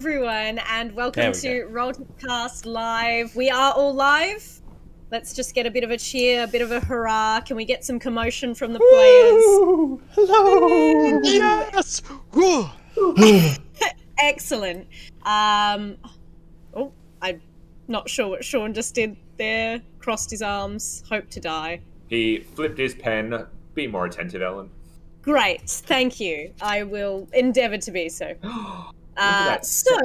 everyone, and welcome to Rollcast Live. We are all live. Let's just get a bit of a cheer, a bit of a hurrah. Can we get some commotion from the players? Hello! Yes! Excellent. I'm not sure what Sean just did there. Crossed his arms, hoped to die. He flipped his pen. Be more attentive, Ellen. Great, thank you. I will endeavour to be so. So,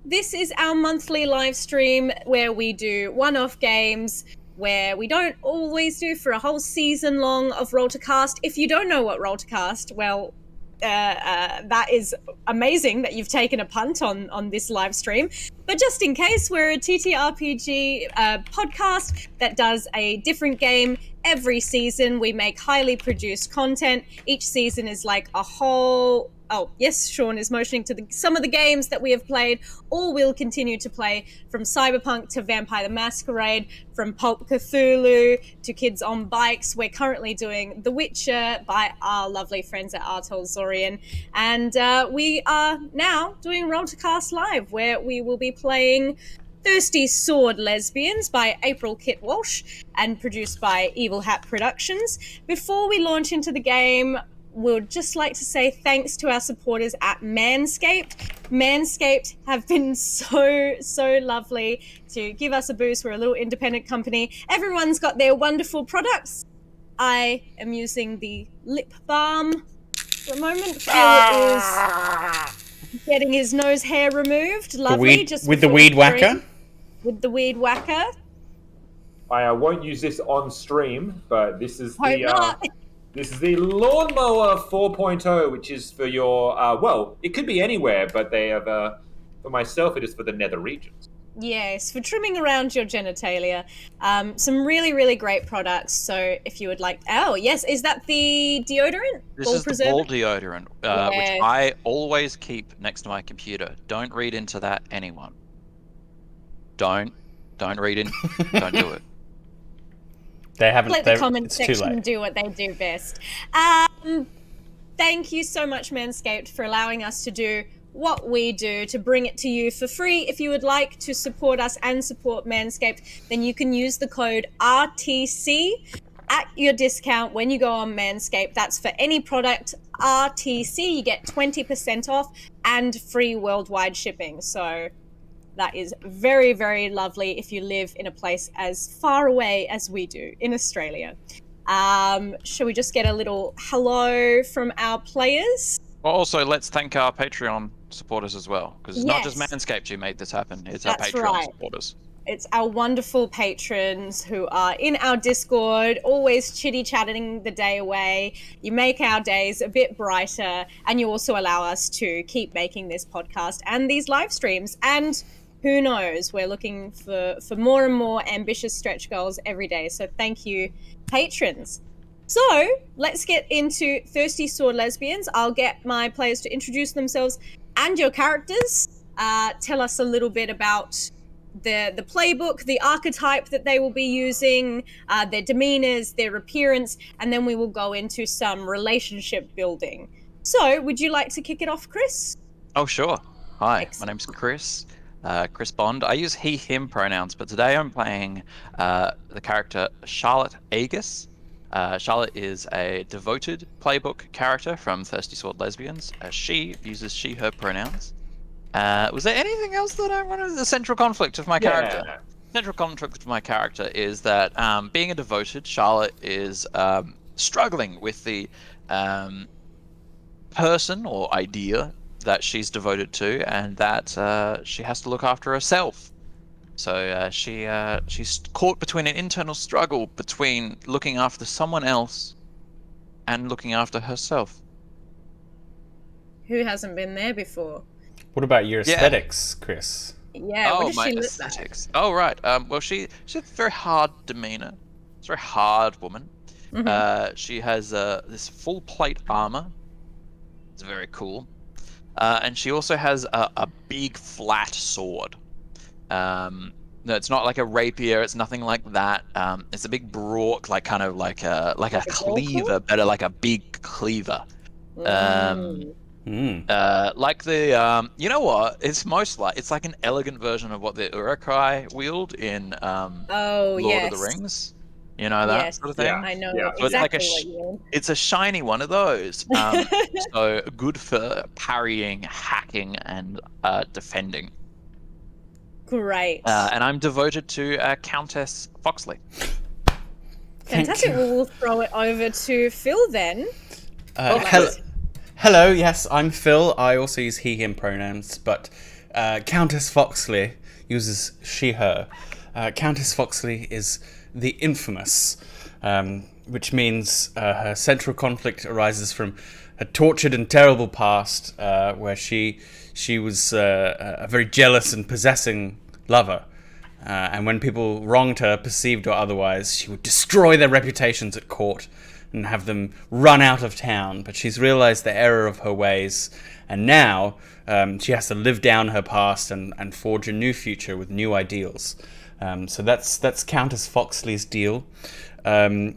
this is our monthly live stream where we do one-off games where we don't always do for a whole season long of Roll to Cast. If you don't know what Roll to Cast, well, that is amazing that you've taken a punt on this live stream. But just in case, we're a TTRPG podcast that does a different game every season. We make highly produced content. Each season is like a whole... Oh, yes, Sean is motioning to some of the games that we have played or will continue to play, from Cyberpunk to Vampire the Masquerade, from Pulp Cthulhu to Kids on Bikes. We're currently doing The Witcher by our lovely friends at Artol Zorian. And we are now doing Roll to Cast Live, where we will be playing Thirsty Sword Lesbians by April Kit Walsh and produced by Evil Hat Productions. Before we launch into the game, we'd just like to say thanks to our supporters at Manscaped. Manscaped have been so lovely to give us a boost. We're a little independent company. Everyone's got their wonderful products. I am using the lip balm for a moment. Phil is getting his nose hair removed. Lovely. With the weed whacker? With the weed whacker. I won't use this on stream, but this is Hope not. This is the Lawnmower 4.0, which is for your, well, it could be anywhere, but they have, for myself, it is for the nether regions. Yes, for trimming around your genitalia. Some really, really great products. So if you would like... Oh, yes, is that the deodorant? This is the ball deodorant, which I always keep next to my computer. Don't read into that, anyone. Don't read in. Don't do it. They haven't. Let the comment section do what they do best. Thank you so much, Manscaped, for allowing us to do what we do, to bring it to you for free. If you would like to support us and support Manscaped, then you can use the code RTC at your discount when you go on Manscaped. That's for any product RTC. You get 20% off and free worldwide shipping. So that is very, very lovely if you live in a place as far away as we do in Australia. Shall we just get a little hello from our players? Also, let's thank our Patreon supporters as well, because it's not just Manscaped who made this happen, it's our Patreon supporters. It's our wonderful patrons who are in our Discord, always chitty-chatting the day away. You make our days a bit brighter, and you also allow us to keep making this podcast and these live streams. And who knows, we're looking for more and more ambitious stretch goals every day. So thank you, patrons. So let's get into Thirsty Sword Lesbians. I'll get my players to introduce themselves and your characters. Tell us a little bit about the playbook, the archetype that they will be using, their demeanors, their appearance, and then we will go into some relationship building. So would you like to kick it off, Chris? Oh, sure. Hi, Excellent. My name's Chris. Chris Bond. I use he, him pronouns, but today I'm playing the character Charlotte Aegis. Charlotte is a devoted playbook character from Thirsty Sword Lesbians. She uses she, her pronouns. Was there anything else that I wanted? The central conflict of my character. Central conflict of my character is that being a devoted, Charlotte is struggling with the person or idea that she's devoted to, and that she has to look after herself. So she's caught between an internal struggle between looking after someone else and looking after herself. Who hasn't been there before? What about your aesthetics, Chris? Yeah, oh, what does my she look aesthetics. like? Oh, right. Well, she's a very hard demeanor. She's a very hard woman. Mm-hmm. She has this full plate armor. It's very cool. And she also has a big flat sword. No, it's not like a rapier. It's nothing like that. It's a big broad, like a cleaver, but like a big cleaver. Like the you know what? It's it's like an elegant version of what the Uruk-hai wield in Oh, Lord of the yes. Rings. You know, that sort of thing. Yeah. I know So it's like exactly what you mean. it's a shiny one of those. So good for parrying, hacking, and defending. Great. And I'm devoted to Countess Foxley. Fantastic. Well, we'll throw it over to Phil then. Hello, yes, I'm Phil. I also use he, him pronouns, but Countess Foxley uses she, her. Countess Foxley is the infamous, which means her central conflict arises from a tortured and terrible past where she was a very jealous and possessing lover. And when people wronged her, perceived or otherwise, she would destroy their reputations at court and have them run out of town. But she's realized the error of her ways, and now she has to live down her past and forge a new future with new ideals. So that's Countess Foxley's deal.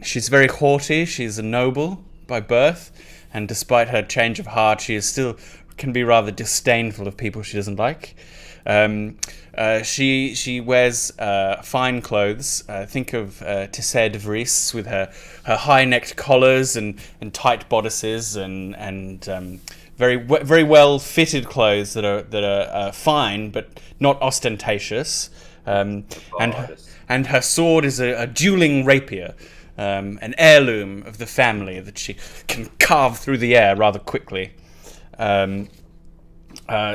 She's very haughty. She's a noble by birth, and despite her change of heart, she is still can be rather disdainful of people she doesn't like. She wears fine clothes. Think of Tissé de Vries with her high-necked collars and tight bodices and very well fitted clothes that are fine but not ostentatious. And her sword is a dueling rapier, an heirloom of the family that she can carve through the air rather quickly.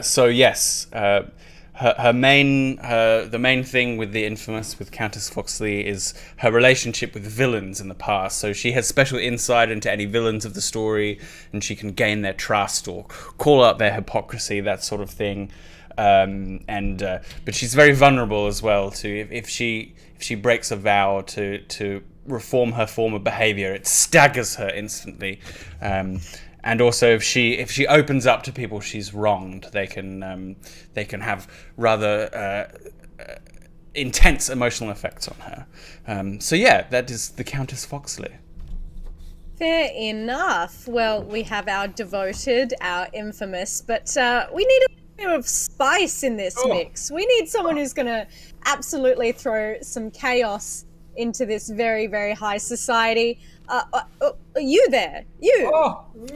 So yes. The main thing with the infamous with Countess Foxley is her relationship with villains in the past. So she has special insight into any villains of the story, and she can gain their trust or call out their hypocrisy, that sort of thing. But she's very vulnerable as well to if she breaks a vow to reform her former behavior, it staggers her instantly. And also, if she opens up to people she's wronged, they can have rather intense emotional effects on her. So yeah, that is the Countess Foxley. Fair enough. Well, we have our devoted, our infamous, but we need a bit of spice in this mix. We need someone who's going to absolutely throw some chaos into this very, very high society. You there? You?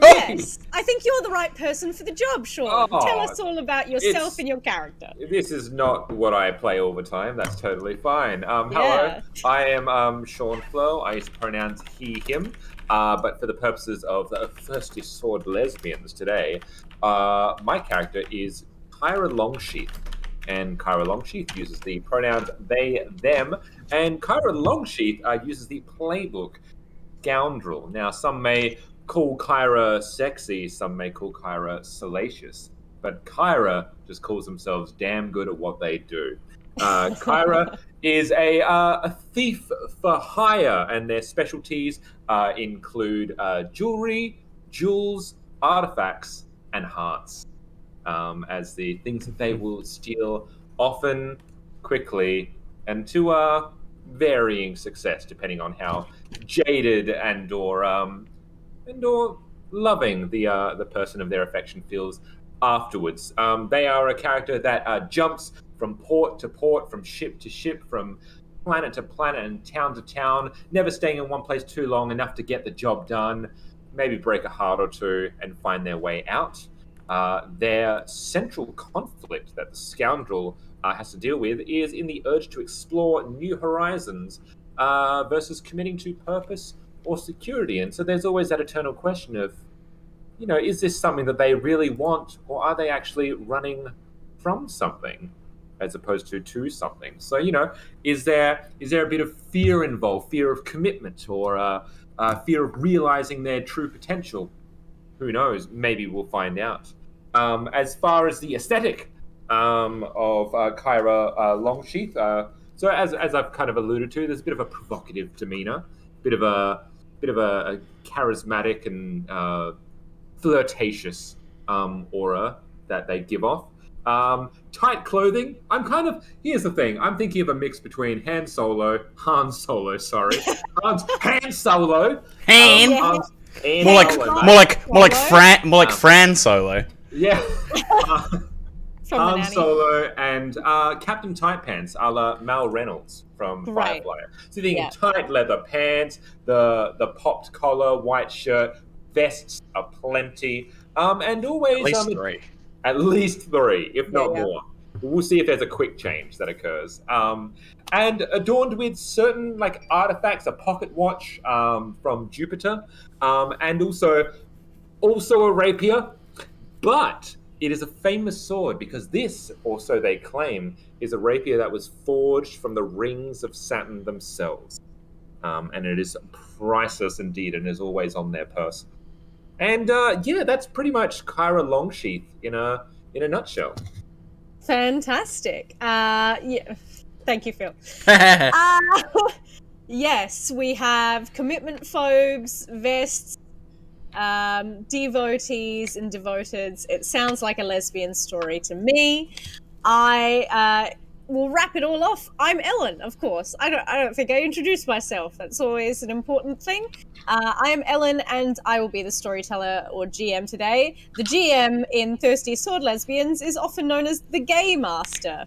Yes. I think you're the right person for the job, Sean. Tell us all about yourself and your character. This is not what I play all the time. That's totally fine. Hello. I am Sean Flo. I use pronouns he, him. But for the purposes of the Thirsty Sword Lesbians today, my character is Kyra Longsheath. And Kyra Longsheath uses the pronouns they, them. And Kyra Longsheath uses the playbook Scoundrel. Now, some may call Kyra sexy, some may call Kyra salacious, but Kyra just calls themselves damn good at what they do. Kyra is a thief for hire, and their specialties include jewelry, jewels, artifacts, and hearts as the things that they will steal often, quickly, and to varying success, depending on how jaded and or loving the person of their affection feels afterwards. They are a character that jumps from port to port, from ship to ship, from planet to planet and town to town, never staying in one place too long enough to get the job done, maybe break a heart or two and find their way out. Their central conflict that the scoundrel has to deal with is in the urge to explore new horizons versus committing to purpose or security. And so there's always that eternal question of, is this something that they really want, or are they actually running from something as opposed to something? So, is there a bit of fear involved, fear of commitment, or fear of realizing their true potential? Who knows? Maybe we'll find out. As far as the aesthetic of Kyra Longsheath, so as I've kind of alluded to, there's a bit of a provocative demeanor, bit of a charismatic and flirtatious aura that they give off. Tight clothing. Here's the thing. I'm thinking of a mix between Han Solo. And More like Solo, more like Fran Solo. Yeah. From the Han nanny. Solo and Captain Tight Pants, a la Mal Reynolds from Right. Firefly. So thinking Yeah. tight leather pants, the popped collar, white shirt, vests aplenty, and always At least 3. at least 3, if not Yeah. more. We'll see if there's a quick change that occurs. And adorned with certain like artifacts, a pocket watch from Jupiter, and also a rapier, but it is a famous sword because this, or so they claim, is a rapier that was forged from the rings of Saturn themselves. And it is priceless indeed and is always on their person. And yeah, that's pretty much Kyra Longsheath in a nutshell. Fantastic. Yeah. Thank you, Phil. Yes, we have commitment phobes, vests, devotees, and devoteds. It sounds like a lesbian story to me. I will wrap it all off. I'm Ellen, of course. I don't think I introduced myself. That's always an important thing. I am Ellen, and I will be the storyteller or GM today. The GM in Thirsty Sword Lesbians is often known as the Gay Master.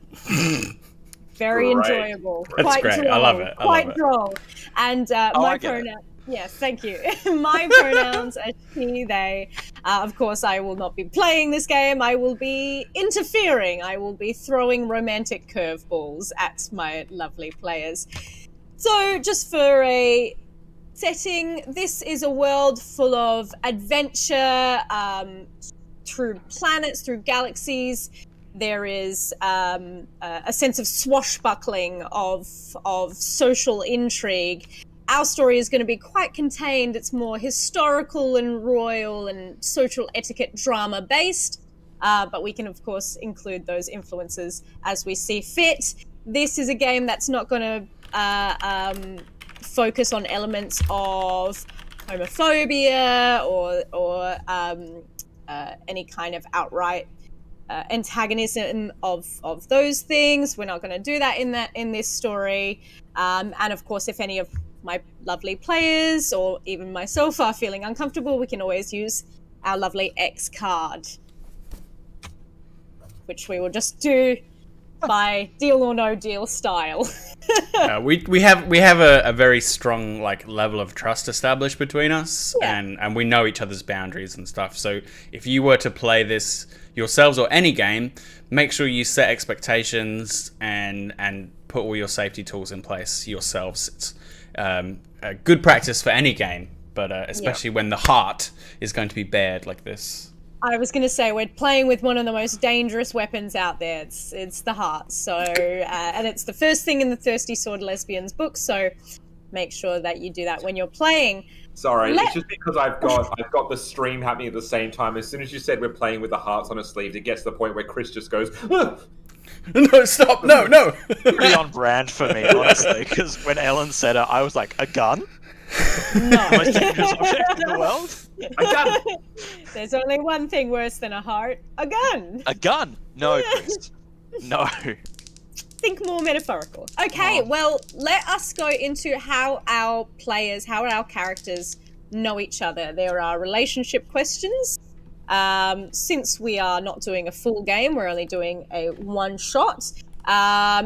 Very Great. enjoyable. That's Quite great. droll. I love it. Quite droll. And my I get it. pronoun. Yes, thank you. My pronouns are she, they. Of course, I will not be playing this game. I will be interfering. I will be throwing romantic curveballs at my lovely players. So, just for a setting, this is a world full of adventure through planets, through galaxies. There is a sense of swashbuckling, of social intrigue. Our story is going to be quite contained. It's more historical and royal and social etiquette drama based, but we can of course include those influences as we see fit. This is a game that's not going to focus on elements of homophobia or any kind of outright antagonism of those things. We're not going to do that in this story. And of course, if any of my lovely players or even myself are feeling uncomfortable, we can always use our lovely X card, which we will just do by deal or no deal style. We have a very strong like level of trust established between us, Yeah. and we know each other's boundaries and stuff. So if you were to play this yourselves or any game, make sure you set expectations and put all your safety tools in place yourselves. It's a good practice for any game, but especially when the heart is going to be bared like this. I was going to say, we're playing with one of the most dangerous weapons out there. It's the heart. So, and it's the first thing in the Thirsty Sword Lesbians book. So, make sure that you do that when you're playing. Sorry, it's just because I've got the stream happening at the same time. As soon as you said we're playing with the hearts on our sleeves, it gets to the point where Chris just goes, "Ah!" No, stop! No. Pretty on brand for me, honestly, because when Ellen said it, I was like, a gun? No. Most dangerous object in the world? A gun! There's only one thing worse than a heart: a gun. A gun? No, Chris. No. Think more metaphorical. Okay, well, let us go into how our characters know each other. There are relationship questions. Since we are not doing a full game, we're only doing a one shot.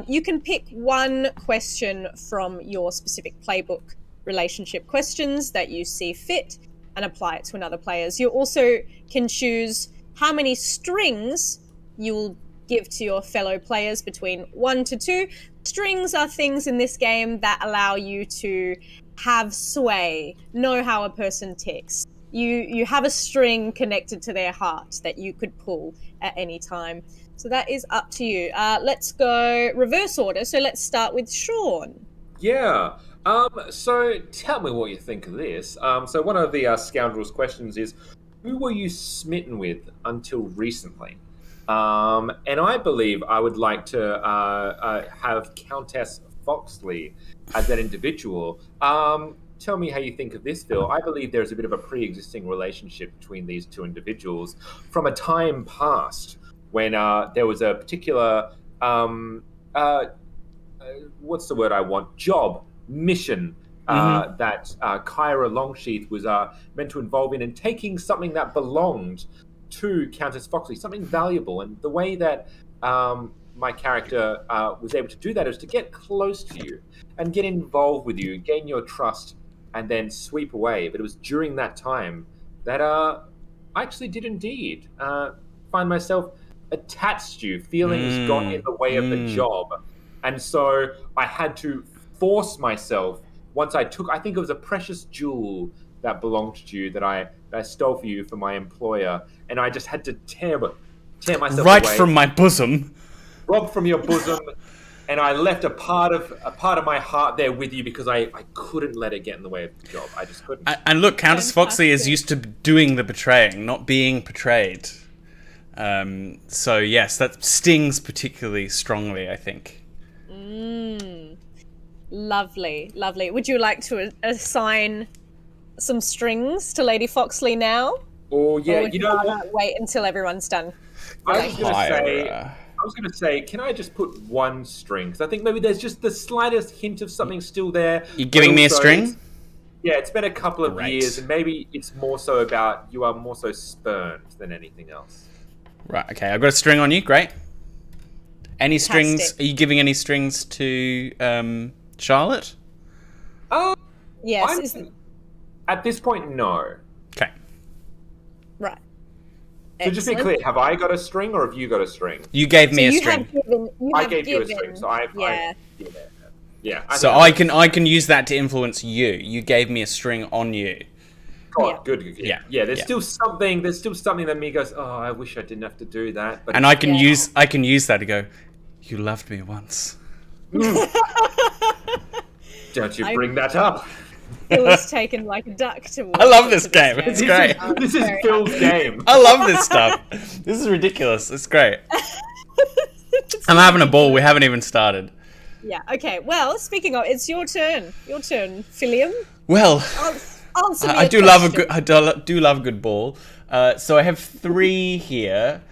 You can pick one question from your specific playbook relationship questions that you see fit and apply it to another player's. You also can choose how many strings you will give to your fellow players between 1 to 2. Strings are things in this game that allow you to have sway, know how a person ticks. You have a string connected to their heart that you could pull at any time. So that is up to you. Let's go reverse order. So let's start with Sean. Yeah. So tell me what you think of this. So one of the scoundrels' questions is, who were you smitten with until recently? And I believe I would like to have Countess Foxley as that individual. Tell me how you think of this, Phil. I believe there's a bit of a pre-existing relationship between these two individuals from a time past when there was a particular, what's the word I want? Job, mission, that Kyra Longsheath was meant to involve in, and taking something that belonged to Countess Foxley, something valuable. And the way that my character was able to do that is to get close to you and get involved with you, gain your trust, and then sweep away. But it was during that time that I actually did indeed find myself attached to you. Feelings got in the way of the job. And so I had to force myself, once I think it was a precious jewel that belonged to you that I stole for you for my employer, and I just had to tear myself right away, from my bosom, rob from your bosom, and I left a part of my heart there with you because I couldn't let it get in the way of the job. I just couldn't. And look, Countess Foxley is used to doing the betraying, not being betrayed. So yes, that stings particularly strongly, I think. Lovely, lovely. Would you like to assign some strings to Lady Foxley now? Oh yeah, or would you rather wait until everyone's done? I was going to say, can I just put one string? Because I think maybe there's just the slightest hint of something still there. You giving me a string? It's been a couple of Great. years, and maybe it's more so about you are more so spurned than anything else. Right, okay, I've got a string on you, great. Any strings, Fantastic. are you giving any strings to Charlotte? Yes. At this point, no. Okay. Right. So just be Excellent. clear, have I got a string or have you got a string? You gave me a you string. have given. You I have gave given, you a string, so yeah. So I can use that to influence you. You gave me a string on you. Oh, good. Yeah. There's still something that me goes, oh, I wish I didn't have to do that. But And I can use that to go, you loved me once. Don't you bring that up. It was taken like a duck towards. I love this game. It's great. This is Phil's game. I love this stuff. This is ridiculous. It's great. I'm having a ball. We haven't even started. Yeah. Okay. Well, speaking of, it's your turn. Your turn, Philium. Well, Answer me I a do love a question. good. I do love a good ball. So I have 3 here.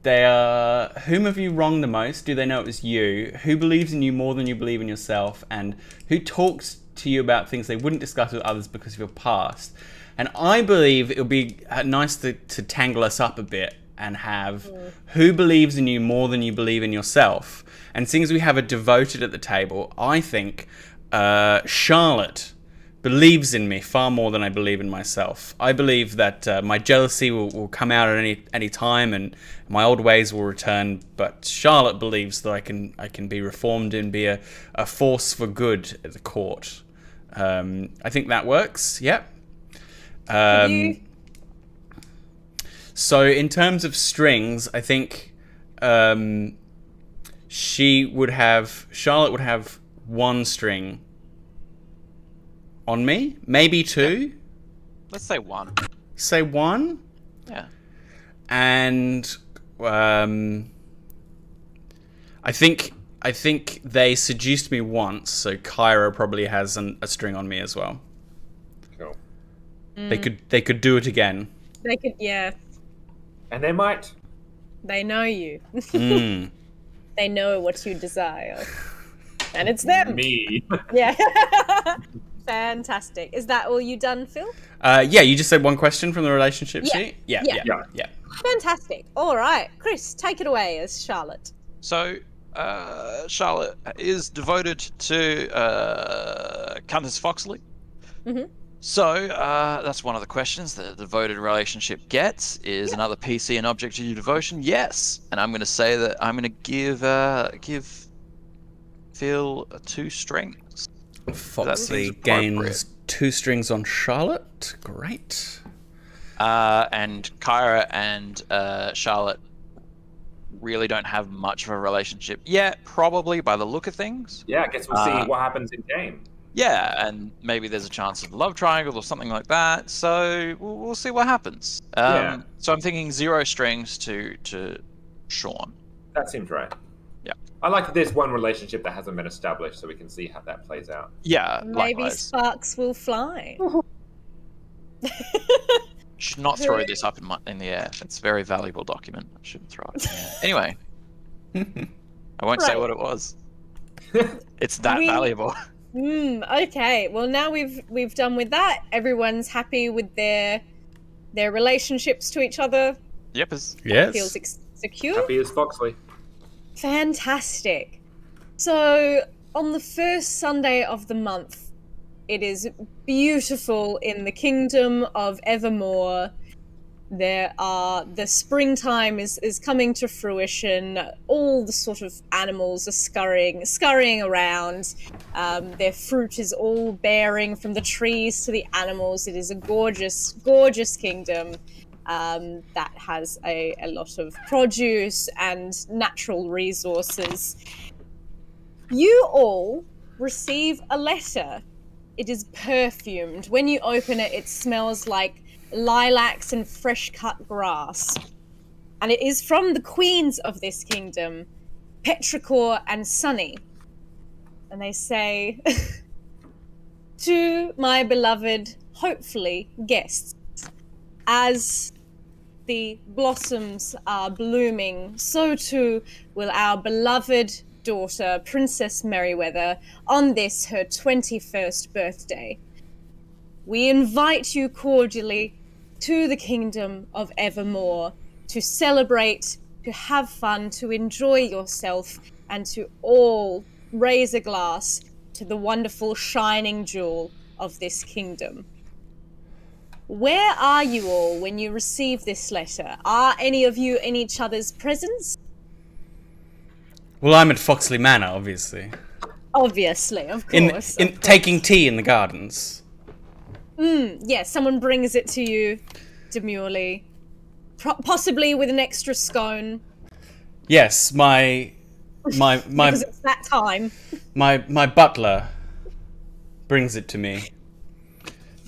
They are: whom have you wronged the most? Do they know it was you? Who believes in you more than you believe in yourself? And who talks to you about things they wouldn't discuss with others because of your past? And I believe it would be nice to tangle us up a bit and have who believes in you more than you believe in yourself. And seeing as we have a devoted at the table, I think Charlotte believes in me far more than I believe in myself. I believe that my jealousy will come out at any time, and my old ways will return. But Charlotte believes that I can be reformed and be a force for good at the court. I think that works. Yep. So in terms of strings, I think Charlotte would have 1 string on me, maybe 2. Let's say 1. Say 1. Yeah. And I think they seduced me once, so Kyra probably has a string on me as well. Cool. They could do it again. They could. Yeah. And they might. They know you. Mm. They know what you desire, and it's them. Me. Yeah. Fantastic. Is that all you done, Phil? Yeah, you just said 1 question from the relationship Yeah. sheet? Yeah. Fantastic. All right. Chris, take it away as Charlotte. So, Charlotte is devoted to Countess Foxley. Mhm. So, that's one of the questions that a devoted relationship gets. Is another PC an object of your devotion? Yes. And I'm going to say that I'm going to give Phil 2 strings. Foxley seems gains 2 strings on Charlotte. Great. And Kyra and Charlotte really don't have much of a relationship yet, probably by the look of things. Yeah, I guess we'll see what happens in game. Yeah, and maybe there's a chance of a love triangle or something like that. So we'll see what happens. So I'm thinking 0 strings to Sean. That seems right. Yeah. I like that there's one relationship that hasn't been established, so we can see how that plays out. Yeah, Maybe likewise. sparks will fly. Should not throw this up in the air. It's a very valuable document. I shouldn't throw it in the air. Anyway, I won't say Right. what it was. It's that valuable. Okay. Well, now we've done with that. Everyone's happy with their relationships to each other. Yep. Feels secure. Happy as Foxley. Fantastic. So, on the first Sunday of the month, it is beautiful in the kingdom of Evermore. The springtime is coming to fruition. All the sort of animals are scurrying around. Their fruit is all bearing from the trees to the animals. It is a gorgeous, gorgeous kingdom that has a lot of produce and natural resources. You all receive a letter. It is perfumed. When you open it, it smells like lilacs and fresh cut grass. And it is from the queens of this kingdom, Petrichor and Sunny. And they say, to my beloved, hopefully, guests, as the blossoms are blooming, so too will our beloved daughter, Princess Merryweather, on this her 21st birthday. We invite you cordially to the kingdom of Evermore to celebrate, to have fun, to enjoy yourself, and to all raise a glass to the wonderful shining jewel of this kingdom. Where are you all when you receive this letter? Are any of you in each other's presence? Well, I'm at Foxley Manor, obviously. Obviously, of course. In taking tea in the gardens. Yes, someone brings it to you demurely. Possibly with an extra scone. Yes, my because it's that time. my butler brings it to me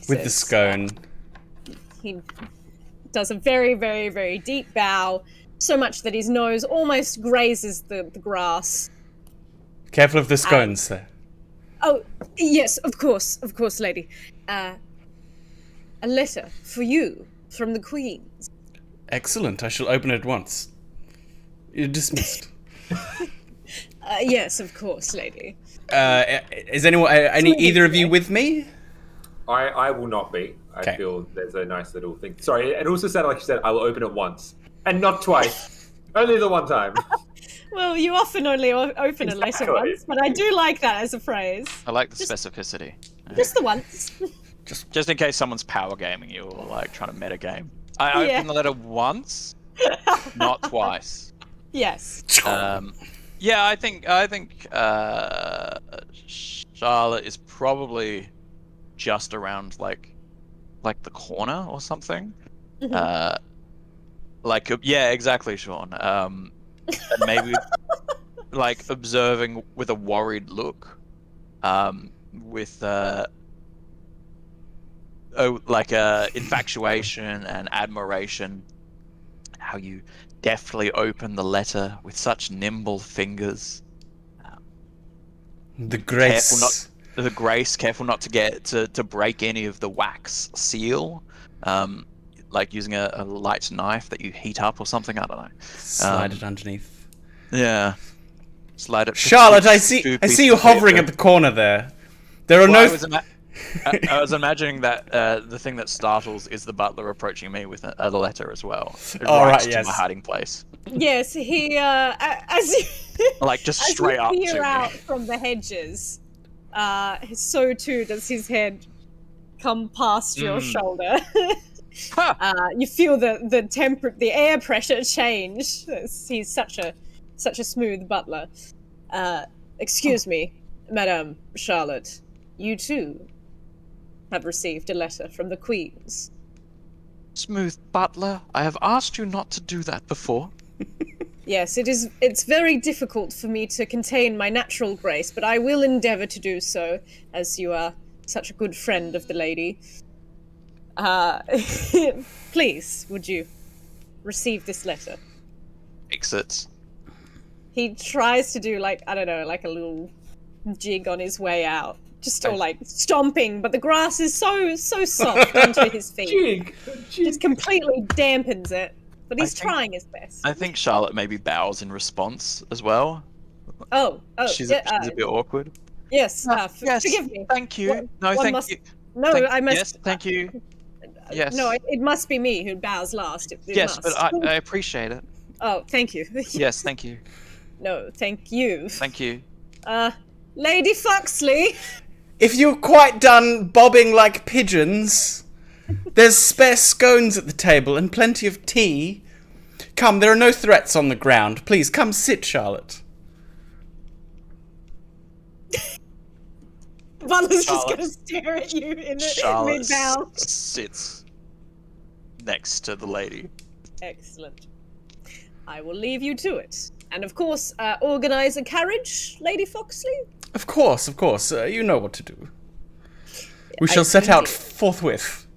with the Says, scone. He does a very, very, very deep bow, so much that his nose almost grazes the grass. Careful of the scones, sir. Oh, yes, of course, lady. A letter for you from the queens. Excellent. I shall open it at once. You're dismissed. Yes, of course, lady. Is anyone, either of you with me? I will not be. Okay. I feel there's a nice little thing. Sorry, it also sounded like you said I will open it once. And not twice. Only the one time. Well, you often only open a letter once, but I do like that as a phrase. I like the specificity. Just the once. Just in case someone's power gaming you or like trying to meta game. I opened the letter once, not twice. Yes. Yeah, I think Charlotte is probably just around like the corner or something. Mm-hmm. Yeah, exactly, Sean. Maybe like observing with a worried look, with infatuation and admiration. How you deftly open the letter with such nimble fingers. The grace. Careful not to get to break any of the wax seal. Like using a light knife that you heat up or something. I don't know. Slide it underneath. Yeah. Slide it. Charlotte, I see you hovering at the corner there. There are I was imagining that the thing that startles is the butler approaching me with a letter as well. To my hiding place. Yes, he as you like just straight up peer to out me from the hedges. So too does his head come past your shoulder. You feel the air pressure change. He's such a smooth butler. Excuse me, Madame Charlotte. You too have received a letter from the queens. Smooth butler, I have asked you not to do that before. Yes, it's very difficult for me to contain my natural grace, but I will endeavor to do so, as you are such a good friend of the lady. Please, would you receive this letter? Exits. He tries to do like a little jig on his way out. Just all like stomping, but the grass is so soft under his feet. Jig. Just completely dampens it. But he's trying his best. I think Charlotte maybe bows in response as well. She's a bit awkward. Yes, Yes, forgive me. thank you. You. No, I must. Yes, thank you. Yes. No, it must be me who bows last. It Yes, must. but I appreciate it. Oh, thank you. Yes, thank you. No, thank you. Thank you. Lady Foxley. If you're quite done bobbing like pigeons, there's spare scones at the table and plenty of tea. Come, there are no threats on the ground. Please, come sit, Charlotte. Bonza's just gonna stare at you in the mid-bow. Sits next to the lady. Excellent. I will leave you to it. And of course, organize a carriage, Lady Foxley? Of course. You know what to do. We shall set out forthwith.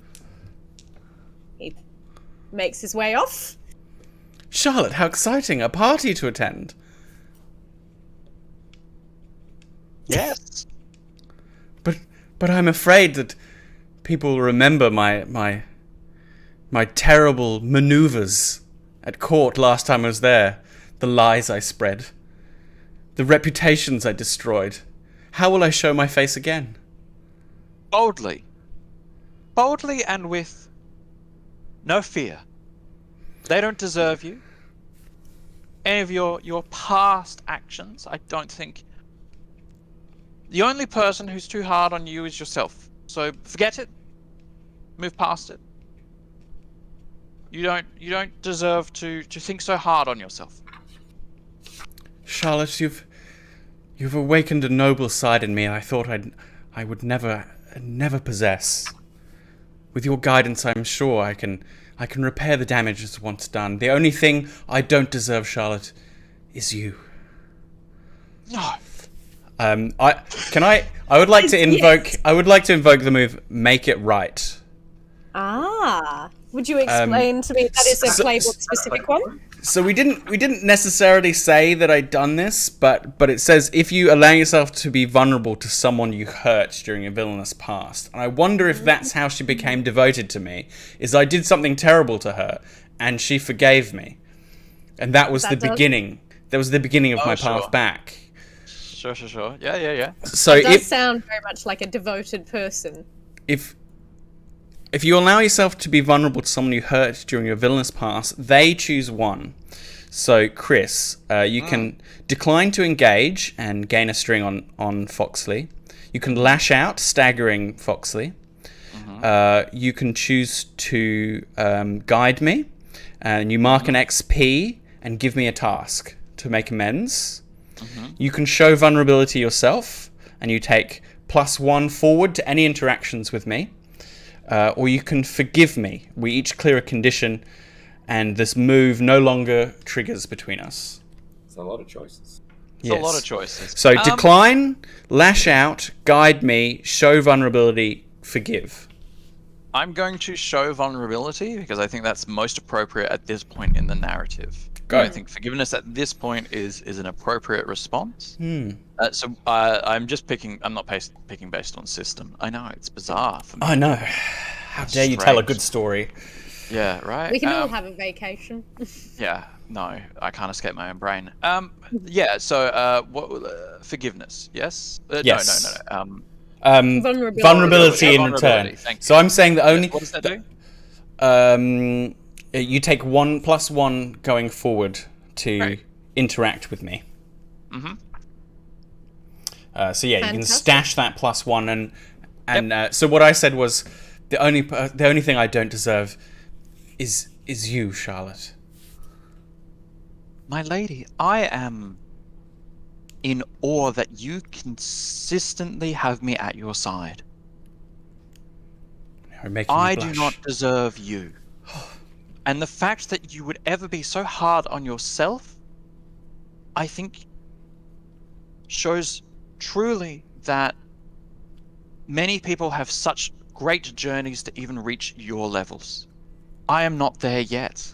He makes his way off. Charlotte, how exciting. A party to attend. Yes. But I'm afraid that people will remember my terrible maneuvers at court last time I was there. The lies I spread. The reputations I destroyed. How will I show my face again? Boldly. Boldly and with no fear. They don't deserve you. Any of your past actions, I don't think. The only person who's too hard on you is yourself. So forget it. Move past it. You don't deserve to think so hard on yourself. Charlotte, you've awakened a noble side in me I thought I would never possess. With your guidance, I'm sure I can repair the damages once done. The only thing I don't deserve, Charlotte, is you. No. I would like to invoke. Yes. I would like to invoke the move. Make it right. Would you explain to me that is a playbook specific one? So we didn't necessarily say that I'd done this, but it says if you allow yourself to be vulnerable to someone you hurt during a villainous past, and I wonder if that's how she became devoted to me. Is I did something terrible to her, and she forgave me, and that was the beginning. That was the beginning of my path back. Sure. Yeah. So it does sound very much like a devoted person. If you allow yourself to be vulnerable to someone you hurt during your villainous past, they choose one. So, Chris, you can decline to engage and gain a string on Foxley. You can lash out, staggering Foxley. You can choose to guide me, and you mark an XP and give me a task to make amends. You can show vulnerability yourself, and you take +1 forward to any interactions with me. Or you can forgive me. We each clear a condition, and this move no longer triggers between us. It's a lot of choices. It's a lot of choices. So decline, lash out, guide me, show vulnerability, forgive. I'm going to show vulnerability because I think that's most appropriate at this point in the narrative. Go. I think forgiveness at this point is an appropriate response. So I'm just picking. I'm not picking based on system. I know it's bizarre for me. I know. How dare you tell a good story? Yeah, right. We can all have a vacation. Yeah, no, I can't escape my own brain. Yeah. So, forgiveness? Yes. Yes. No. Vulnerability in return. So I'm saying that only. What does that do? You take +1 going forward to interact with me. So yeah, you can stash that +1 and so what I said was the only thing I don't deserve is you, Charlotte. My lady, I am in awe that you consistently have me at your side. I do not deserve you. And the fact that you would ever be so hard on yourself, I think, shows truly that many people have such great journeys to even reach your levels. I am not there yet.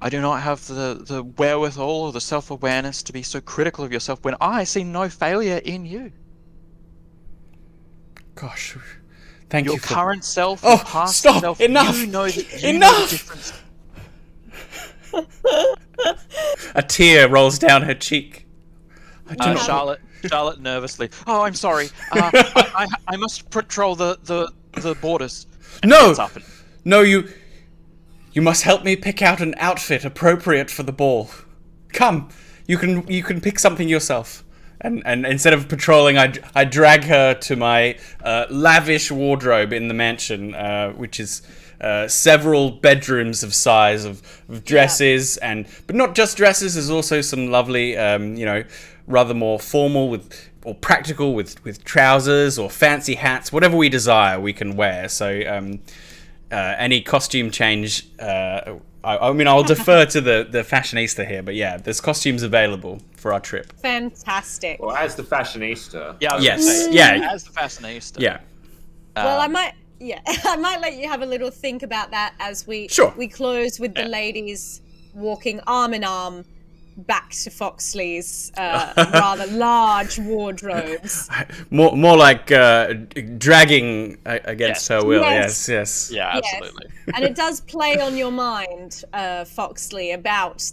I do not have the wherewithal or the self-awareness to be so critical of yourself when I see no failure in you. Gosh, thank you your for... current self, Oh, your past stop! self, Enough! you know that you Enough! know the difference. A tear rolls down her cheek. Charlotte nervously. Oh, I'm sorry. I must patrol the borders. And No! gets up and- No, you must help me pick out an outfit appropriate for the ball. Come, you can pick something yourself. And instead of patrolling, I drag her to my lavish wardrobe in the mansion, which is several bedrooms of size of dresses, but not just dresses. There's also some lovely, rather more formal or practical with trousers or fancy hats, whatever we desire, we can wear. So any costume change. I'll defer to the fashionista here, but yeah, there's costumes available for our trip. Fantastic. Well, as the fashionista. Yeah. As the fashionista. Yeah. Well, I might let you have a little think about that as we close with the ladies walking arm in arm back to Foxley's rather large wardrobes. More like dragging against her will. Yes. Yeah, absolutely. Yes. And it does play on your mind, Foxley, about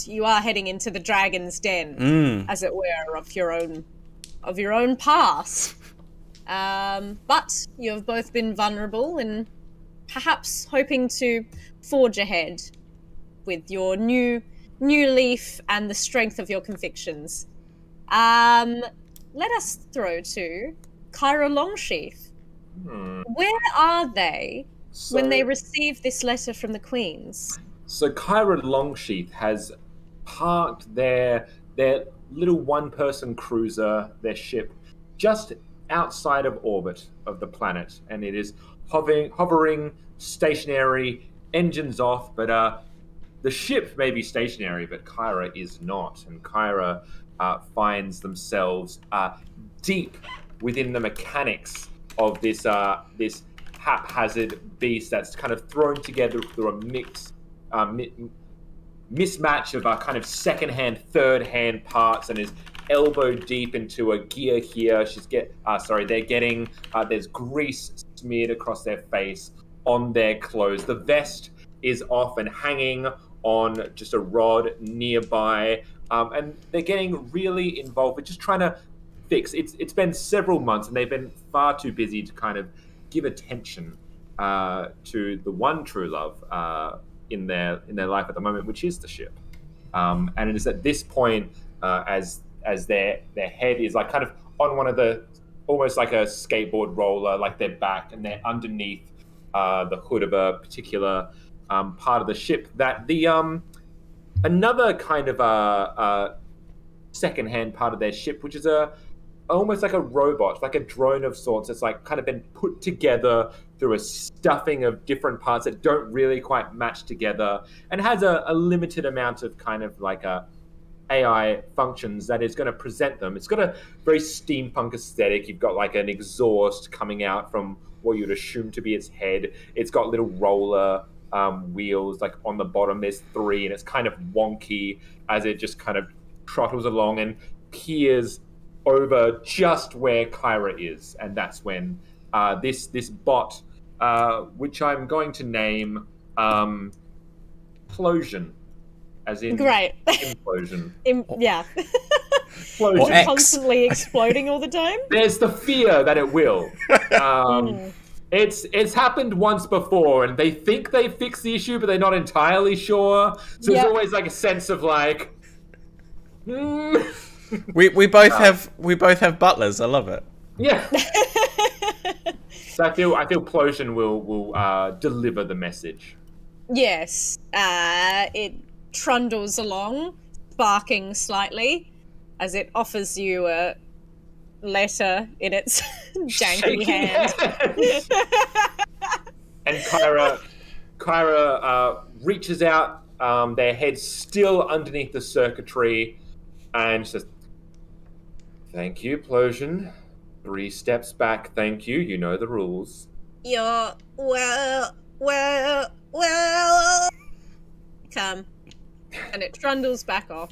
you are heading into the dragon's den, as it were, of your own past. But you have both been vulnerable and perhaps hoping to forge ahead with your new leaf and the strength of your convictions. Let us throw to Kyra Longsheath. Where are they when they receive this letter from the Queens? So Kyra Longsheath has parked their little one-person cruiser, their ship, just outside of orbit of the planet, and it is hovering, stationary, engines off, but the ship may be stationary, but Kyra is not, and Kyra finds themselves deep within the mechanics of this haphazard beast that's kind of thrown together through a mismatch of kind of second-hand, third-hand parts, and is elbow deep into a gear here. They're getting there's grease smeared across their face, on their clothes. The vest is off and hanging on just a rod nearby, and they're getting really involved with just trying to fix. It's been several months, and they've been far too busy to kind of give attention to the one true love in their life at the moment, which is the ship. And it is at this point, as their head is like kind of on one of the, almost like a skateboard roller, like their back, and they're underneath the hood of a particular part of the ship, that the another kind of second-hand part of their ship, which is almost like a robot, like a drone of sorts. It's like kind of been put together through a stuffing of different parts that don't really quite match together, and has a limited amount of kind of like AI functions that is going to present them. It's got a very steampunk aesthetic. You've got like an exhaust coming out from what you'd assume to be its head. It's got little roller wheels like on the bottom. There's 3, and it's kind of wonky as it just kind of trottles along and peers over just where Kyra is. And that's when this bot, which I'm going to name Plosion, as in Great. implosion. Yeah. Explosion. Is it constantly exploding all the time? There's the fear that it will. It's happened once before, and they think they fixed the issue, but they're not entirely sure. So there's always like a sense of like, We both have butlers. I love it. Yeah. So I feel Plosion will deliver the message. Yes. It trundles along, sparking slightly, as it offers you a letter in its janky hand. And Kyra reaches out, their heads still underneath the circuitry, and says, "Thank you, Plosion. 3 steps back, thank you. You know the rules." You're well. Come. And it trundles back off.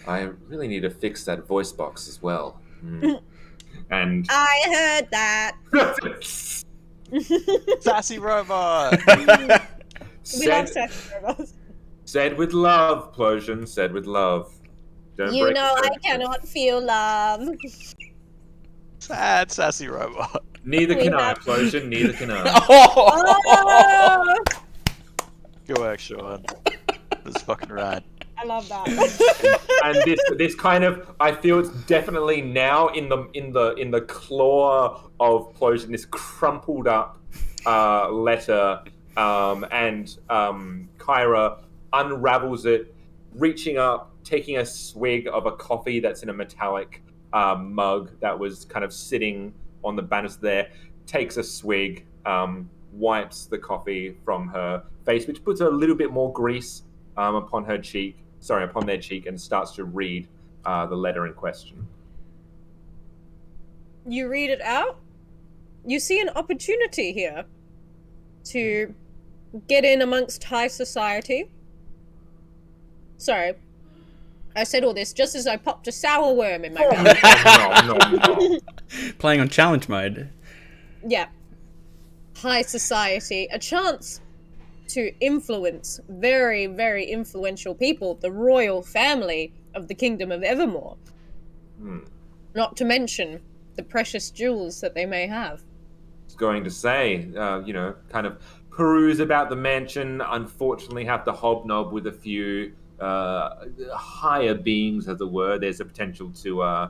I really need to fix that voice box as well. And I heard that. Sassy robot. We love sassy robots. Said with love, Plosion. Said with love. Don't You break know the I circle. cannot feel love. Sad, sassy robot. Neither We can I, have- Plosion. Neither can I. Oh, Good work, Sean. That's fucking rad. I love that. And this kind of, I feel it's definitely now in the claw of Plosion, this crumpled up letter, and Kyra unravels it, reaching up, taking a swig of a coffee that's in a metallic mug that was kind of sitting on the banister there, takes a swig, wipes the coffee from her face, which puts a little bit more grease upon their cheek, and starts to read the letter in question. You read it out. You see an opportunity here to get in amongst high society. Sorry, I said all this just as I popped a sour worm in my mouth. No. Playing on challenge mode. Yeah. High society. A chance to influence very, very influential people, the royal family of the Kingdom of Evermore. Not to mention the precious jewels that they may have. I was going to say, kind of peruse about the mansion, unfortunately have to hobnob with a few higher beings, as it were. There's a potential to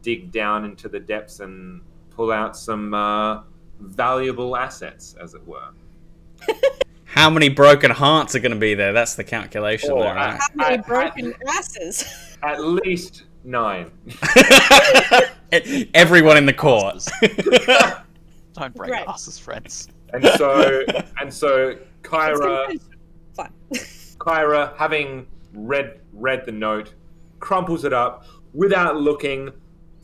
dig down into the depths and pull out some valuable assets, as it were. How many broken hearts are going to be there? That's the calculation Oh, there, right? How many broken asses? At least 9. Everyone in the court. Don't break Right. asses, friends. And so Kyra, Fine. Kyra, having read the note, crumples it up without looking,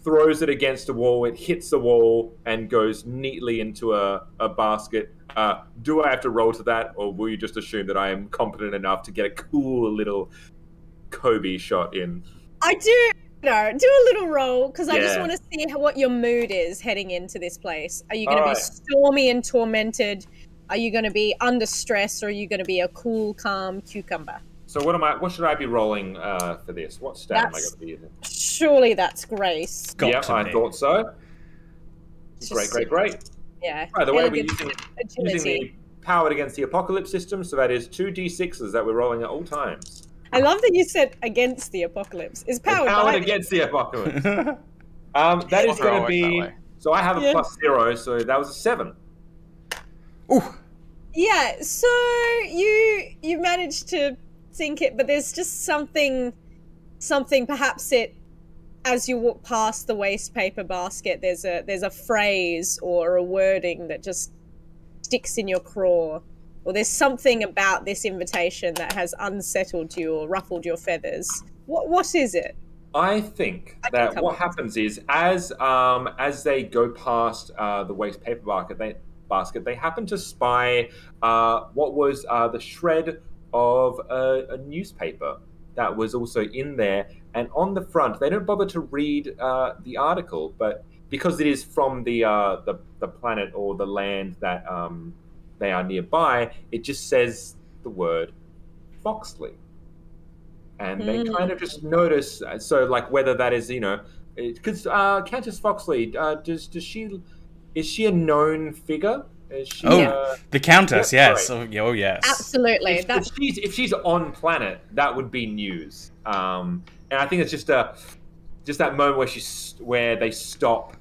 throws it against a wall. It hits the wall and goes neatly into a basket. Do I have to roll to that, or will you just assume that I am competent enough to get a cool little Kobe shot in? I do do a little roll because I just Yeah. want to see what your mood is heading into this place. Are you going to be Alright. stormy and tormented? Are you going to be under stress, or are you going to be a cool, calm cucumber? So what should I be rolling for this? What stat am I That's- going to be using? Surely that's grace. Got Yep, to I be. thought so. It's Great, just- great, great. Yeah. By the way, we're Elegance, using agility. the Powered Against the Apocalypse system, so that is 2d6s that we're rolling at all times. I love that you said against the apocalypse. Is They're powered powered by against the apocalypse. That is going to be. So I have a Yeah. +0, so that was a 7. Ooh. Yeah, so you managed to think it, but there's just something perhaps it, as you walk past the waste paper basket, there's a phrase or a wording that just sticks in your craw, or there's something about this invitation that has unsettled you or ruffled your feathers. What is it? I think I can that come what up with happens is as they go past the waste paper basket, they happen to spy what was the shred of a newspaper that was also in there, and on the front they don't bother to read the article, but because it is from the planet or the land that they are nearby, it just says the word Foxley. And they kind of just notice, so like whether that is, because Countess Foxley, is she a known figure? Is she, The Countess, Yep, yes. right. Oh, yes. Absolutely. if she's on planet, that would be news. And I think it's just that moment where they stop,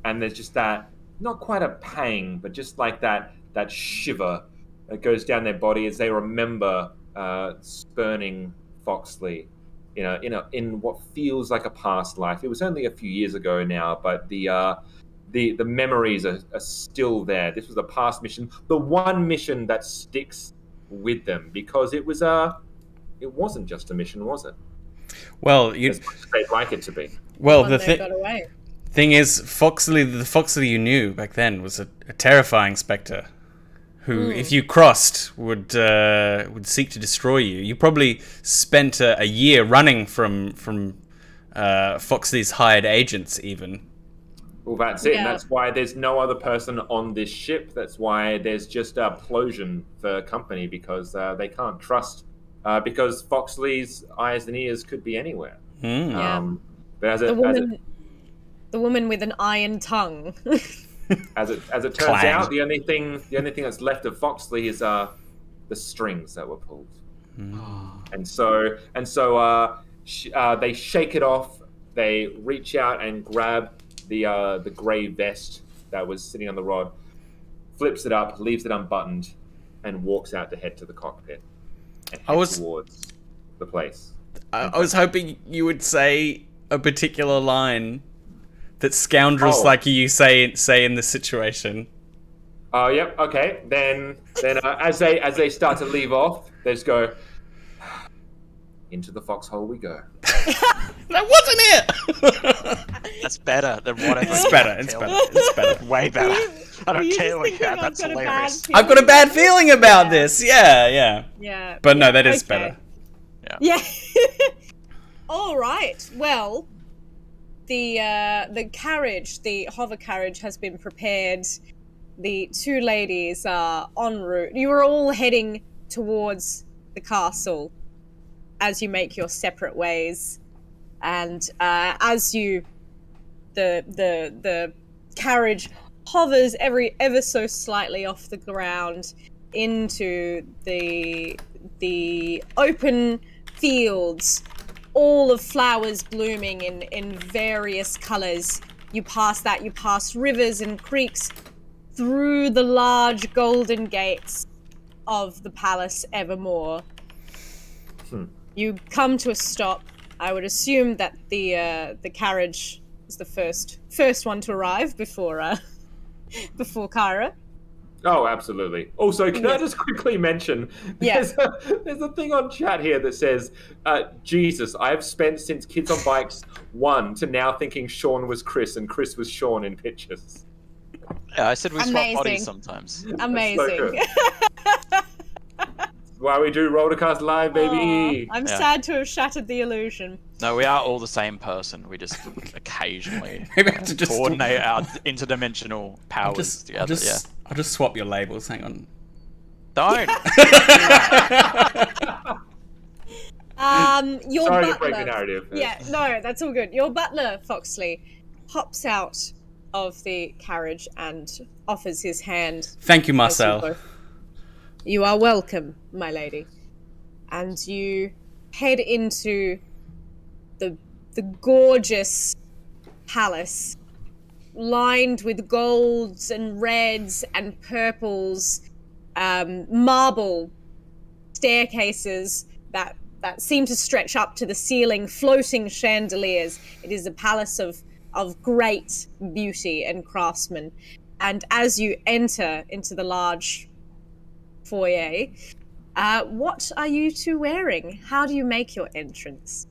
and there's just that, not quite a pang, but just like that shiver that goes down their body as they remember spurning Foxley, in what feels like a past life. It was only a few years ago now, but the memories are still there. This was a past mission, the one mission that sticks with them, because it wasn't just a mission, was it? Well, As much as they'd like it to be. well, One the that got away. thing is, the Foxley you knew back then was a terrifying spectre, who, if you crossed, would seek to destroy you. You probably spent a year running from Foxley's hired agents, even. Well, that's it. Yeah. And that's why there's no other person on this ship. That's why there's just a Plosion for company, because they can't trust, because Foxley's eyes and ears could be anywhere. Yeah. But as The woman with an iron tongue. as it turns Clang. out, the only thing that's left of Foxley is the strings that were pulled. And so they shake it off. They reach out and grab the grey vest that was sitting on the rod, flips it up, leaves it unbuttoned, and walks out to head to the cockpit and head towards the place. I was hoping you would say a particular line that scoundrels like you say in this situation. Oh, yep. Okay. Then as they start to leave off, they just go, into the foxhole we go. That wasn't it. That's better than whatever. It's better. It's better. Way better. I don't you care just what you thinking had. That's I've got a bad hilarious. feeling? I've got a bad feeling about this. Yeah. Yeah. But no, that is okay. better. Yeah. All right. Well, the carriage, the hover carriage, has been prepared. The two ladies are en route. You are all heading towards the castle as you make your separate ways, and as the carriage hovers ever so slightly off the ground into the open fields, all of flowers blooming in various colors. You pass rivers and creeks through the large golden gates of the palace evermore. You come to a stop. I would assume that the carriage is the first one to arrive before Kyra. Oh, absolutely. Also, can I just quickly mention, there's a thing on chat here that says, Jesus, I have spent since Kids on Bikes 1 to now thinking Sean was Chris and Chris was Sean in pictures. Yeah, I said we swap Amazing. bodies sometimes. Amazing. Why we do Rollcast Live, baby. I'm sad to have shattered the illusion. No, we are all the same person. We just occasionally Maybe I have to just coordinate our interdimensional powers together. I'll just swap your labels. Hang on. Don't. Your Sorry butler. to break the narrative. Yeah, no, that's all good. Your butler, Foxley, hops out of the carriage and offers his hand. Thank you, Marcel. You are welcome, my lady. And you head into the gorgeous palace, lined with golds and reds and purples, marble staircases that seem to stretch up to the ceiling, floating chandeliers. It is a palace of great beauty and craftsmen. And as you enter into the large foyer, what are you two wearing? How do you make your entrance?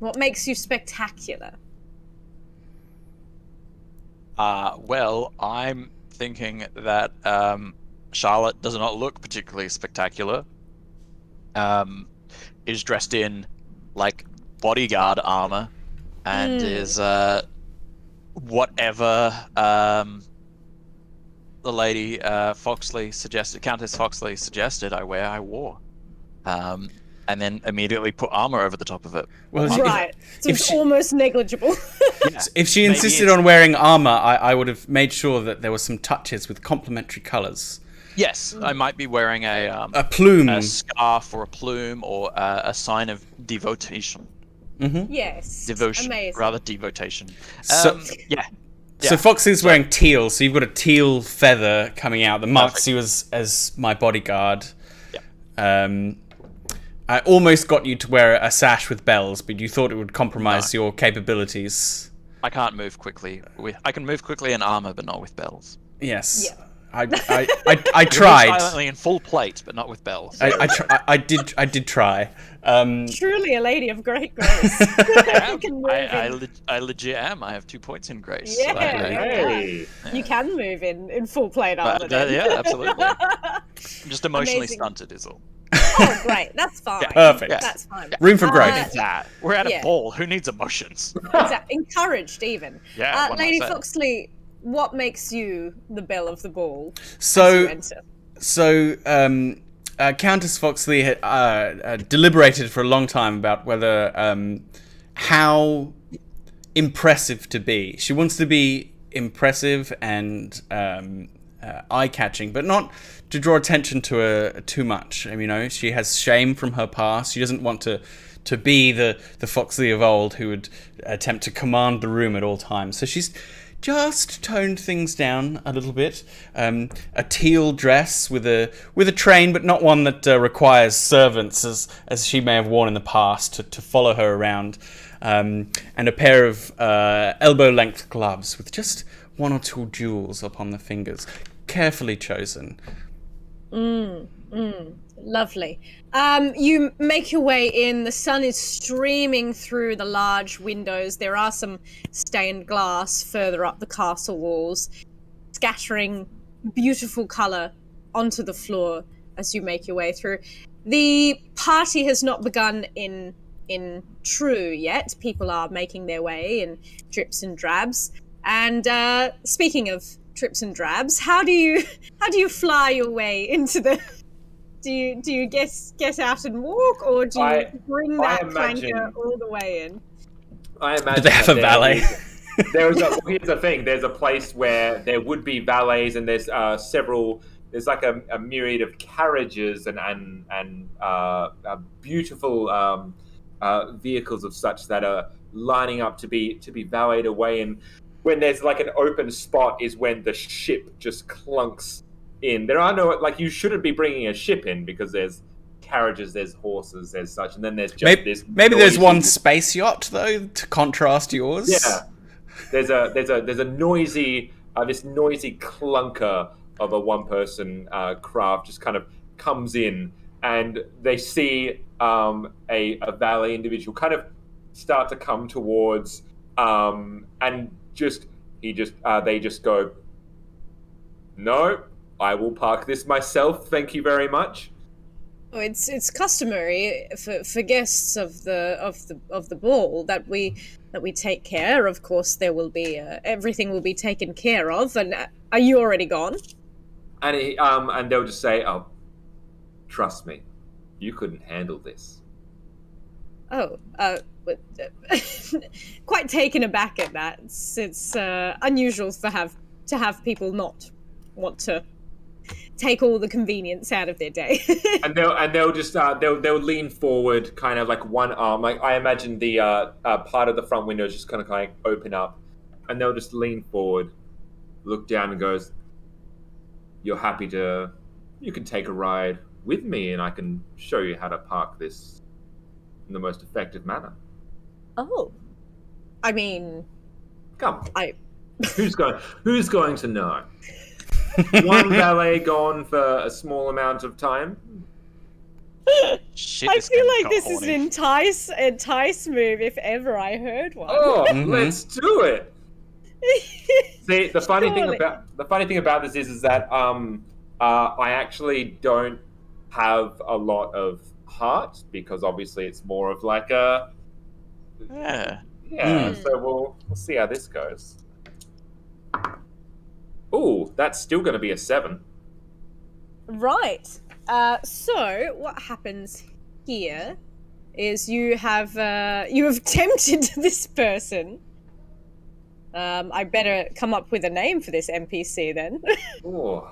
What makes you spectacular? Well, I'm thinking that Charlotte does not look particularly spectacular. Is dressed in like bodyguard armor and is whatever the lady Countess Foxley suggested I wore. And then immediately put armor over the top of it. Well, Right, so it's almost negligible. Yeah. if she insisted on wearing armor, I would have made sure that there were some touches with complementary colors. Yes, I might be wearing a plume, a scarf or a plume or a sign of devotation. Mm-hmm. Yes, Devotion, amazing. rather devotation. So, yeah. So Foxy's wearing teal, so you've got a teal feather coming out that marks you as my bodyguard. Yeah. I almost got you to wear a sash with bells, but you thought it would compromise your capabilities. I can't move quickly. I can move quickly in armor, but not with bells. Yes. Yeah. I tried. Silently in full plate, but not with bells. I did try. Truly a lady of great grace. I legit am. I have 2 points in grace. Yeah, Hey. You can move in full plate armor. Yeah, absolutely. I'm just emotionally Amazing. stunted, is all. Oh, great. That's fine. Yeah, perfect. That's fine. Room for growth. We're at yeah. a ball. Who needs emotions? Encouraged, even. Yeah, one Lady might say. Foxley, what makes you the belle of the ball? So, as you enter? so Countess Foxley had deliberated for a long time about whether how impressive to be. She wants to be impressive and eye-catching, but not to draw attention to her too much. I mean, she has shame from her past. She doesn't want to be the Foxley of old who would attempt to command the room at all times. So she's just toned things down a little bit. A teal dress with a train, but not one that requires servants as she may have worn in the past to follow her around. And a pair of elbow-length gloves with just one or two jewels upon the fingers, carefully chosen. Lovely. You make your way in. The sun is streaming through the large windows. There are some stained glass further up the castle walls, scattering beautiful colour onto the floor as you make your way through. The party has not begun in true yet. People are making their way in drips and drabs. And speaking of drips and drabs, how do you fly your way into the? Do you get out and walk, or do you bring that clanker all the way in? I imagine. Do they have a valet? Here's the thing. There's a place where there would be valets, and there's several. There's like a myriad of carriages and beautiful vehicles of such that are lining up to be valeted away. And when there's like an open spot is when the ship just clunks in. There are no, like, you shouldn't be bringing a ship in because there's carriages, there's horses, there's such, and then there's just this. Maybe there's one space yacht though to contrast yours. Yeah, there's a noisy this noisy clunker of a one-person craft just kind of comes in, and they see a valet individual kind of start to come towards, and they just go, "No, I will park this myself. Thank you very much." Oh, it's customary for guests of the ball that we take care. Of course, there will be everything will be taken care of. And are you already gone? And they'll just say, "Oh, trust me, you couldn't handle this." Oh, quite taken aback at that. It's unusual to have people not want to take all the convenience out of their day. and they'll just they'll lean forward, kind of like one arm. Like I imagine the part of the front window is just kind of like open up, and they'll just lean forward, look down, and goes, "You're happy to? You can take a ride with me, and I can show you how to park this in the most effective manner." Oh, I mean, come. Who's going to know? One valet gone for a small amount of time. Shit, I feel like this is an entice move if ever I heard one. Oh, let's do it. See, the funny thing about this is that I actually don't have a lot of heart, because obviously it's more of like a So we'll see how this goes. Ooh, that's still going to be a 7. Right. So what happens here is you have tempted this person. I better come up with a name for this NPC then. Ooh.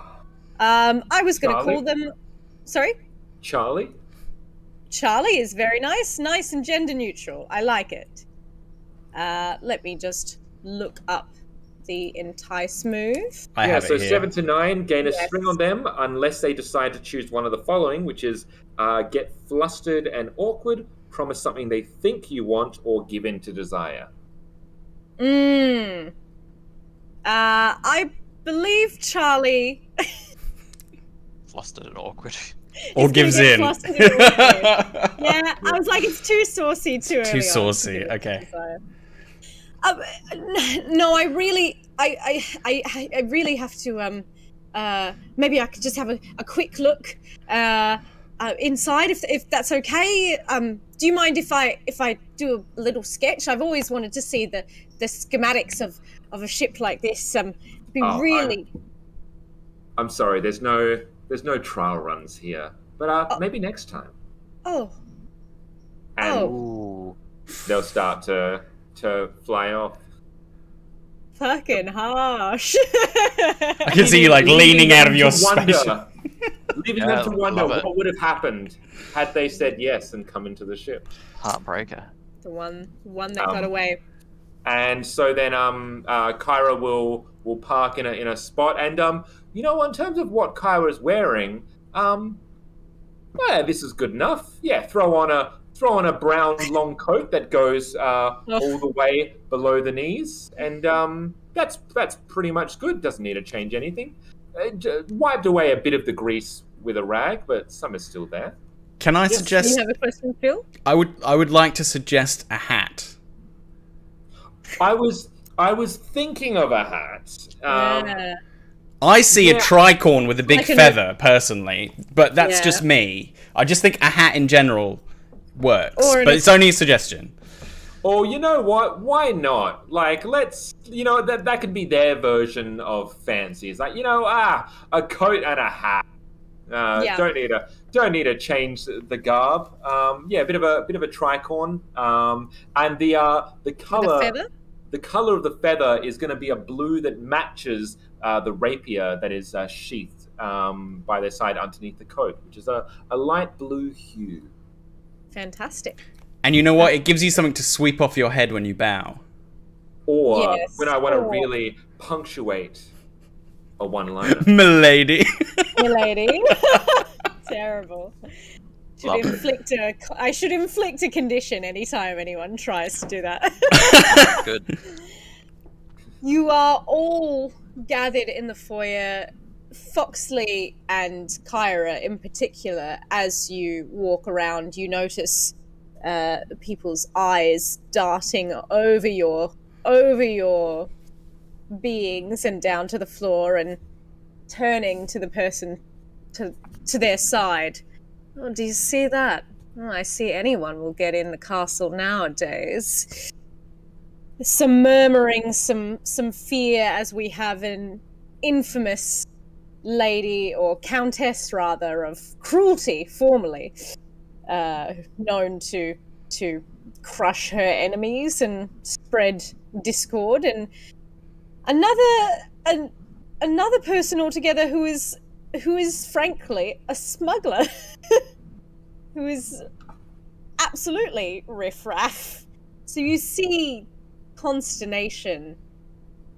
I was going to call them. Sorry. Charlie. Charlie is very nice and gender neutral. I like it. Let me just look up the entice move. I have so it here. 7 to 9, gain a string on them unless they decide to choose one of the following, which is get flustered and awkward, promise something they think you want, or give in to desire. I believe Charlie flustered and awkward. Or gives in. Yeah, I was like, it's too saucy too early. Too saucy, okay. No, I really have to. Maybe I could just have a quick look inside, if that's okay. Do you mind if I do a little sketch? I've always wanted to see the schematics of a ship like this. I'm sorry. There's no trial runs here. But maybe next time. Oh, And Ooh. they'll start to fly off. fucking harsh. I can see you like leaning out of your space. Leaving Yeah, them to wonder love it. what would have happened had they said yes and come into the ship. Heartbreaker. The one that got away. And so then Kyra will park in a spot, and in terms of what Kyra's wearing, this is good enough. Yeah, throw on a brown long coat that goes all the way below the knees, and that's pretty much good. Doesn't need to change anything. Wiped away a bit of the grease with a rag, but some is still there. Can I Do suggest? you have a question, Phil? I would like to suggest a hat. I was thinking of a hat. Yeah. I see a Yeah. tricorn with a big Like an- feather, personally, but that's Yeah. just me. I just think a hat in general works, Or an- but it's only a suggestion. Or you know what? Why not? Like, let's that could be their version of fancy. It's like a coat and a hat. Yeah. Don't need to change the garb. A bit of a tricorn. And the color. The feather? The color of the feather is going to be a blue that matches the rapier that is sheathed by their side underneath the coat, which is a light blue hue. Fantastic. And you know what? It gives you something to sweep off your head when you bow. Or Yes. when I want to Or- really punctuate a one-liner. Milady. Hey, lady. Terrible. Love it. I should inflict a condition anytime anyone tries to do that. Good. You are all gathered in the foyer, Foxley and Kyra in particular. As you walk around, you notice people's eyes darting over your beings and down to the floor and turning to the person to their side. Oh, do you see that? Oh, I see anyone will get in the castle nowadays. Some murmuring, some fear, as we have an infamous lady, or countess rather, of cruelty, formerly, known to crush her enemies and spread discord, and another person altogether who is frankly a smuggler, who is absolutely riffraff. So you see consternation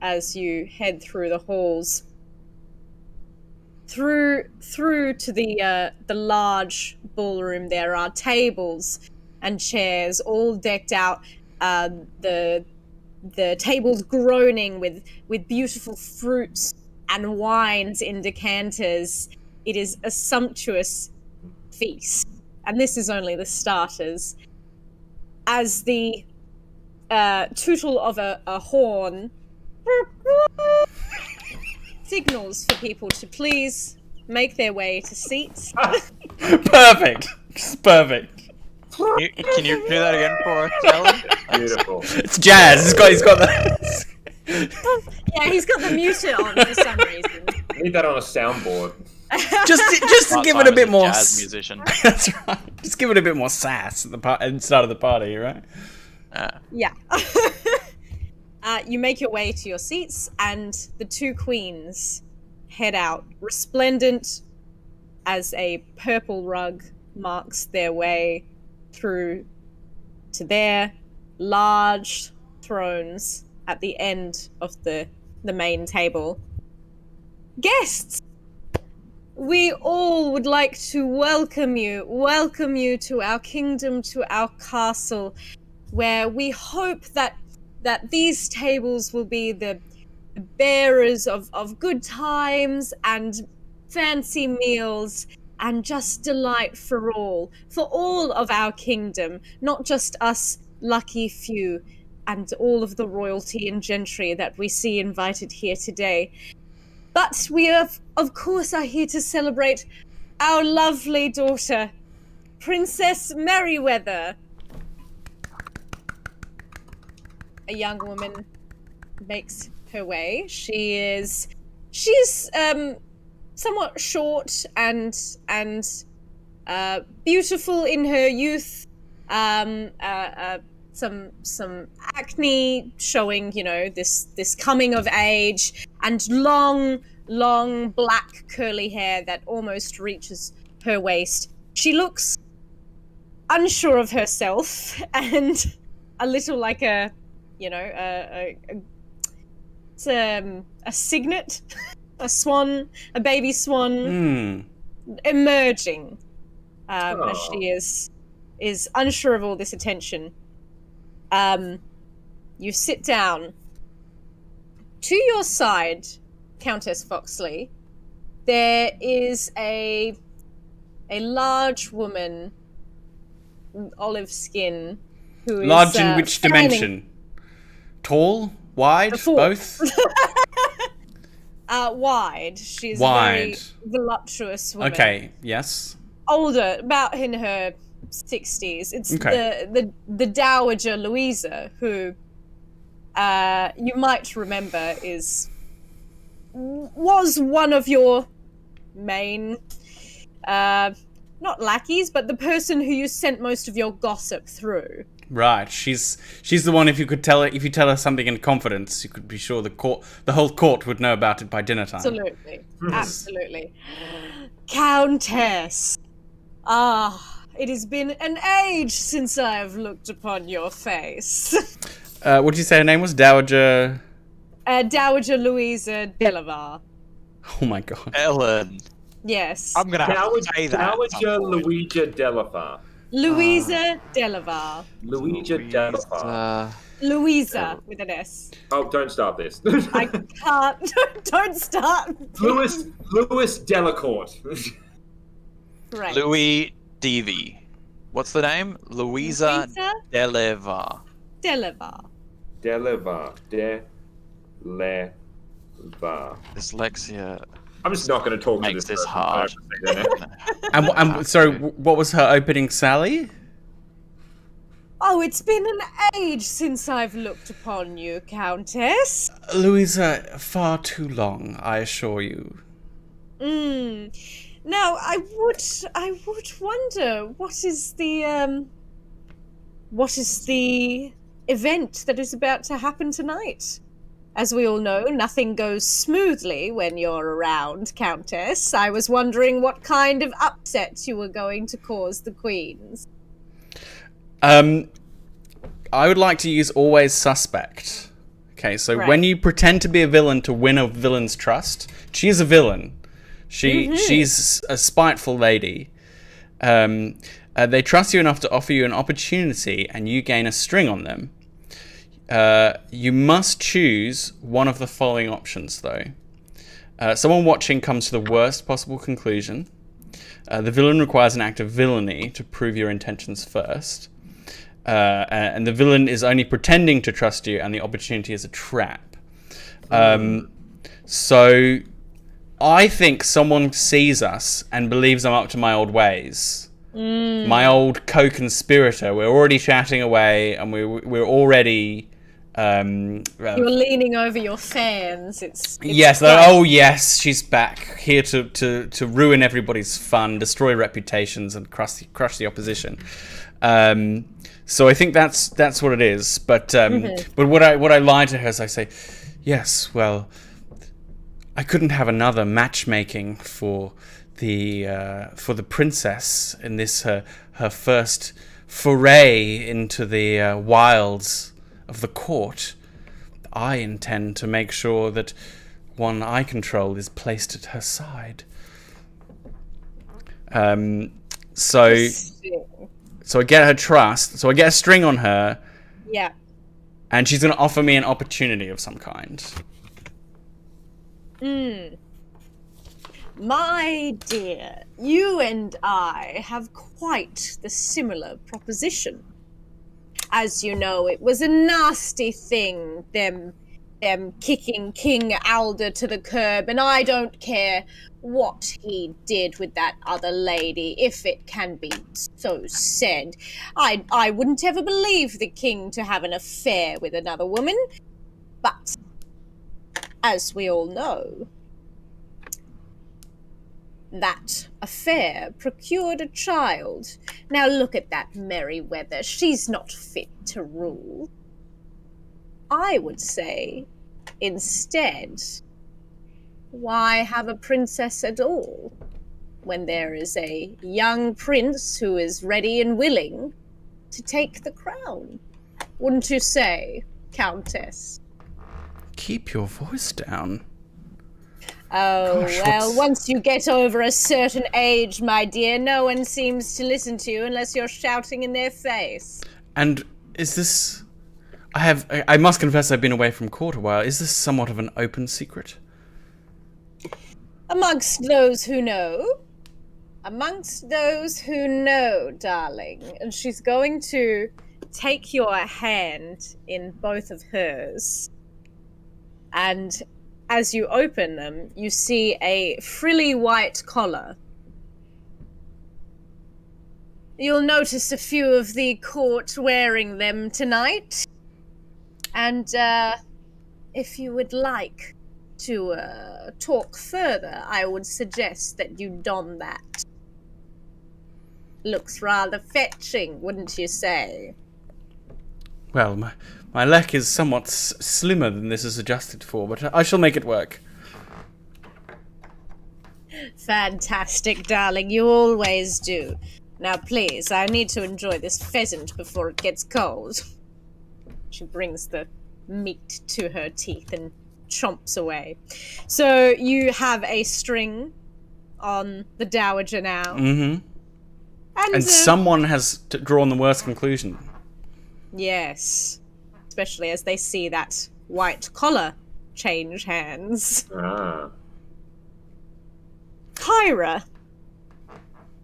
as you head through the halls, through to the large ballroom. There are tables and chairs all decked out. The tables groaning with beautiful fruits and wines in decanters. It is a sumptuous feast, and this is only the starters. As the tootle of a horn signals for people to please make their way to seats. Perfect. Just perfect. Can you do that again for us, Ellen? Beautiful. It's jazz. He's got the. Yeah, he's got the muted on for some reason. Need that on a soundboard. just to give it a bit more. Jazz musician. That's right. Just give it a bit more sass at the start of the party, right? Yeah. You make your way to your seats, and the two queens head out, resplendent as a purple rug marks their way through to their large thrones at the end of the main table. Guests! We all would like to welcome you to our kingdom, to our castle, where we hope that these tables will be the bearers of good times and fancy meals and just delight for all of our kingdom, not just us lucky few and all of the royalty and gentry that we see invited here today. But we of course are here to celebrate our lovely daughter, Princess Merryweather. A young woman makes her way. She's somewhat short and beautiful in her youth. Some acne showing, this coming of age, and long black curly hair that almost reaches her waist. She looks unsure of herself and a little like a cygnet, a swan, a baby swan emerging as she is unsure of all this attention. You sit down. To your side, Countess Foxley, there is a large woman, olive skin, who is large in which standing... dimension? Tall, wide, both? Wide. She's wide. A very voluptuous woman. Okay. Yes. Older, about in her 60s. It's the Dowager Louisa, who you might remember was one of your main not lackeys, but the person who you sent most of your gossip through. Right. She's the one. If you tell her something in confidence, you could be sure the whole court would know about it by dinner time. Absolutely. Absolutely. Countess. It has been an age since I have looked upon your face. What did you say her name was? Dowager... Dowager Louisa Delavar. Oh my god. Ellen. Yes. I'm going to have to say that. Dowager Louisa Delavar. Louisa Delavar. Louisa Delavar. Louisa with an S. Oh, don't start this. I can't. Don't start. Louis Delacourt. Right. Louis Devy. What's the name? Louisa Delavar. Delavar. Delavar. Dyslexia. I'm just not going to talk to makes this this hard. And sorry, what was her opening sally? Oh, it's been an age since I've looked upon you, Countess. Louisa, far too long, I assure you. Now, I would wonder, what is the event that is about to happen tonight? As we all know, nothing goes smoothly when you're around, Countess. I was wondering what kind of upset you were going to cause the queens. I would like to use always suspect. Okay, so when you pretend to be a villain to win a villain's trust, she is a villain. She's a spiteful lady. They trust you enough to offer you an opportunity, and you gain a string on them. You must choose one of the following options, though. Someone watching comes to the worst possible conclusion. The villain requires an act of villainy to prove your intentions first. And the villain is only pretending to trust you, and the opportunity is a trap. So I think someone sees us and believes I'm up to my old ways. My old co-conspirator. We're already chatting away, and we're already... You're leaning over your fans. It's yes. Oh, yes. She's back here to ruin everybody's fun, destroy reputations, and crush the opposition. So I think that's what it is. But what I lie to her is I say, yes. Well, I couldn't have another matchmaking for the princess in this her first foray into the wilds of the court. I intend to make sure that one I control is placed at her side. So I get her trust. So I get a string on her. Yeah. And she's going to offer me an opportunity of some kind. My dear, you and I have quite the similar proposition. As you know, it was a nasty thing, them kicking King Alder to the curb, and I don't care what he did with that other lady, if it can be so said. I wouldn't ever believe the king to have an affair with another woman, but as we all know, that affair procured a child. Now look at that Merryweather. She's not fit to rule. I would say, instead, why have a princess at all when there is a young prince who is ready and willing to take the crown? Wouldn't you say, Countess? Keep your voice down. Oh, Gosh, well, once you get over a certain age, my dear, no one seems to listen to you unless you're shouting in their face. And is this... I must confess I've been away from court a while. Is this somewhat of an open secret? Amongst those who know. Amongst those who know, darling. And she's going to take your hand in both of hers. And as you open them, you see a frilly white collar. You'll notice a few of the court wearing them tonight. And if you would like to talk further, I would suggest that you don that. Looks rather fetching, wouldn't you say? Well, my leg is somewhat slimmer than this is adjusted for, but I shall make it work. Fantastic, darling. You always do. Now, please, I need to enjoy this pheasant before it gets cold. She brings the meat to her teeth and chomps away. So you have a string on the Dowager now. Mm-hmm. And someone has drawn the worst conclusion. Yes. Especially as they see that white collar change hands. Ah. Kyra,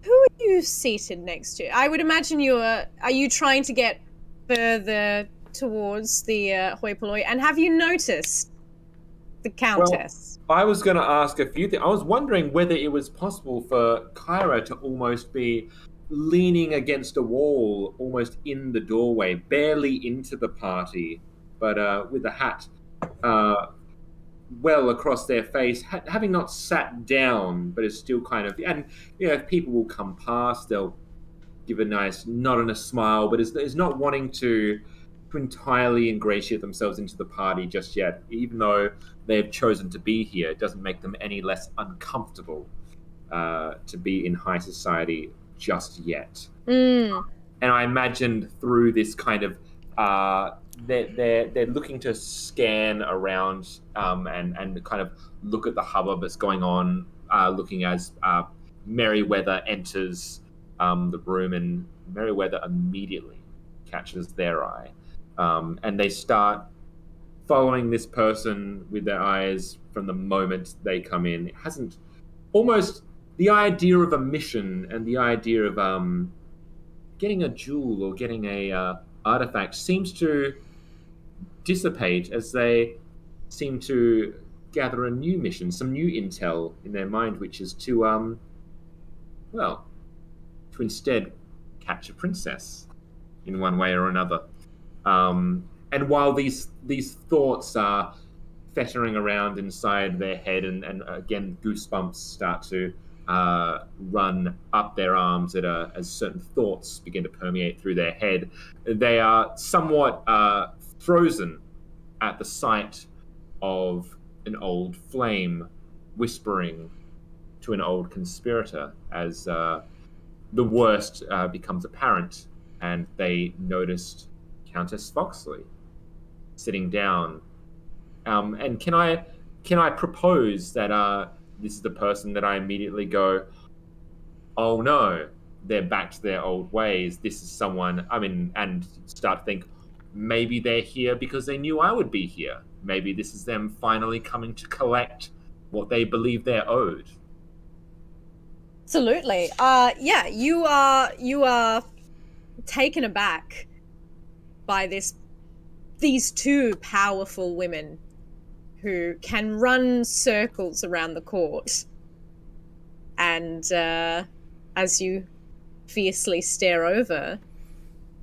who are you seated next to? I would imagine are you trying to get further towards the hoi polloi? And have you noticed the Countess? Well, I was going to ask a few things. I was wondering whether it was possible for Kyra to almost be leaning against a wall, almost in the doorway, barely into the party, but with a hat well across their face, having not sat down, but is still kind of... And, if people will come past, they'll give a nice nod and a smile, but is not wanting to entirely ingratiate themselves into the party just yet. Even though they've chosen to be here, it doesn't make them any less uncomfortable to be in high society just yet. And I imagined through this kind of they're looking to scan around and kind of look at the hubbub that's going on, looking as Merryweather enters the room, and Merryweather immediately catches their eye, and they start following this person with their eyes from the moment they come in. It hasn't almost the idea of a mission and the idea of getting a jewel or getting a artifact seems to dissipate as they seem to gather a new mission, some new intel in their mind, which is to instead catch a princess in one way or another. And while these thoughts are fettering around inside their head, and again goosebumps start to run up their arms as certain thoughts begin to permeate through their head, they are somewhat frozen at the sight of an old flame whispering to an old conspirator as the worst becomes apparent, and they noticed Countess Foxley sitting down. And can I propose that this is the person that I immediately go, oh no, they're back to their old ways. This is someone, and start to think, maybe they're here because they knew I would be here. Maybe this is them finally coming to collect what they believe they're owed. Absolutely. Yeah, you are taken aback by these two powerful women who can run circles around the court. And as you fiercely stare over,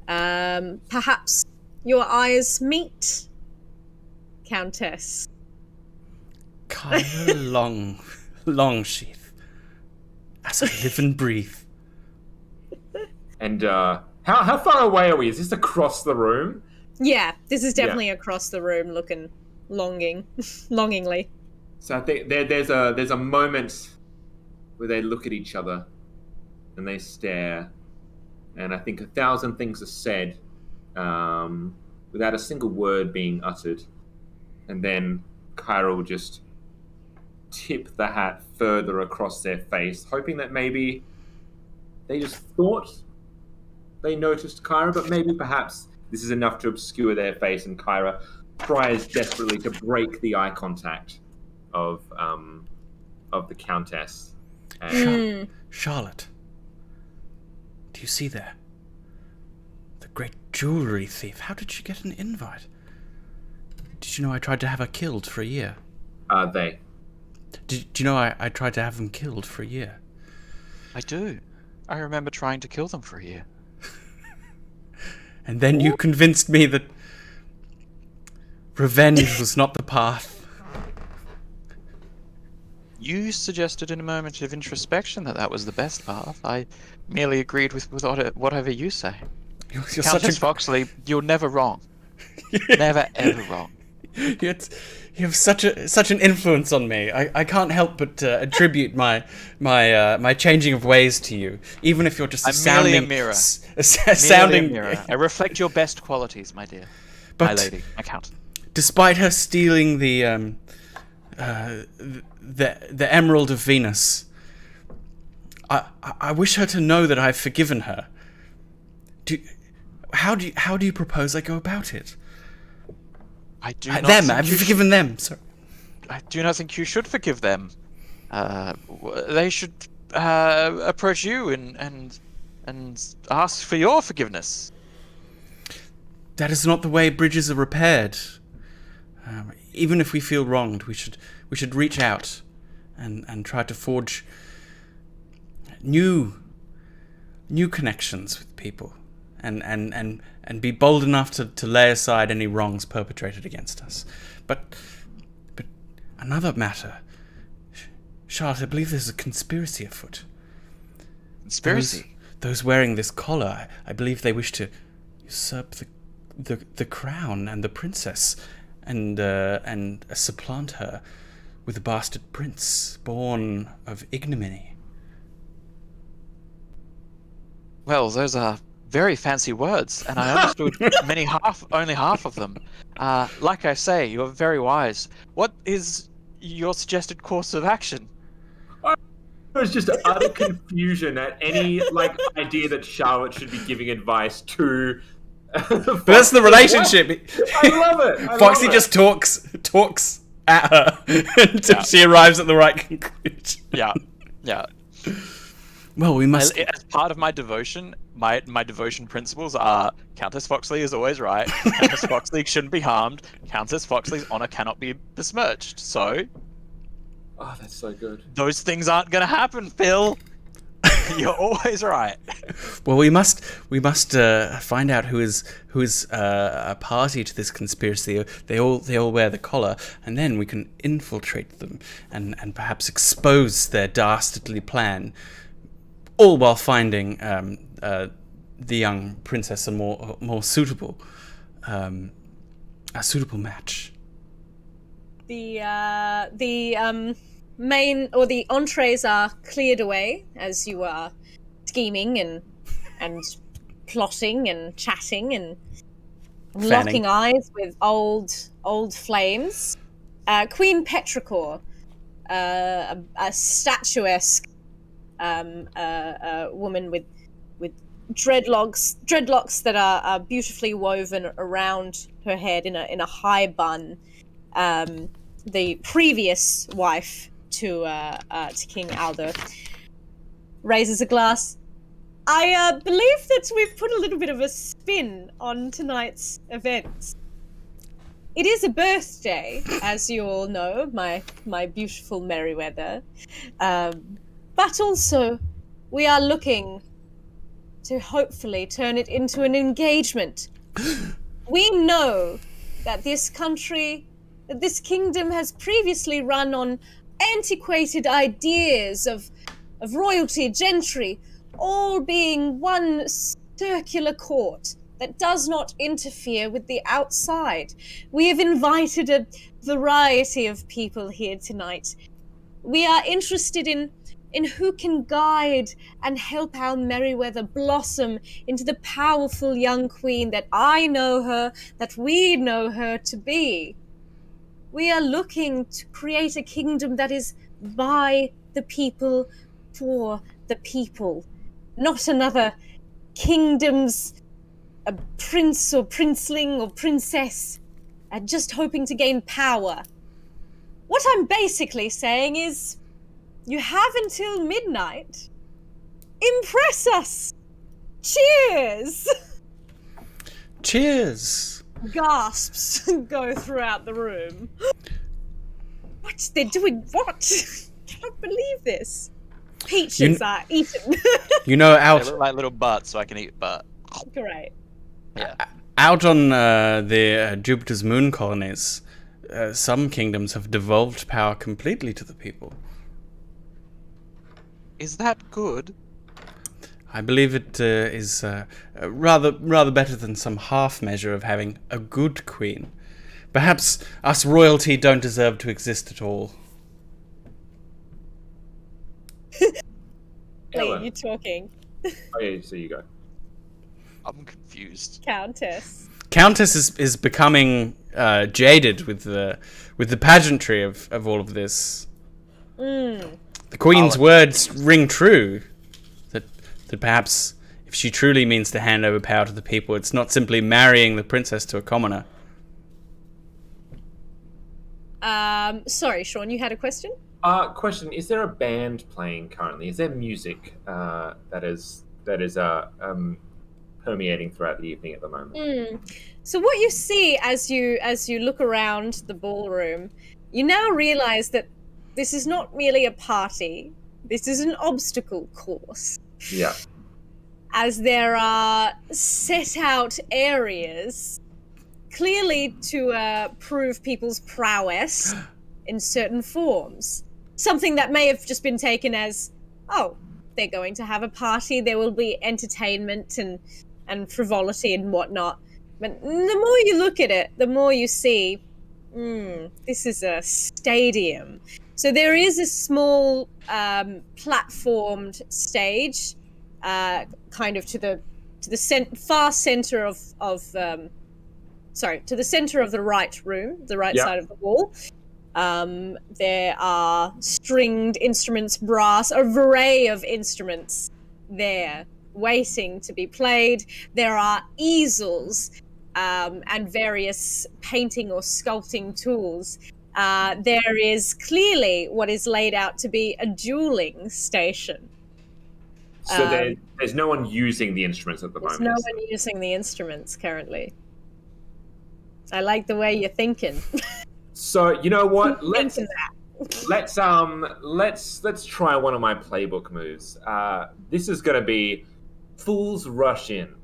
perhaps your eyes meet, Countess. Kind of long sheath. as I live and breathe. And how far away are we? Is this across the room? Yeah, this is definitely across the room, looking longingly. So I think there's a moment where they look at each other and they stare, and I think 1,000 things are said without a single word being uttered, and then Kyra will just tip the hat further across their face, hoping that maybe they just thought they noticed Kyra, but maybe perhaps this is enough to obscure their face, and Kyra tries desperately to break the eye contact of the Countess. And Charlotte, do you see there? The great jewellery thief. How did she get an invite? Did you know I tried to have her killed for a year? They. Do you know I tried to have them killed for a year? I do. I remember trying to kill them for a year. And then you convinced me that revenge was not the path. You suggested in a moment of introspection that was the best path. I merely agreed with whatever you say. You're Countess Foxley, you're never wrong. Never ever wrong. You have such an influence on me. I can't help but attribute my changing of ways to you, even if you're just merely a mirror. Sounding mirror. I reflect your best qualities, my dear, my lady, my count. Despite her stealing the Emerald of Venus, I wish her to know that I've forgiven her. How do you propose I go about it? I do not them. Have you forgiven them? Sorry. I do not think you should forgive them. They should approach you and ask for your forgiveness. That is not the way bridges are repaired. Even if we feel wronged, we should reach out and try to forge new connections with people, and be bold enough to lay aside any wrongs perpetrated against us. But another matter, Charlotte, I believe there's a conspiracy afoot. Conspiracy? Those wearing this collar, I believe they wish to usurp the crown and the princess, and supplant her with a bastard prince born of ignominy. Well, those are very fancy words, and I understood only half of them. Like I say, you're very wise. What is your suggested course of action? It was just utter confusion at any idea that Charlotte should be giving advice to. But that's the relationship. I love it. Foxy just talks at her until she arrives at the right conclusion. Yeah. Well, we must. As part of my devotion, my devotion principles are: Countess Foxley is always right. Countess Foxley shouldn't be harmed. Countess Foxley's honor cannot be besmirched. So, oh, that's so good. Those things aren't going to happen, Phil. You're always right. Well, we must find out who is a party to this conspiracy. They all wear the collar, and then we can infiltrate them and perhaps expose their dastardly plan. All while finding the young princess a more suitable match. The main or the entrees are cleared away as you are scheming and plotting and chatting and Fanning. locking eyes with old flames. Queen Petrichor, a statuesque woman with dreadlocks that are beautifully woven around her head in a high bun. The previous wife to King Aldo raises a glass. I believe that we've put a little bit of a spin on tonight's events. It is a birthday, as you all know, my beautiful Merryweather. But also, we are looking to hopefully turn it into an engagement. We know that this kingdom has previously run on antiquated ideas of of royalty, gentry, all being one circular court that does not interfere with the outside. We have invited a variety of people here tonight. We are interested in who can guide and help our Merryweather blossom into the powerful young queen that I know her, that we know her to be. We are looking to create a kingdom that is by the people, for the people. Not another kingdom's a prince or princeling or princess, just hoping to gain power. What I'm basically saying is, you have until midnight. Impress us! Cheers! Cheers! Gasps go throughout the room. What? They're doing what? Can't believe this. Peaches are eaten. You know, They look like little butts, so I can eat butt. Great. Yeah. out on the Jupiter's moon colonies, some kingdoms have devolved power completely to the people. Is that good? I believe it is rather better than some half measure of having a good queen. Perhaps us royalty don't deserve to exist at all. Wait, you talking? Oh yeah, so you go. I'm confused. Countess. Countess is becoming jaded with the pageantry of all of this. The Queen's words ring true. That perhaps if she truly means to hand over power to the people, it's not simply marrying the princess to a commoner. Sorry, Sean, you had a question? Question: is there a band playing currently? Is there music that is permeating throughout the evening at the moment? So what you see as you look around the ballroom, you now realize that this is not merely a party. This is an obstacle course. Yeah. As there are set out areas clearly to prove people's prowess in certain forms. Something that may have just been taken as, oh, they're going to have a party, there will be entertainment and frivolity and whatnot. But the more you look at it, the more you see, this is a stadium. So there is a small platformed stage, kind of to the far center to the center of the right room, the right side of the wall. There are stringed instruments, brass, a array of instruments there waiting to be played. There are easels and various painting or sculpting tools. There is clearly what is laid out to be a dueling station. So there's no one using the instruments at the moment. There's no one using the instruments currently. I like the way you're thinking. So you know what? Let's Let's try one of my playbook moves. This is going to be Fools Rush In.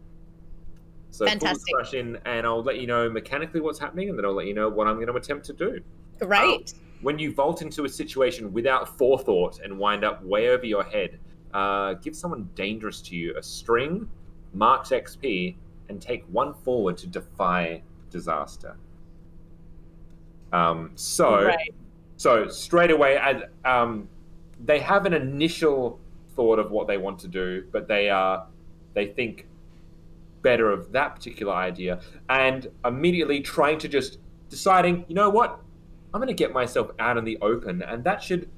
So Fantastic. Fools Rush In, and I'll let you know mechanically what's happening, and then I'll let you know what I'm going to attempt to do. Great. When you vault into a situation without forethought and wind up way over your head, give someone dangerous to you a string, marks XP, and take one forward to defy disaster. So straight away, they have an initial thought of what they want to do, but they think better of that particular idea, and immediately trying to just deciding, you know what, I'm going to get myself out in the open, and that should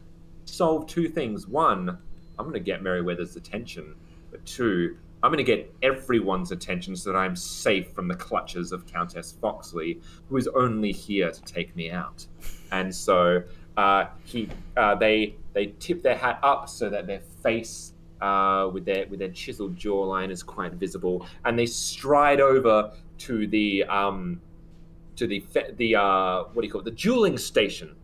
solve two things. One, I'm going to get Merryweather's attention, but two, I'm going to get everyone's attention so that I'm safe from the clutches of Countess Foxley, who is only here to take me out. And so they tip their hat up so that their face with their chiseled jawline is quite visible, and they stride over to the dueling station,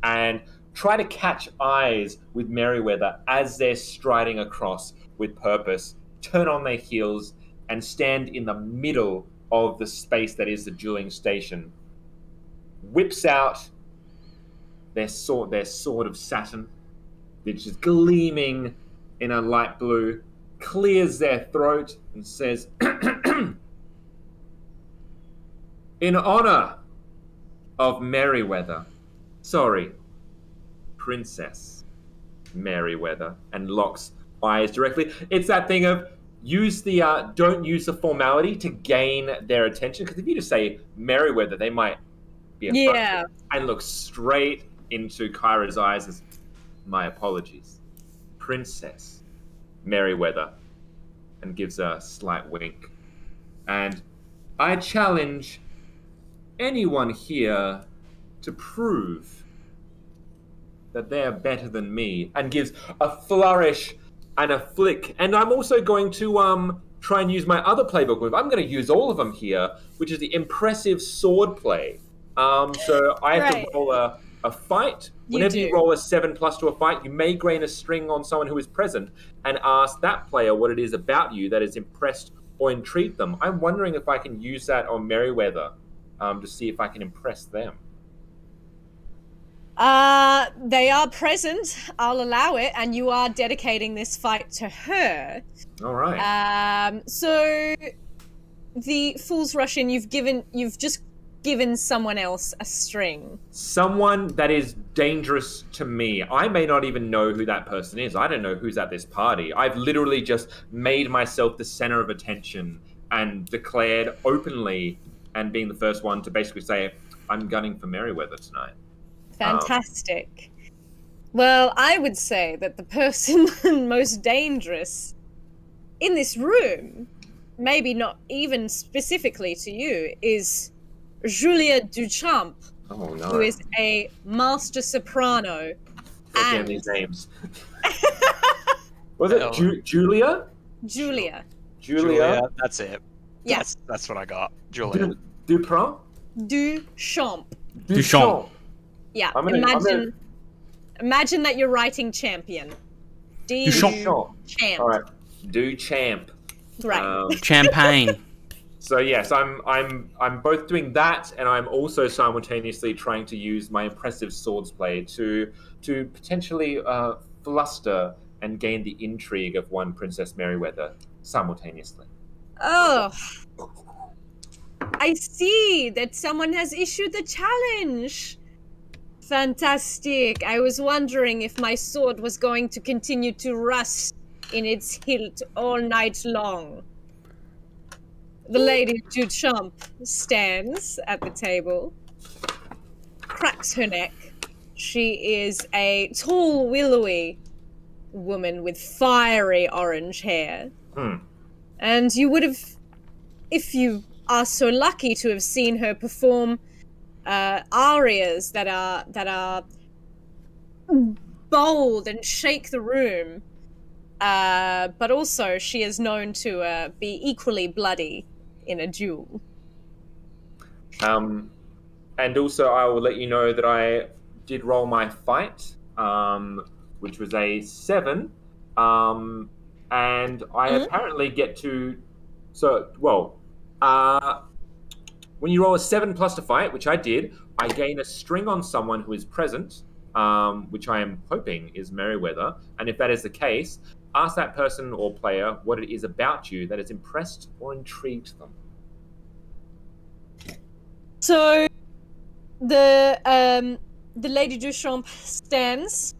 and try to catch eyes with Merryweather as they're striding across with purpose, turn on their heels, and stand in the middle of the space that is the dueling station. Whips out their sword of Saturn, which is gleaming in a light blue, clears their throat and says, in honor of Merryweather, sorry, Princess Merryweather, and locks eyes directly. It's that thing of don't use the formality to gain their attention, because if you just say Merryweather, they might be Yeah. and look straight into Kyra's eyes as, my apologies, Princess Merryweather, and gives a slight wink. And I challenge anyone here to prove that they're better than me, and gives a flourish and a flick. And I'm also going to try and use my other playbook move. I'm going to use all of them here, which is the impressive sword play. So I have to roll a fight. Whenever you roll a 7+ to a fight, you may gain a string on someone who is present and ask that player what it is about you that has impressed or intrigued them. I'm wondering if I can use that on Merryweather to see if I can impress them. They are present. I'll allow it, and you are dedicating this fight to her. All right. So the Fool's Rush in, you've just given someone else a string. Someone that is dangerous to me. I may not even know who that person is. I don't know who's at this party. I've literally just made myself the center of attention and declared openly, and being the first one to basically say, I'm gunning for Merryweather tonight. Fantastic. Well, I would say that the person most dangerous in this room, maybe not even specifically to you, is Julia Duchamp, who is a master soprano. Damn these names. Was it Julia? Julia. Julia, that's it. Yeah. That's what I got. Julia. Duchamp? Duchamp. Yeah, imagine that you're writing champion. Duchamp. Champ. All right. Duchamp. Right. Champagne. So yes, I'm both doing that, and I'm also simultaneously trying to use my impressive swords play to potentially fluster and gain the intrigue of one Princess Merryweather simultaneously. Oh, I see that someone has issued the challenge. Fantastic. I was wondering if my sword was going to continue to rust in its hilt all night long. The Lady Duchamp stands at the table, cracks her neck. She is a tall, willowy woman with fiery orange hair. And you would have, if you are so lucky to have seen her perform arias that are bold and shake the room, but also she is known to be equally bloody in a duel. And also I will let you know that I did roll my fight, which was a 7, and I apparently get to, when you roll a 7+ to fight, which I did, I gain a string on someone who is present, which I am hoping is Merryweather. And if that is the case, ask that person or player what it is about you that has impressed or intrigued them. So the Lady Duchamp stands,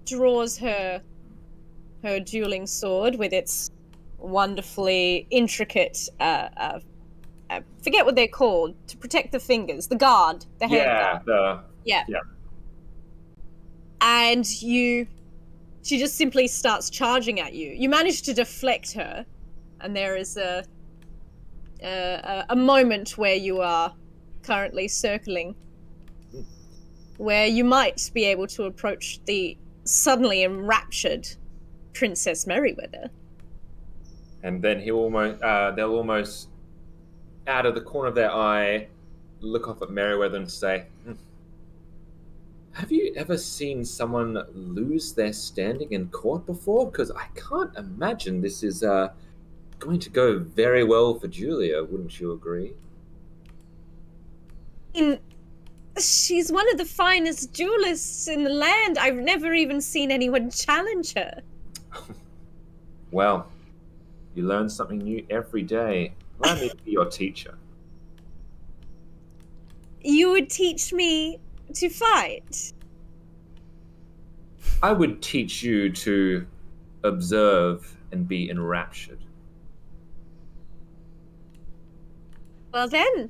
draws her dueling sword with its wonderfully intricate I forget what they're called, to protect the fingers, the guard, the hand guard. Yeah. And she just simply starts charging at you. You manage to deflect her, and there is a moment where you are currently circling, where you might be able to approach the suddenly enraptured Princess Merryweather. And then they'll almost, out of the corner of their eye, look off at Merryweather and say, have you ever seen someone lose their standing in court before? Because I can't imagine this is going to go very well for Julia, wouldn't you agree? She's one of the finest duelists in the land. I've never even seen anyone challenge her. Well, you learn something new every day. Allow me to be your teacher. You would teach me to fight. I would teach you to observe and be enraptured. Well then,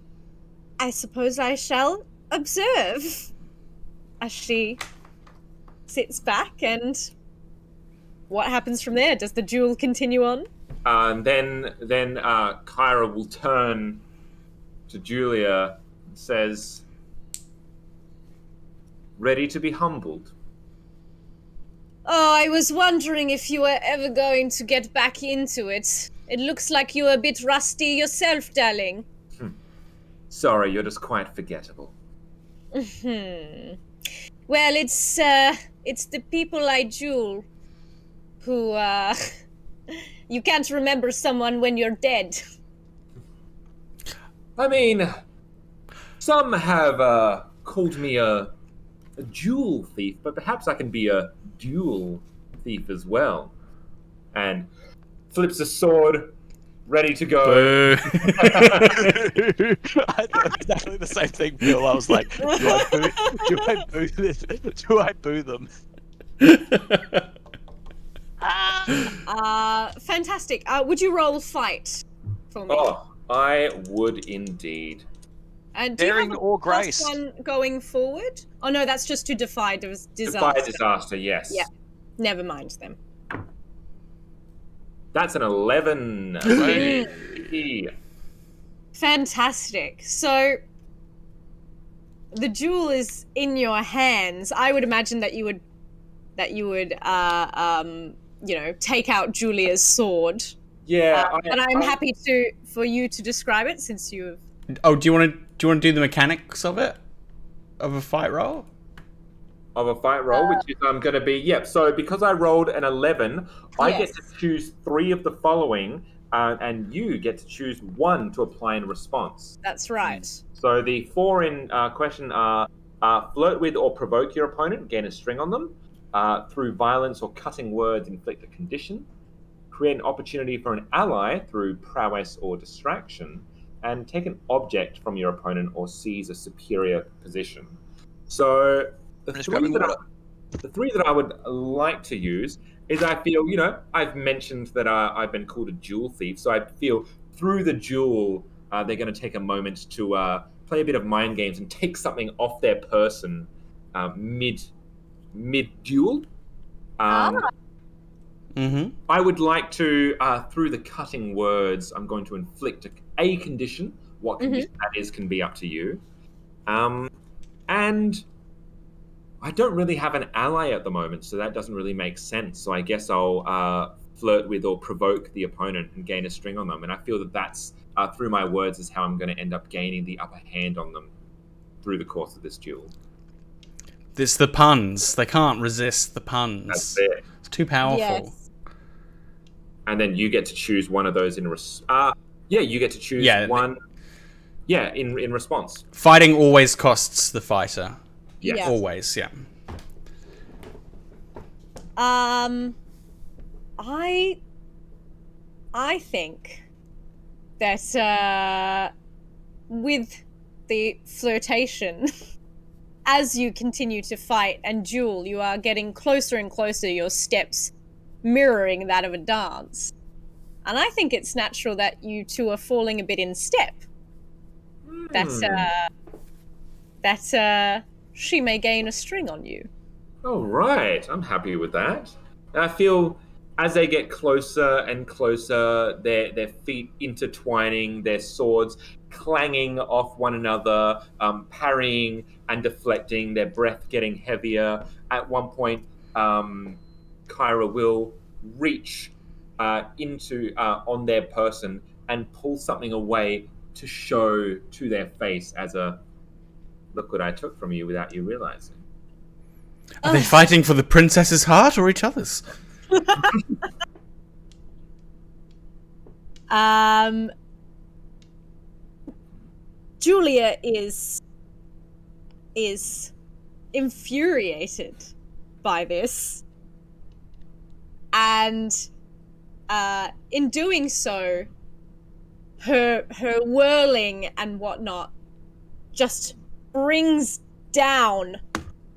I suppose I shall observe. As she sits back, and what happens from there? Does the duel continue on? And then Kyra will turn to Julia and says, "Ready to be humbled?" Oh, I was wondering if you were ever going to get back into it. It looks like you're a bit rusty yourself, darling. Sorry, you're just quite forgettable. Well, it's the people I duel who, you can't remember someone when you're dead. I mean, some have called me a jewel thief, but perhaps I can be a dual thief as well. And flips a sword, ready to go. Boo. I thought exactly the same thing, Bill. I was like, do I boo this? Do I boo them? Fantastic. Would you roll fight for me? Oh, I would indeed. And do you Daring have a or plus grace? one going forward? Oh no, that's just to defy disaster. Defy disaster, yes. Yeah. Never mind them. That's an 11. Hey. Fantastic. So the jewel is in your hands. I would imagine that you would take out Julia's sword. Yeah, and I'm happy for you to describe it since you've. Oh, do you want to do the mechanics of it? Of a fight roll? Of a fight roll, which is going to be, yep. So because I rolled an 11, I get to choose 3 of the following, and you get to choose 1 to apply in response. That's right. So the 4 in question are flirt with or provoke your opponent, gain a string on them, through violence or cutting words, inflict a condition, create an opportunity for an ally through prowess or distraction, and take an object from your opponent or seize a superior position. So the 3 that I would like to use is, I feel, I've mentioned that I've been called a jewel thief, so I feel through the jewel, they're going to take a moment to play a bit of mind games and take something off their person mid-duel. I would like to, through the cutting words, I'm going to inflict a condition. What condition that is can be up to you. And I don't really have an ally at the moment, so that doesn't really make sense. So I guess I'll flirt with or provoke the opponent and gain a string on them. And I feel that that's, through my words, is how I'm going to end up gaining the upper hand on them through the course of this duel. It's the puns. They can't resist the puns. That's it. It's too powerful. Yes. And then you get to choose one of those in you get to choose one. Yeah, in response. Fighting always costs the fighter. Yes. Yeah. Always, yeah. I think that with the flirtation, as you continue to fight and duel, you are getting closer and closer, your steps mirroring that of a dance. And I think it's natural that you two are falling a bit in step. That she may gain a string on you. All right, I'm happy with that. And I feel as they get closer and closer, their feet intertwining, their swords clanging off one another, parrying and deflecting, their breath getting heavier. At one point, Kyra will reach into on their person and pull something away to show to their face as a, look what I took from you without you realizing. Are they fighting for the princess's heart or each other's? Julia is infuriated by this, and in doing so, her whirling and whatnot just brings down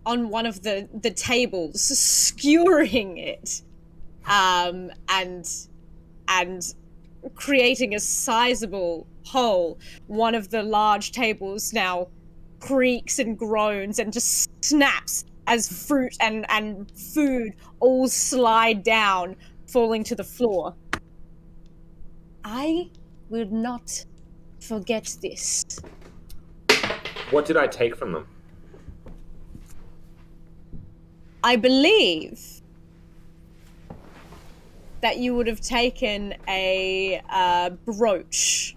on one of the tables, skewering it, and creating a sizable hole. One of the large tables now creaks and groans and just snaps as fruit and food all slide down, falling to the floor. I will not forget this. What did I take from them? I believe that you would have taken a brooch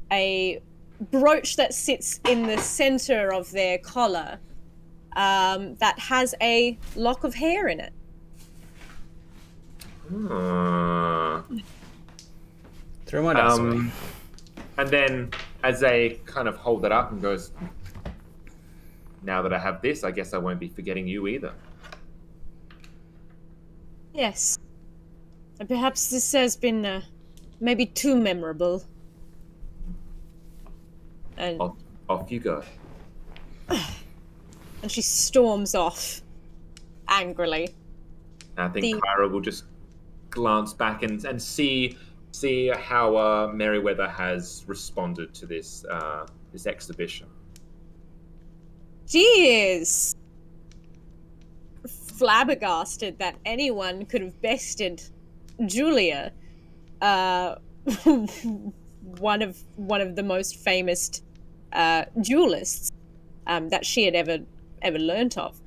that sits in the center of their collar, that has a lock of hair in it. Throw my dice away. And then, as they kind of hold it up and goes, now that I have this, I guess I won't be forgetting you either. Yes. And perhaps this has been maybe too memorable. And Off you go. and she storms off angrily. I think Kyra will just glance back and see how Merryweather has responded to this this exhibition. She is flabbergasted that anyone could have bested Julia, one of the most famous duelists that she had ever learnt of,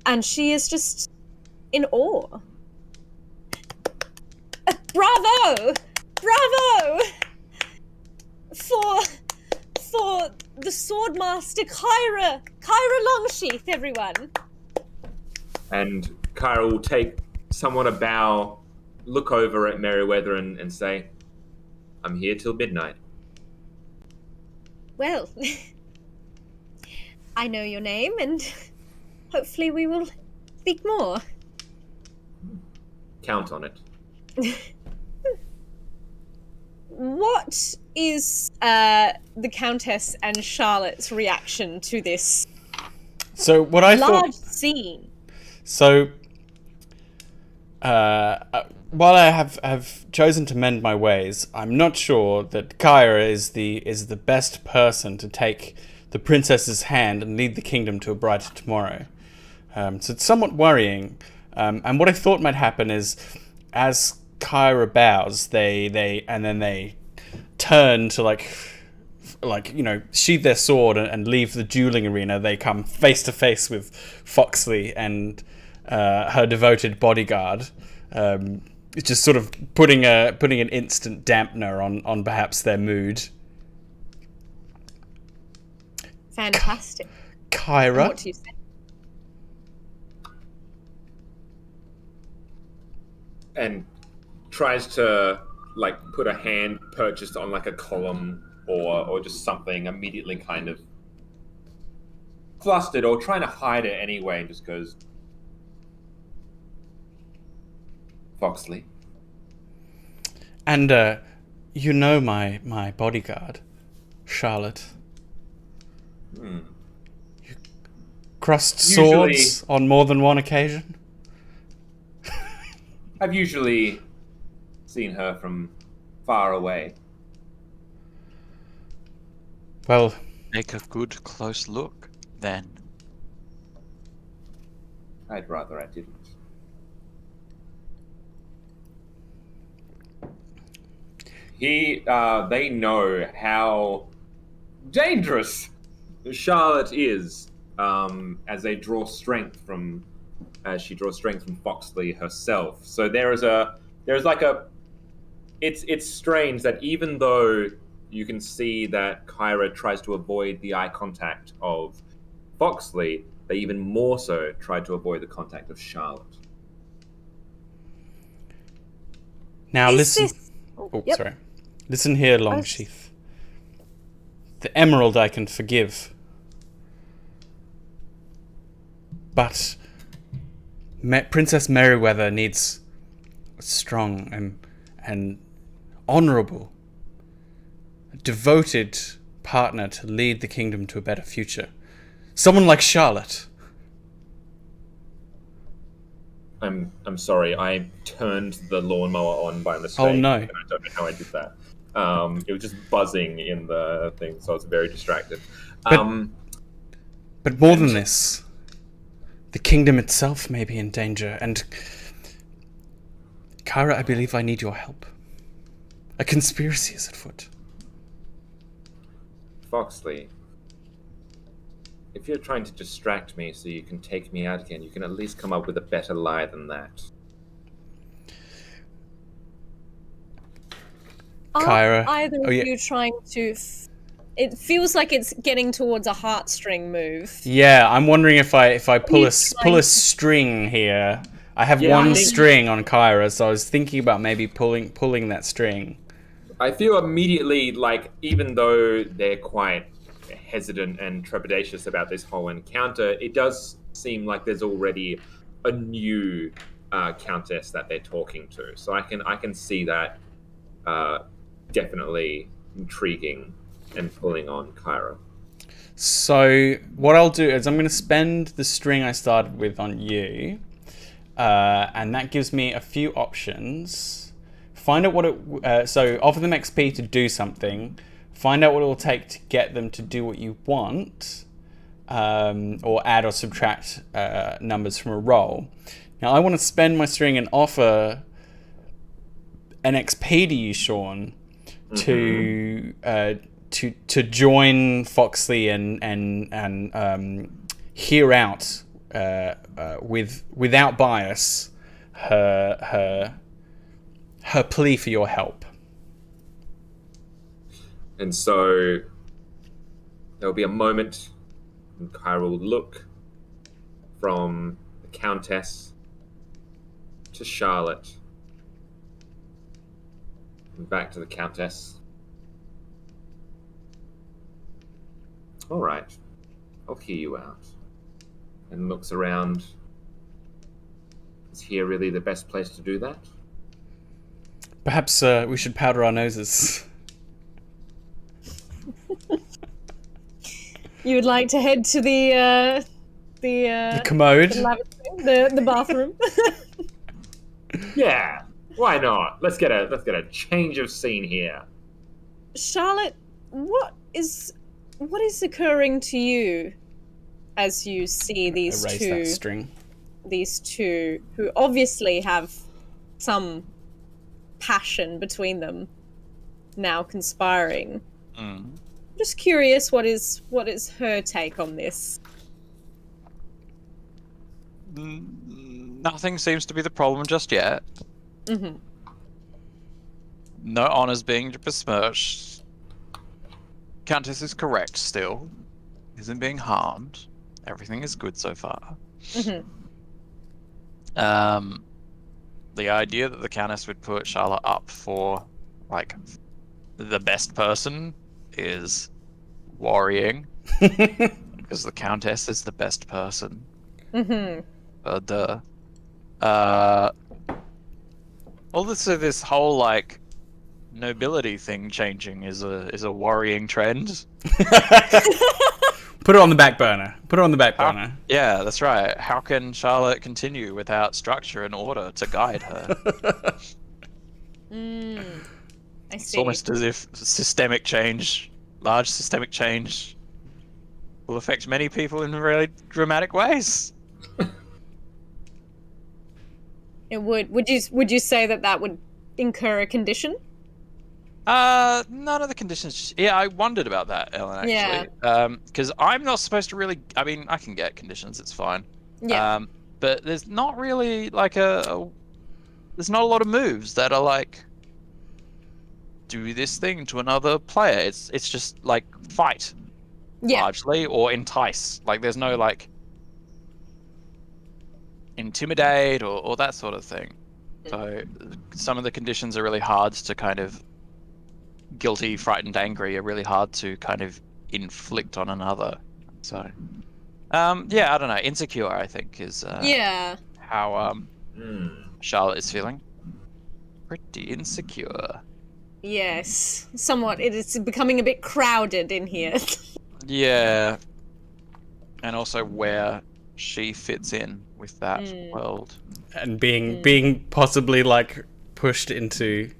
and she is just in awe. Bravo! For the Swordmaster Kyra Longsheath, everyone. And Kyra will take somewhat a bow, look over at Merryweather and say, I'm here till midnight. Well, I know your name, and hopefully we will speak more. Count on it. What is the Countess and Charlotte's reaction to this So what I large thought... scene? So, while I have chosen to mend my ways, I'm not sure that Kyra is the best person to take the princess's hand and lead the kingdom to a brighter tomorrow. So it's somewhat worrying. And what I thought might happen is, as Kyra bows, they turn to like sheathe their sword and leave the dueling arena. They come face to face with Foxley and her devoted bodyguard, just sort of putting an instant dampener on perhaps their mood. Fantastic. Kyra, What do you say? And tries to put a hand purchased on a column or just something, immediately kind of flustered or trying to hide it anyway, and just goes, Foxley. and my bodyguard, Charlotte. You crossed swords on more than one occasion? I've usually seen her from far away. Well, Take a good close look, then. I'd rather I didn't. They know how dangerous Charlotte is, as she draws strength from Foxley herself. So it's strange that even though you can see that Kyra tries to avoid the eye contact of Foxley, they even more so try to avoid the contact of Charlotte. now listen. Yep. Sorry. Listen here, Longsheath. The emerald I can forgive. But Princess Merryweather needs strong and honorable, a devoted partner to lead the kingdom to a better future. Someone like Charlotte. I'm sorry. I turned the lawnmower on by mistake. Oh, no. And I don't know how I did that. It was just buzzing in the thing, so I was very distracted. But more than this, the kingdom itself may be in danger, and Kyra, I believe I need your help. A conspiracy is afoot. Foxley, if you're trying to distract me so you can take me out again, you can at least come up with a better lie than that. Kyra, Either of you trying to... It feels like it's getting towards a heartstring move. Yeah, I'm wondering if I pull a string here. I have one string on Kyra, so I was thinking about maybe pulling that string. I feel immediately like, even though they're quite hesitant and trepidatious about this whole encounter, it does seem like there's already a new countess that they're talking to. So I can see that definitely intriguing and pulling on Kyra. So what I'll do is I'm going to spend the string I started with on you, and that gives me a few options. Find out what it... so offer them XP to do something. Find out what it will take to get them to do what you want, or add or subtract numbers from a roll. Now I want to spend my string and offer an XP to you, Sean, to join Foxley and hear out without bias her plea for your help. And so there'll be a moment when Kyra will look from the Countess to Charlotte and back to the Countess. All right, I'll hear you out. And looks around. Is here really the best place to do that? Perhaps we should powder our noses. You would like to head to the commode, the bathroom. Yeah, why not? Let's get a change of scene here. Charlotte, what is occurring to you as you see these two who obviously have some passion between them now conspiring? Just curious, what is her take on this? Nothing seems to be the problem just yet. No honors being besmirched. Countess is correct still. Isn't being harmed. Everything is good so far. The idea that the Countess would put Charlotte up for, like, the best person is worrying. Because the Countess is the best person. Also, this whole, like, nobility thing changing is a worrying trend. Put it on the back burner. Yeah, that's right. How can Charlotte continue without structure and order to guide her? I see. It's almost as if large systemic change, will affect many people in really dramatic ways. It would. Would you say that would incur a condition? None of the conditions. Yeah, I wondered about that, Ellen, actually. Yeah. Because I'm not supposed to really. I mean, I can get conditions. It's fine. Yeah. But there's not really like there's not a lot of moves that are like do this thing to another player. It's just like fight, largely, or entice. Like there's no like intimidate or that sort of thing. So some of the conditions are really hard to kind of guilty, frightened, angry are really hard to kind of inflict on another. So yeah, I don't know. Insecure, I think, is how Charlotte is feeling. pretty insecure. Yes, somewhat. It is becoming a bit crowded in here. Yeah. And also where she fits in with that world. And being possibly like pushed into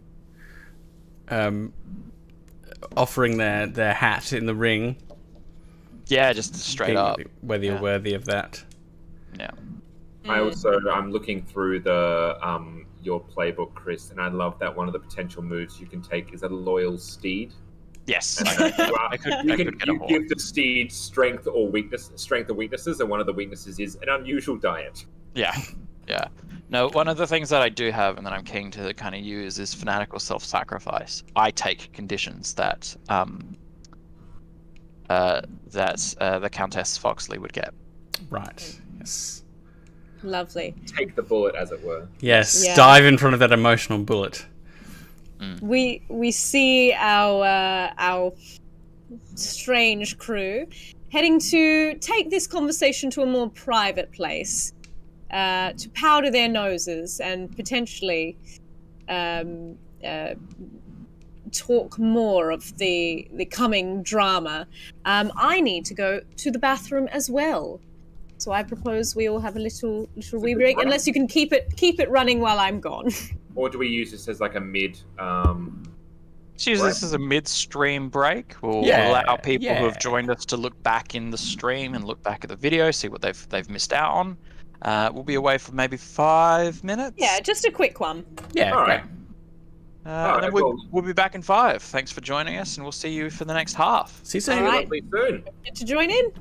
offering their hat in the ring. Yeah, just straight being- up. whether you're Yeah. worthy of that. Yeah. I'm looking through the your playbook, Chris, and I love that one of the potential moves you can take is a loyal steed. Yes. And I could get a you horse. give the steed strength or weaknesses, and one of the weaknesses is an unusual diet. Yeah. Yeah. No, one of the things that I do have and that I'm keen to kind of use is fanatical self-sacrifice. I take conditions that the Countess Foxley would get. Right. Yes. Lovely. Take the bullet, as it were. Yes. Yeah. Dive in front of that emotional bullet. We see our strange crew heading to take this conversation to a more private place, to powder their noses and potentially talk more of the coming drama. I need to go to the bathroom as well, so I propose we all have a little wee good break, run. unless you can keep it running while I'm gone. Or do we use this as like a mid? Let's use this as a midstream break. We'll Yeah, allow people who have yeah. joined us to look back in the stream and look back at the video, see what they've missed out on. We'll be away for maybe 5 minutes. Yeah, just a quick one. Yeah. All Great. right. And then we'll be back in 5. Thanks for joining us, and we'll see you for the next half. See you See soon. you All right. lovely soon. Get to join in.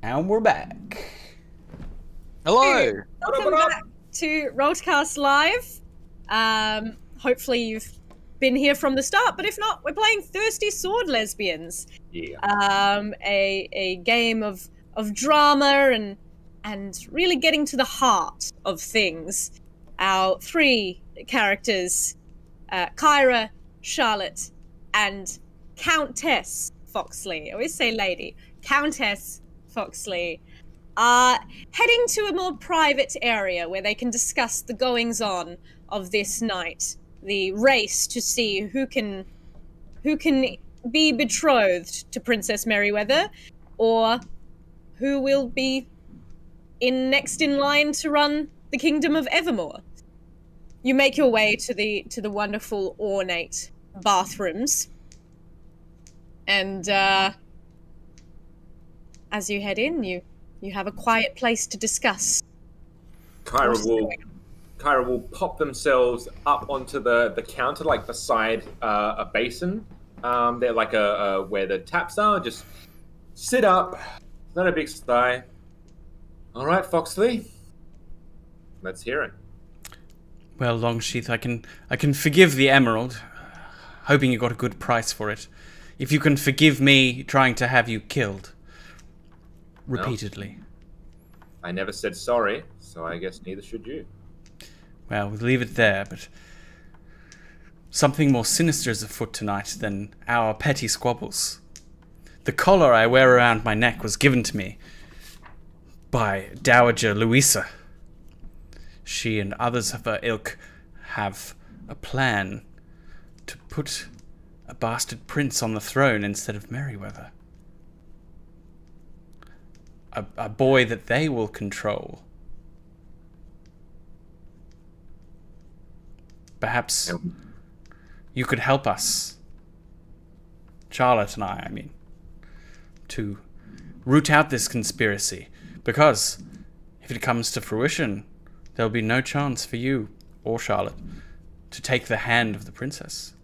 And we're back. Hello. Welcome back to Rollcast Live. Hopefully you've been here from the start, but if not, we're playing Thirsty Sword Lesbians. Yeah. A game of drama and really getting to the heart of things. Our three characters, Kyra, Charlotte, and Countess Foxley. I always say lady. Countess Foxley are heading to a more private area where they can discuss the goings-on of this night. The race to see who can be betrothed to Princess Merryweather, or who will be next in line to run the Kingdom of Evermore. You make your way to the wonderful ornate bathrooms, and as you head in, you have a quiet place to discuss. Kyra will pop themselves up onto the counter, like beside a basin. They're like a where the taps are. Just sit up. Not a big sigh. All right, Foxley. Let's hear it. Well, Longsheath, I can forgive the emerald, hoping you got a good price for it. If you can forgive me trying to have you killed repeatedly. I never said sorry, so I guess neither should you. Well, we'll leave it there, but something more sinister is afoot tonight than our petty squabbles. The collar I wear around my neck was given to me by Dowager Louisa. She and others of her ilk have a plan to put a bastard prince on the throne instead of Merryweather. A boy that they will control. Perhaps you could help us, Charlotte and I mean, to root out this conspiracy, because if it comes to fruition, there'll be no chance for you or Charlotte to take the hand of the princess.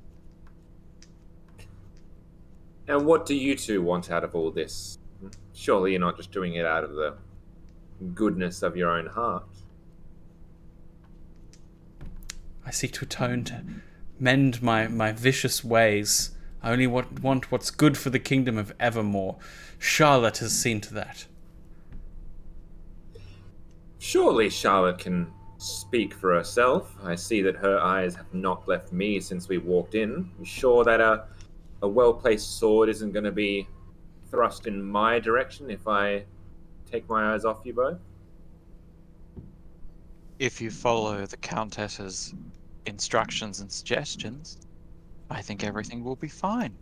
And what do you two want out of all this? Surely you're not just doing it out of the goodness of your own heart. I seek to atone, to mend my vicious ways. I only want what's good for the kingdom of Evermore. Charlotte has seen to that. Surely Charlotte can speak for herself. I see that her eyes have not left me since we walked in. I'm sure that a well-placed sword isn't going to be thrust in my direction if I take my eyes off you both. If you follow the Countess's instructions and suggestions, I think everything will be fine.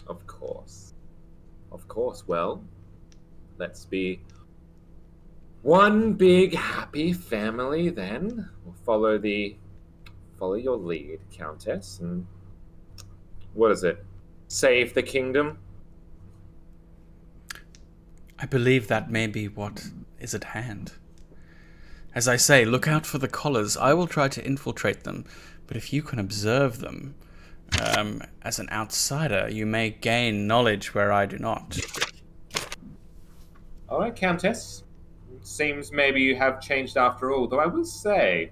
Of course. Of course. Well, let's be one big happy family then. We'll follow your lead, Countess, and what is it? Save the kingdom? I believe that may be what is at hand. As I say, look out for the collars. I will try to infiltrate them, but if you can observe them, as an outsider, you may gain knowledge where I do not. All right, Countess. Seems maybe you have changed after all, though I will say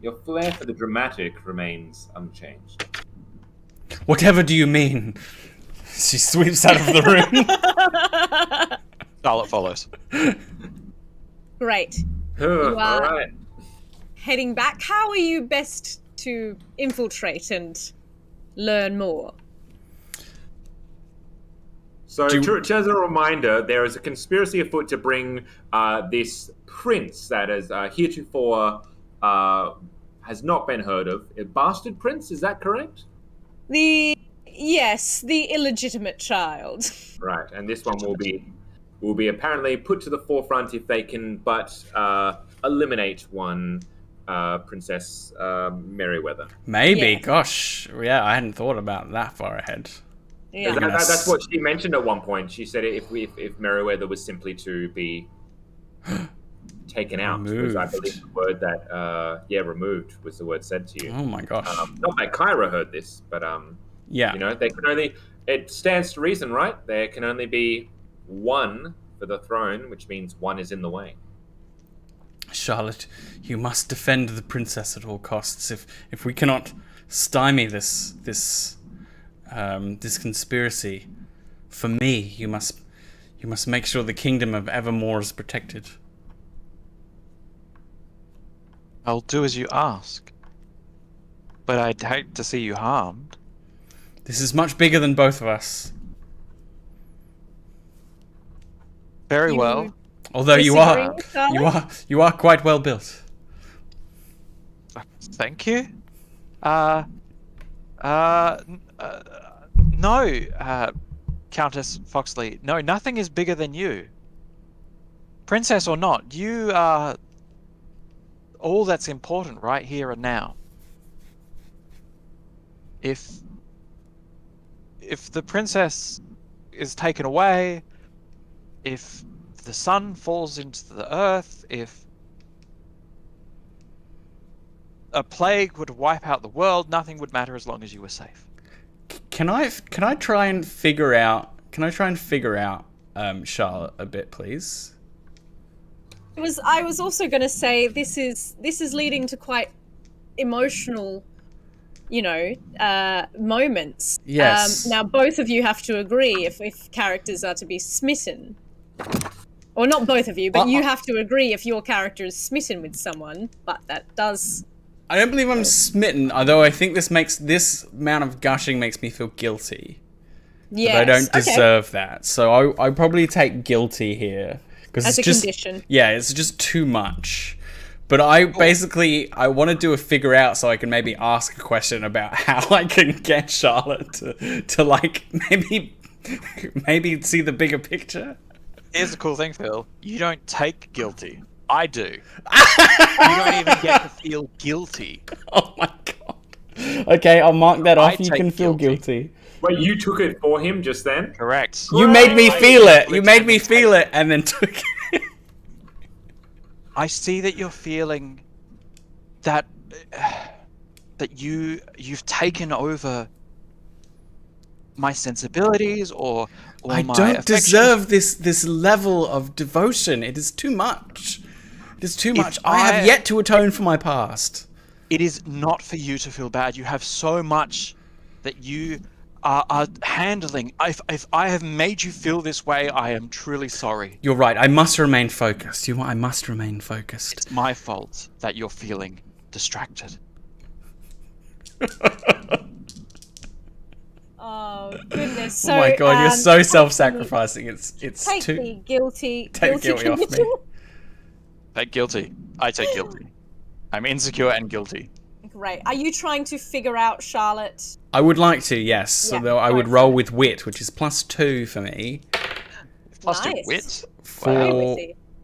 your flair for the dramatic remains unchanged. Whatever do you mean? She sweeps out of the room. Charlotte follows. Great. All are- right. Heading back, how are you best to infiltrate and learn more? So, just as a reminder, there is a conspiracy afoot to bring this prince that is heretofore has not been heard of. A bastard prince, is that correct? The illegitimate child. Right, and this one will be apparently put to the forefront if they can but eliminate one Princess Merryweather. Maybe, Yeah. gosh. Yeah, I hadn't thought about that far ahead. Yeah. That's what she mentioned at one point. She said if Merryweather was simply to be taken out, was I believe the word that removed was the word said to you. Oh my gosh. Not that Kyra heard this, but Yeah. they could only It stands to reason, right? There can only be one for the throne, which means one is in the way. Charlotte, you must defend the princess at all costs. If we cannot stymie this conspiracy, for me, you must make sure the kingdom of Evermore is protected. I'll do as you ask. But I'd hate to see you harmed. This is much bigger than both of us. Very well. Although you are quite well built. Thank you. No, Countess Foxley. No, nothing is bigger than you. Princess or not, you are all that's important right here and now. If the princess is taken away, if the sun falls into the earth, if a plague would wipe out the world, nothing would matter as long as you were safe. Can I try and figure out Charlotte a bit, please? I was also going to say this is leading to quite emotional, moments. Yes. Now both of you have to agree if characters are to be smitten. Or not both of you, but you have to agree if your character is smitten with someone, but that does... I don't believe I'm smitten, although I think this amount of gushing makes me feel guilty. Yes, I don't deserve that. So I probably take guilty here. As a condition. Yeah, it's just too much. But I want to do a figure out so I can maybe ask a question about how I can get Charlotte to like maybe see the bigger picture. Here's the cool thing, Phil. You don't take guilty. I do. You don't even get to feel guilty. Oh my god. Okay, I'll mark that off. You can feel guilty. Wait, you took it for him just then? Correct. You made me feel it. You made me feel it and then took it. I see that you're feeling that you've taken over my sensibilities or I my don't affections. deserve this level of devotion. It is too much. It is too much. I have yet to atone for my past. It is not for you to feel bad. You have so much that you are handling. If I have made you feel this way, I am truly sorry. You're right. I must remain focused. I must remain focused. It's my fault that you're feeling distracted. Oh goodness! So, oh my god, you're so self-sacrificing. It's take too. the guilty Take guilty off me. Take guilty. I take guilty. I'm insecure and guilty. Great. Are you trying to figure out Charlotte? I would like to, yes. Yeah, Although I would roll with wit, which is +2 for me. Plus Nice. 2 wit. 4,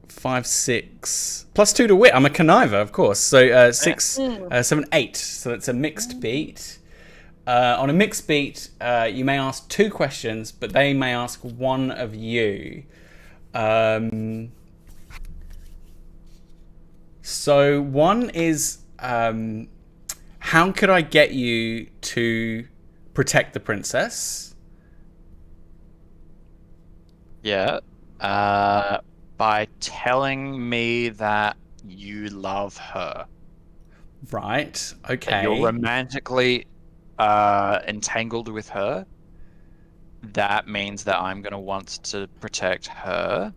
5, 6. +2 to wit. I'm a conniver, of course. So 6, 7, 8. So it's a mixed beat. On a mixed beat, you may ask 2 questions, but they may ask one of you. So one is, how could I get you to protect the princess? Yeah. By telling me that you love her. Right. Okay. That you're romantically entangled with her. That means that I'm going to want to protect her.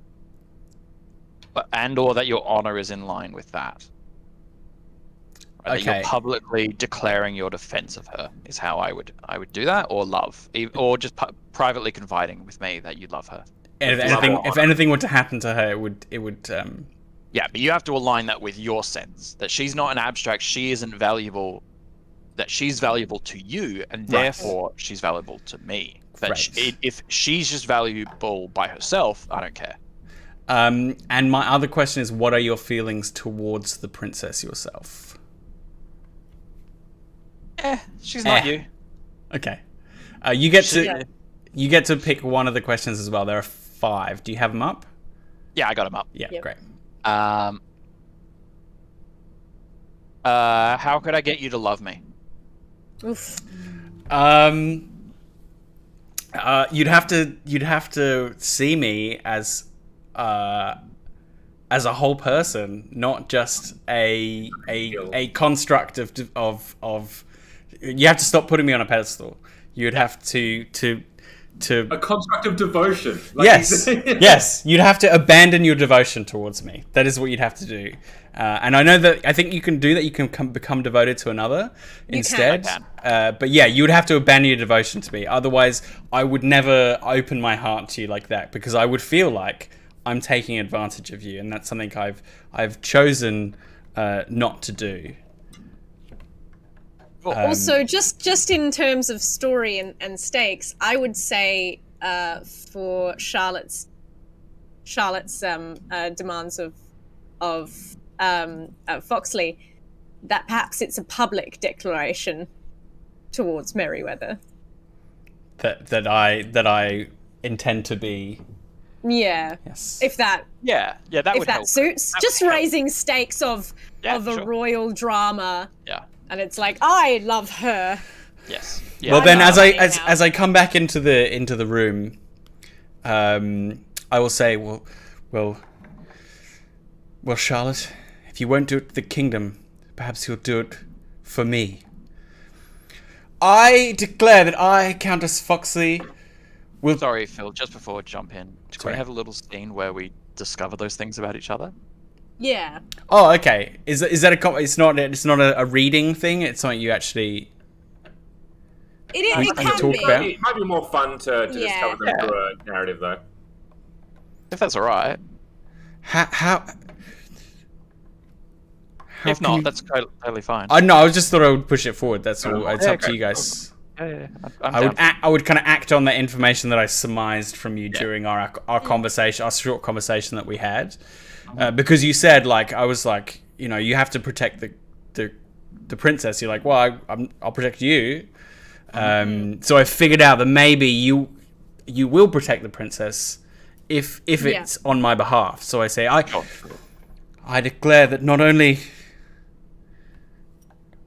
And or that your honor is in line with that. Right, Okay. that you're publicly declaring your defense of her is how I would do that, or love, or just privately confiding with me that you love her. And if anything were to happen to her, it would. Yeah, but you have to align that with your sense that she's not an abstract. She isn't valuable. That she's valuable to you, and therefore she's valuable to me. That if she's just valuable by herself, I don't care. And my other question is, what are your feelings towards the princess yourself? She's not you. Okay. You get to pick one of the questions as well. There are 5. Do you have them up? Yeah, I got them up. Yeah, Yep. great. How could I get you to love me? Oof. You'd have to see me as a whole person, not just a construct of. You have to stop putting me on a pedestal. You'd have to a construct of devotion. Yes. You'd have to abandon your devotion towards me. That is what you'd have to do. And I think you can do that. You can become devoted to another instead. But yeah, you would have to abandon your devotion to me. Otherwise, I would never open my heart to you like that, because I would feel like I'm taking advantage of you, and that's something I've chosen not to do. Also, just in terms of story and stakes, I would say for Charlotte's demands of Foxley, that perhaps it's a public declaration towards Merryweather. That I intend to be. Yeah. Yes. If that. Yeah. That if would that help. suits. That just would help. raising stakes of a royal drama. Yeah. And it's like, I love her. Yes. Yeah. Well, then, as I come back into the room, I will say, well, Charlotte, if you won't do it for the kingdom, perhaps you'll do it for me. I declare that I, Countess Foxley, will. Sorry, Phil. Just before we jump in, can Sorry. we have a little scene where we discover those things about each other? Yeah. Oh, okay. Is that it's not a reading thing? It's something you actually. It can can talk be. about. It might be more fun to Yeah. discover them through a narrative, though. If that's all right. How If can not, you- that's totally fine. I just thought I would push it forward. That's all. It's Yeah, up to okay. you guys. Yeah. I would kind of act on the information that I surmised from you during our conversation, our short conversation that we had, because you said, like, I was like, you have to protect the princess. You're like, well, I'll protect you. So I figured out that maybe you will protect the princess if it's on my behalf. So I say I declare that not only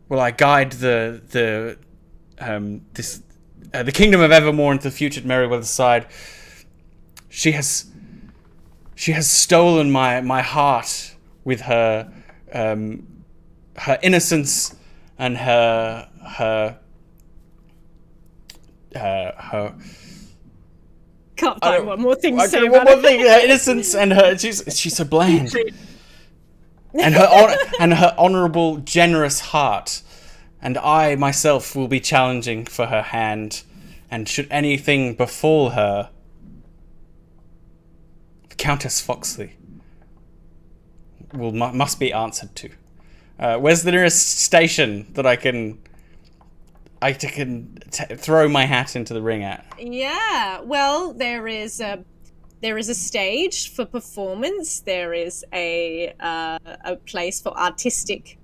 will I guide the kingdom of Evermore into the future at Merryweather's side, she has stolen my heart with her innocence and her Can't find one more thing to say one about more it. thing, her innocence and her she's so bland. And her honourable, generous heart, and I myself will be challenging for her hand. And should anything befall her, Countess Foxley must be answered to. Where's the nearest station that I can throw my hat into the ring at? Yeah. Well, there is a stage for performance. There is a place for artistic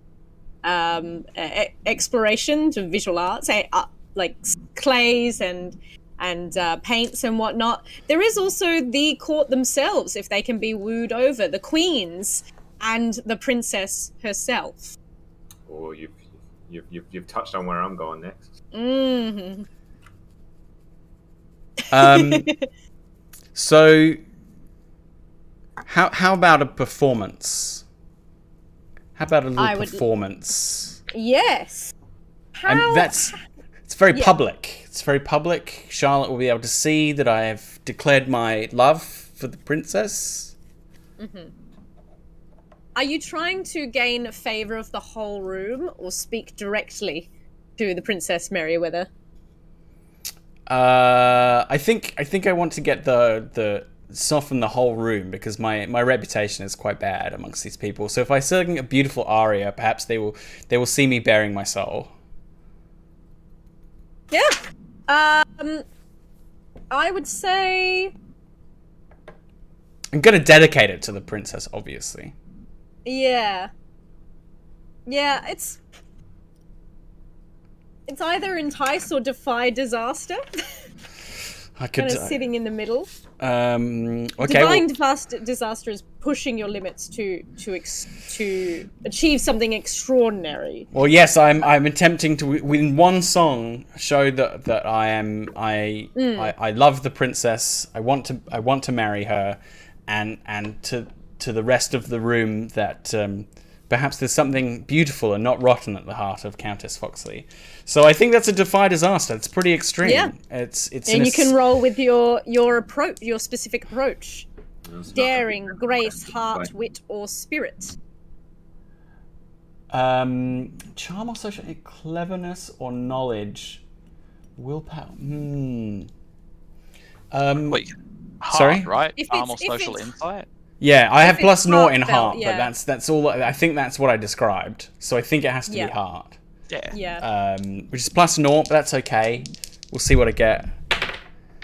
exploration to visual arts, like clays and paints and whatnot. There is also the court themselves, if they can be wooed over, the queens and the princess herself. Oh, you've touched on where I'm going next. Mm-hmm. So, how about a performance? How about a little performance? Yes. And it's very public. It's very public. Charlotte will be able to see that I have declared my love for the princess. Mm-hmm. Are you trying to gain favour of the whole room, or speak directly to the Princess Merryweather? I think I want to get the soften the whole room, because my reputation is quite bad amongst these people. So if I sing a beautiful aria, perhaps they will see me bearing my soul. Yeah. I would say. I'm gonna dedicate it to the princess, obviously. Yeah. Yeah, it's either entice or defy disaster. I could. Kind of sitting in the middle. Okay. Divine disaster is pushing your limits to achieve something extraordinary. Well, yes, I'm attempting to, in one song, show that I love the princess. I want to marry her, and to the rest of the room that perhaps there's something beautiful and not rotten at the heart of Countess Foxley. So I think that's a defy disaster. It's pretty extreme. Yeah. It's And you can roll with your approach, your specific approach. Daring, grace, heart, wit, or spirit. Charm or social cleverness or knowledge, willpower. Wait, Sorry? heart, right? If Charm or it's- social insight? Yeah, I have it's plus naught in heartfelt, heart, yeah. but that's all. I think that's what I described. So I think it has to Yeah. be heart. Yeah. Yeah. Which is plus naught, but that's okay. We'll see what I get.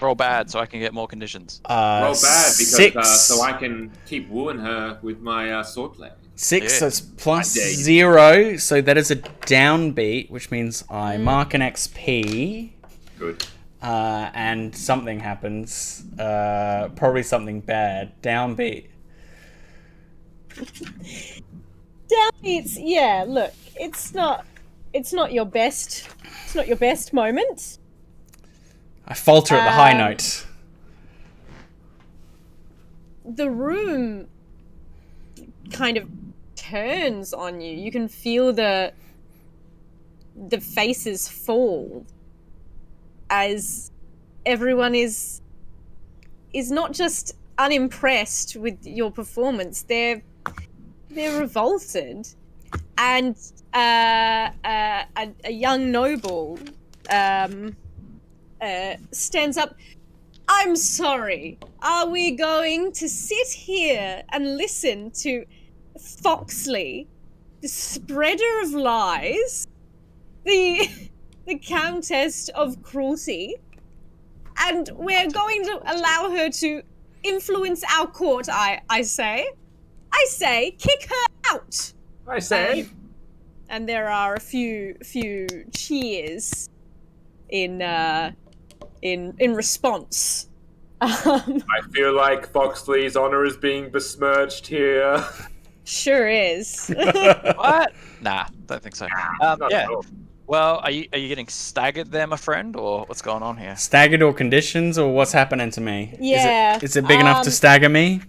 Roll bad so I can get more conditions. Roll bad because 6. so I can keep wooing her with my sword play. 6, Yeah. so it's plus I dare you. 0, so that is a downbeat, which means I mark an XP, Good. and something happens. Probably something bad. Downbeat. Downbeats, yeah, look, it's not your best moment. I falter at the high Um, note. The room kind of turns on you. You can feel the faces fall as everyone is not just unimpressed with your performance, they're revolted. And a young noble stands up. I'm sorry. Are we going to sit here and listen to Foxley, the spreader of lies, the Countess of Cruelty, and we're going to allow her to influence our court? I say, kick her out. I say. And there are a few cheers in response. I feel like Foxley's honor is being besmirched here. Sure is. What? Nah, don't think so. Not Yeah. at all. Well, are you getting staggered there, my friend, or what's going on here? Staggered or conditions, or what's happening to me? Yeah, Is it big enough to stagger me?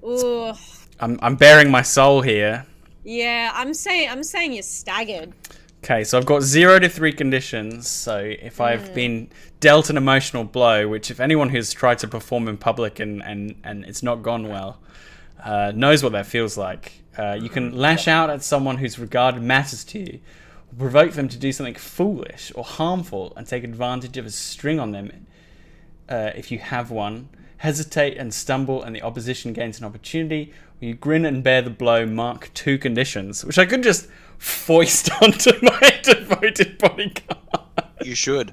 Ooh, I'm bearing my soul here. yeah, I'm saying you're staggered. Okay, so I've got 0 to 3 conditions. So if I've been dealt an emotional blow, which if anyone who's tried to perform in public and it's not gone well, knows what that feels like. You can lash out at someone whose regard matters to you, or provoke them to do something foolish or harmful and take advantage of a string on them if you have one. Hesitate and stumble and the opposition gains an opportunity. When you grin and bear the blow, mark 2 conditions, which I could just foist onto my devoted bodyguard. You should.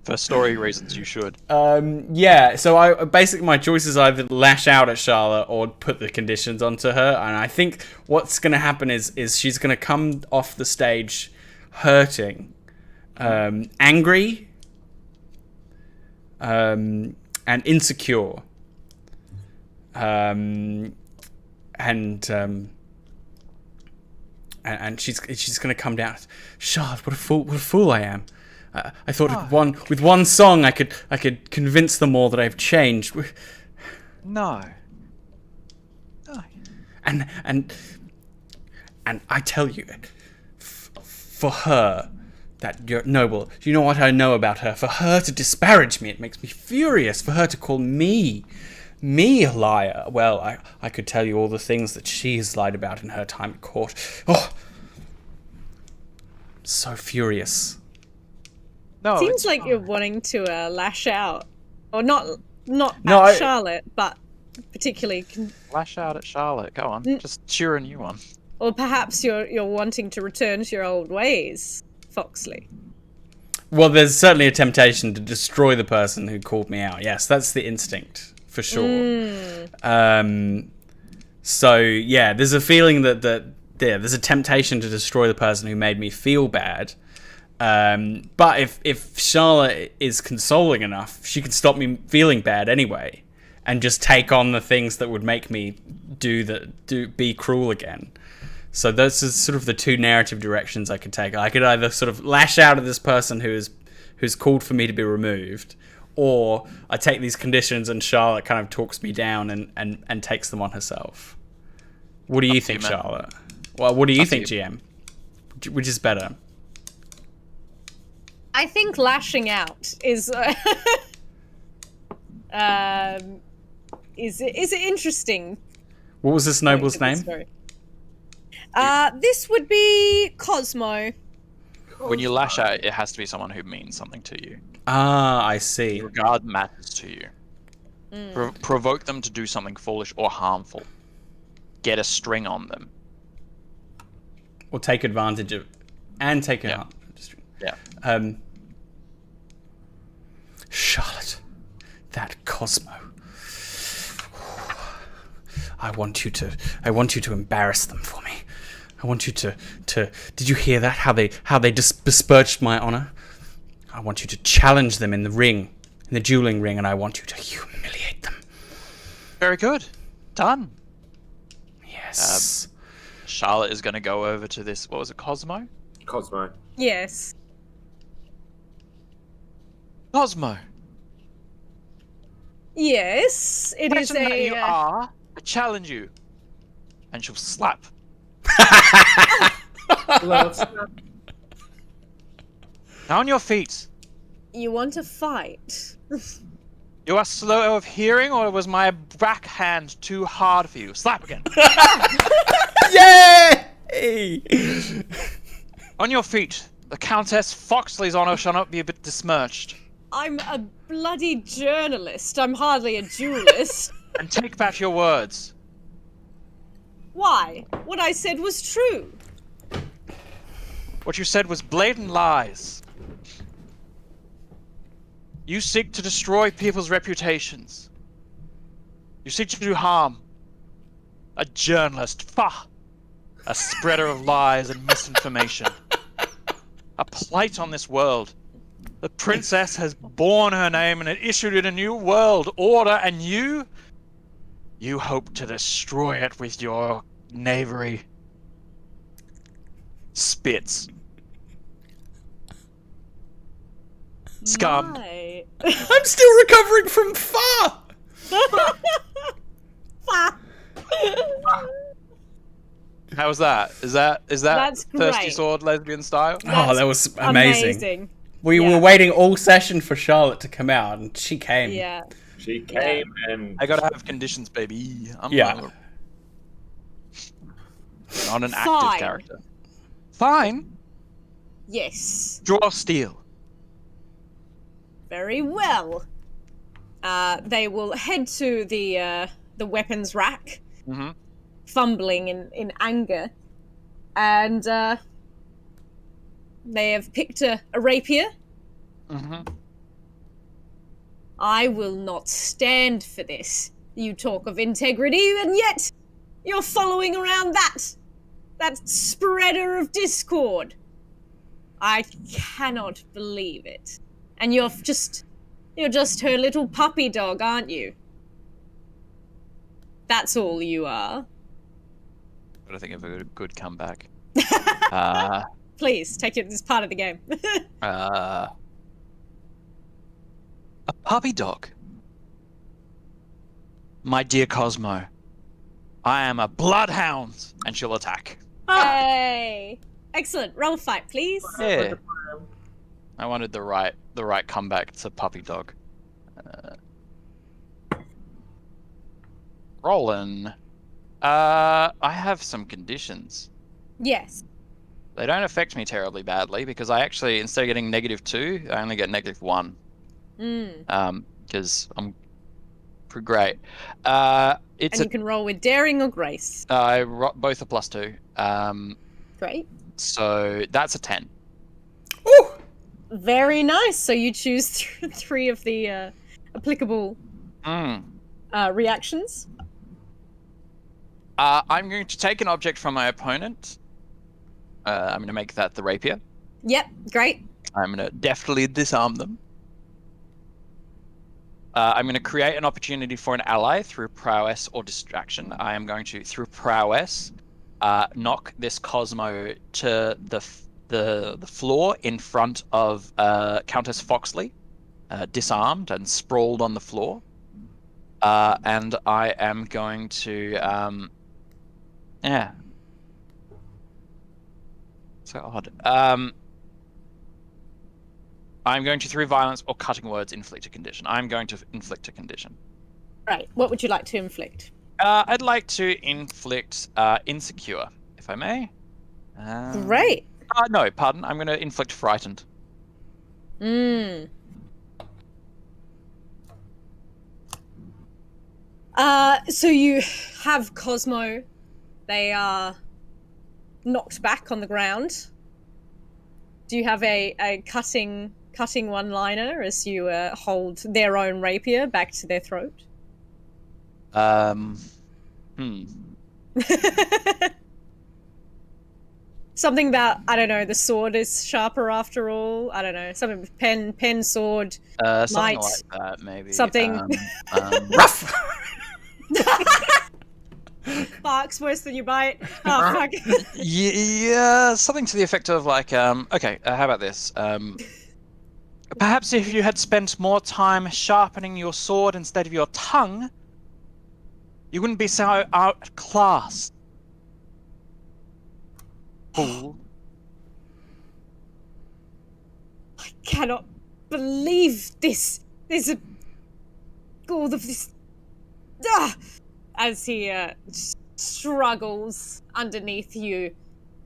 For story reasons, you should. Yeah, so I basically my choice is either lash out at Charlotte or put the conditions onto her, and I think what's going to happen is she's going to come off the stage hurting, angry, and insecure, and she's going to come down. Charlotte, what a fool I am. I thought with one song I could convince them all that I've changed. No. And I tell you, for her, that you're noble. You know what I know about her? For her to disparage me, it makes me furious. For her to call me a liar. Well, I could tell you all the things that she has lied about in her time at court. Oh, so furious. No. Seems it's like fine. you're wanting to lash out, or not No, at Charlotte, but particularly, Lash out at Charlotte. Go on. Just cheer a new one. or perhaps you're wanting to return to your old ways, Foxley. Well, there's certainly a temptation to destroy the person who called me out. Yes, that's the instinct, for sure. So, yeah, there's a feeling that there's a temptation to destroy the person who made me feel bad. But if Charlotte is consoling enough, she can stop me feeling bad anyway, and just take on the things that would make me be cruel again. So those are sort of the two narrative directions I could take. I could either sort of lash out at this person who's called for me to be removed, or I take these conditions and Charlotte kind of talks me down and takes them on herself. What do you think, Charlotte? Well, what do you think, GM? Which is better? I think lashing out is interesting. What was this noble's name? This would be Cosmo. When you lash out, it has to be someone who means something to you. Ah, I see. Regard matters to you. Provoke them to do something foolish or harmful. Get a string on them. Or take advantage of... And take it out. Yeah. Charlotte. That Cosmo. I want you to embarrass them for me. I want you to did you hear that? How they just besmirched my honor? I want you to challenge them in the ring, in the dueling ring, and I want you to humiliate them. Very good. Done. Yes. Charlotte is going to go over to this, what was it, Cosmo? Cosmo. Yes. Cosmo. Yes, it is Person that a... you are, I challenge you. And she'll slap. Now on your feet. You want to fight? You are slow of hearing, or was my backhand too hard for you? Slap again. Yay! On your feet. The Countess Foxley's honor shall not be a bit besmirched. I'm a bloody journalist. I'm hardly a duelist. And take back your words. Why? What I said was true. What you said was blatant lies. You seek to destroy people's reputations. You seek to do harm. A journalist, a spreader of lies and misinformation. A blight on this world. The princess has borne her name and had issued it a new world order, and you hope to destroy it with your knavery. Spits. Scum. My. I'm still recovering from far. How was that? Is that That's Thirsty great. Sword Lesbian style? Oh, that was amazing. Amazing. We were waiting all session for Charlotte to come out, and she came. Yeah. She came and... I gotta have conditions, baby. I'm Yeah. not an Fine. active character. Fine. Yes. Draw steel. Very well. They will head to the weapons rack, Mm-hmm. fumbling in anger, and they have picked a rapier. Mm-hmm. I will not stand for this. You talk of integrity, and yet you're following around that spreader of discord. I cannot believe it. And you're just her little puppy dog, aren't you? That's all you are. But I think of a good comeback. Please, take it as part of the game. A puppy dog. My dear Cosmo, I am a bloodhound, and she'll attack. Hey! Excellent. Roll a fight, please. Yeah. I wanted the right comeback to puppy dog. Rollin'. I have some conditions. Yes. They don't affect me terribly badly because I actually, instead of getting -2, I only get -1. Because I'm pretty great. It's And you can roll with daring or grace. both are +2. Great. So that's a 10. Ooh! Very nice. So you choose three of the applicable reactions. I'm going to take an object from my opponent. I'm going to make that the rapier. Yep, great. I'm going to deftly disarm them. I'm going to create an opportunity for an ally through prowess or distraction. I am going to, through prowess, knock this Cosmo to the floor in front of Countess Foxley, disarmed and sprawled on the floor. And I am going to, yeah. So odd. I'm going to, through violence or cutting words, inflict a condition. I'm going to inflict a condition. Right. What would you like to inflict? I'd like to inflict insecure, if I may. Great. No, pardon. I'm going to inflict frightened. So you have Cosmo. They are knocked back on the ground. Do you have a cutting one-liner as you hold their own rapier back to their throat? Something about, I don't know, the sword is sharper after all. I don't know, something with pen, sword, Something might. like that, maybe. Something. Rough. Barks worse than you bite. Oh, fuck. Yeah, something to the effect of like, okay, how about this? Perhaps if you had spent more time sharpening your sword instead of your tongue, you wouldn't be so outclassed. Fool. I cannot believe this. There's all of this. As he struggles underneath you,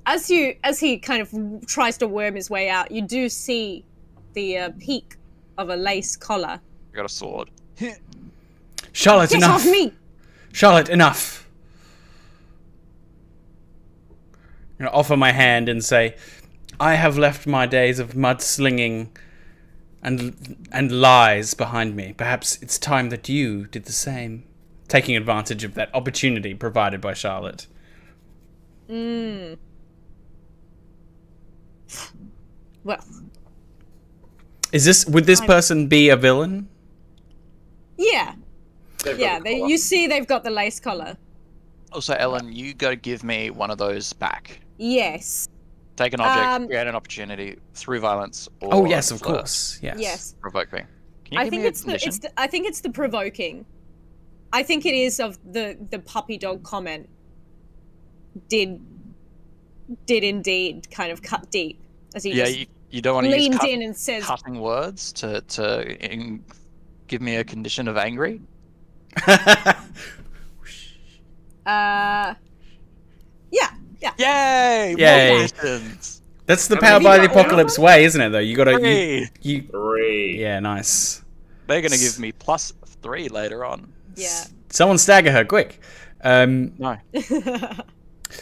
as he kind of tries to worm his way out, you do see the peak of a lace collar. I got a sword. Charlotte, Get enough. off me! Charlotte, enough. I'm going to offer my hand and say, I have left my days of mudslinging and lies behind me. Perhaps it's time that you did the same. Taking advantage of that opportunity provided by Charlotte. Well. Would this person be a villain? Yeah. You see they've got the lace collar. Also, Ellen, you gotta give me one of those back. Yes. Take an object, create an opportunity through violence. Or Oh yes, of course. Yes. Provoke me. Can you I give think me a it's condition? I think it's the provoking. I think it is of the puppy dog comment. Did indeed kind of cut deep as he just you don't want to leaned use in and says, cutting words to give me a condition of angry. Yeah. Yay! Yay. More conditions. That's the How power many by you the got, Ellen? apocalypse way, isn't it? Though you gotta you. 3. Yeah, nice. They're gonna give me +3 later on. Yeah. Someone stagger her, quick. No.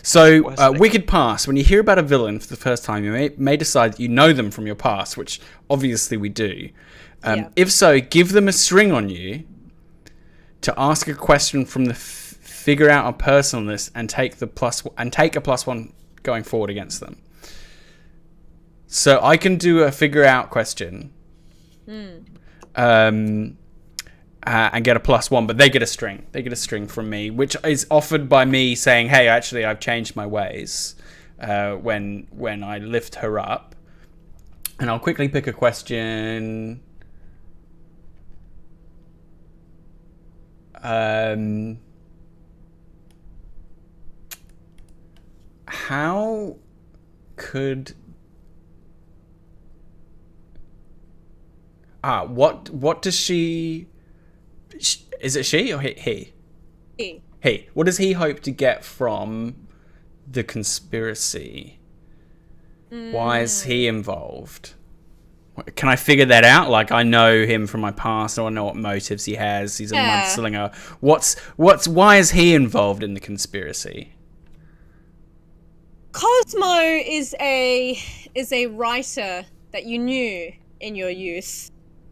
So, Wicked Past. When you hear about a villain for the first time, you may decide that you know them from your past, which obviously we do. If so, give them a string on you to ask a question from the figure out a personal list and take a +1 going forward against them. So I can do a figure out question, and get a +1, but they get a string. They get a string from me, which is offered by me saying, "Hey, actually, I've changed my ways." When I lift her up, and I'll quickly pick a question. How could what does she? Is it she or he? He. What does he hope to get from the conspiracy? Why is he involved? Can I figure that out? Like, I know him from my past. I want to know what motives he has. He's a mudslinger. Why is he involved in the conspiracy? Cosmo is a writer that you knew in your youth.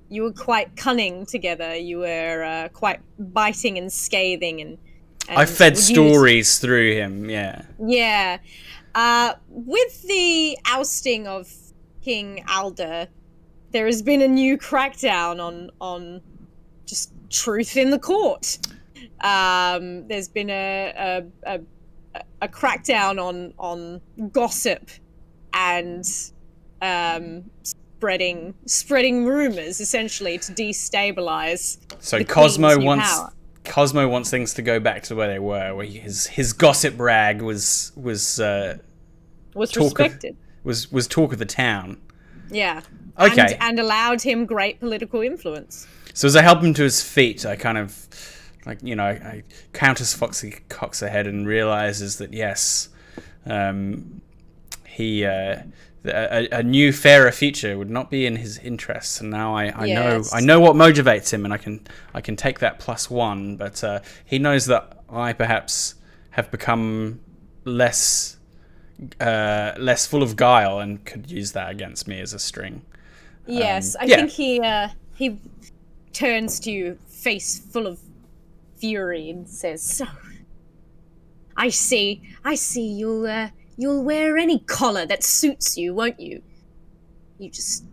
You were quite cunning together. You were quite biting and scathing, and I fed stories through him. Yeah. Yeah. With the ousting of King Alder, there has been a new crackdown on just truth in the court. There's been a crackdown on gossip and spreading rumors, essentially, to destabilize. So the Cosmo Queen's new wants power. Cosmo wants things to go back to where they were, where his gossip rag was Was talk respected. was talk of the town. Yeah. Okay. And allowed him great political influence. So as I help him to his feet, I kind of, I Countess Foxy cocks her head and realizes that yes, he a new fairer future would not be in his interests, and now Yes. I know what motivates him, and I can take that +1. But he knows that I perhaps have become less full of guile and could use that against me as a string. Yes, I yeah. think he turns to you, face full of fury, and says, "So, I see you'll wear any collar that suits you, won't you? You just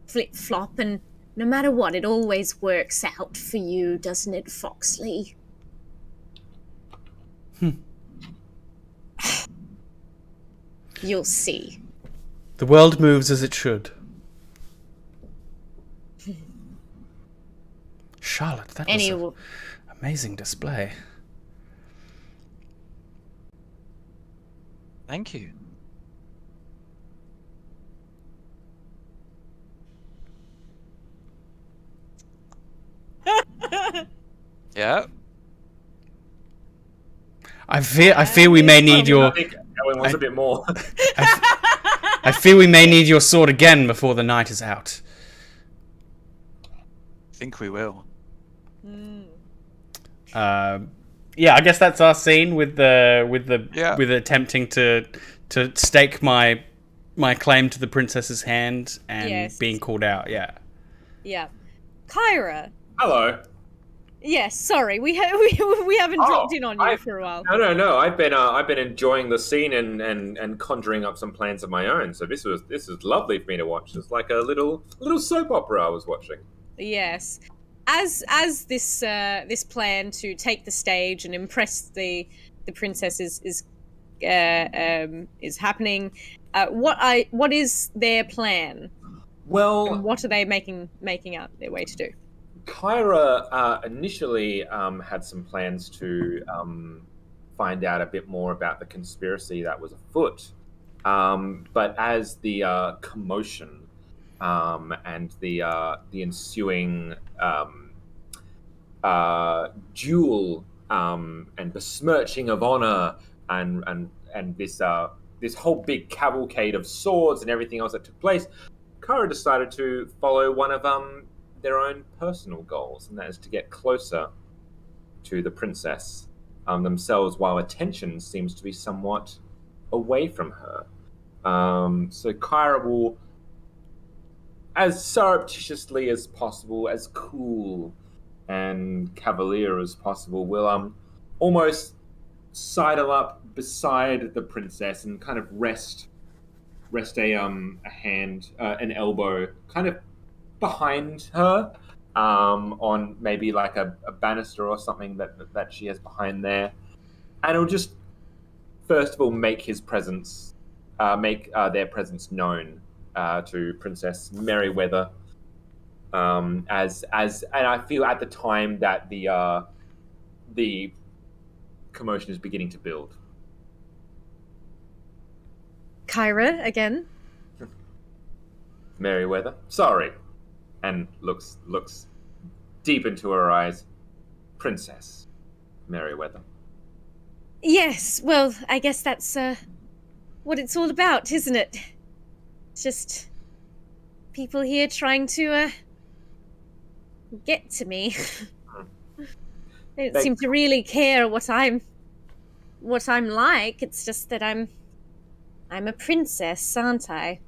flip-flop, and no matter what, it always works out for you, doesn't it, Foxley?" You'll see. The world moves as it should. Charlotte, that was an amazing display. Thank you. Yeah. I fear we may need your. I think Owen wants a bit more. I fear we may need your sword again before the night is out. I think we will. Yeah, I guess that's our scene with attempting to stake my claim to the princess's hand and Yes. being called out. Yeah. Yeah. Kyra. Hello. Yes, sorry, we haven't dropped in on you for a while. No. I've been enjoying the scene and conjuring up some plans of my own. So this is lovely for me to watch. It's like a little soap opera I was watching. Yes, as this plan to take the stage and impress the princess is happening. What is their plan? Well, And what are they making out their way to do? Kyra initially had some plans to find out a bit more about the conspiracy that was afoot. But as the commotion and the ensuing duel and besmirching of honor and this whole big cavalcade of swords and everything else that took place, Kyra decided to follow one of their own personal goals, and that is to get closer to the princess themselves, while attention seems to be somewhat away from her. So Kyra will, as surreptitiously as possible, as cool and cavalier as possible, will almost sidle up beside the princess and kind of rest a hand, an elbow, kind of behind her, on maybe like a banister or something that she has behind there, and it'll just first of all make their presence known to Princess Merryweather, and I feel at the time that the commotion is beginning to build. Kyra again. Merryweather, sorry, and looks deep into her eyes. Princess Merryweather. Yes, well, I guess that's what it's all about, isn't it? Just people here trying to get to me. They don't seem to really care what I'm like. It's just that I'm a princess, aren't I?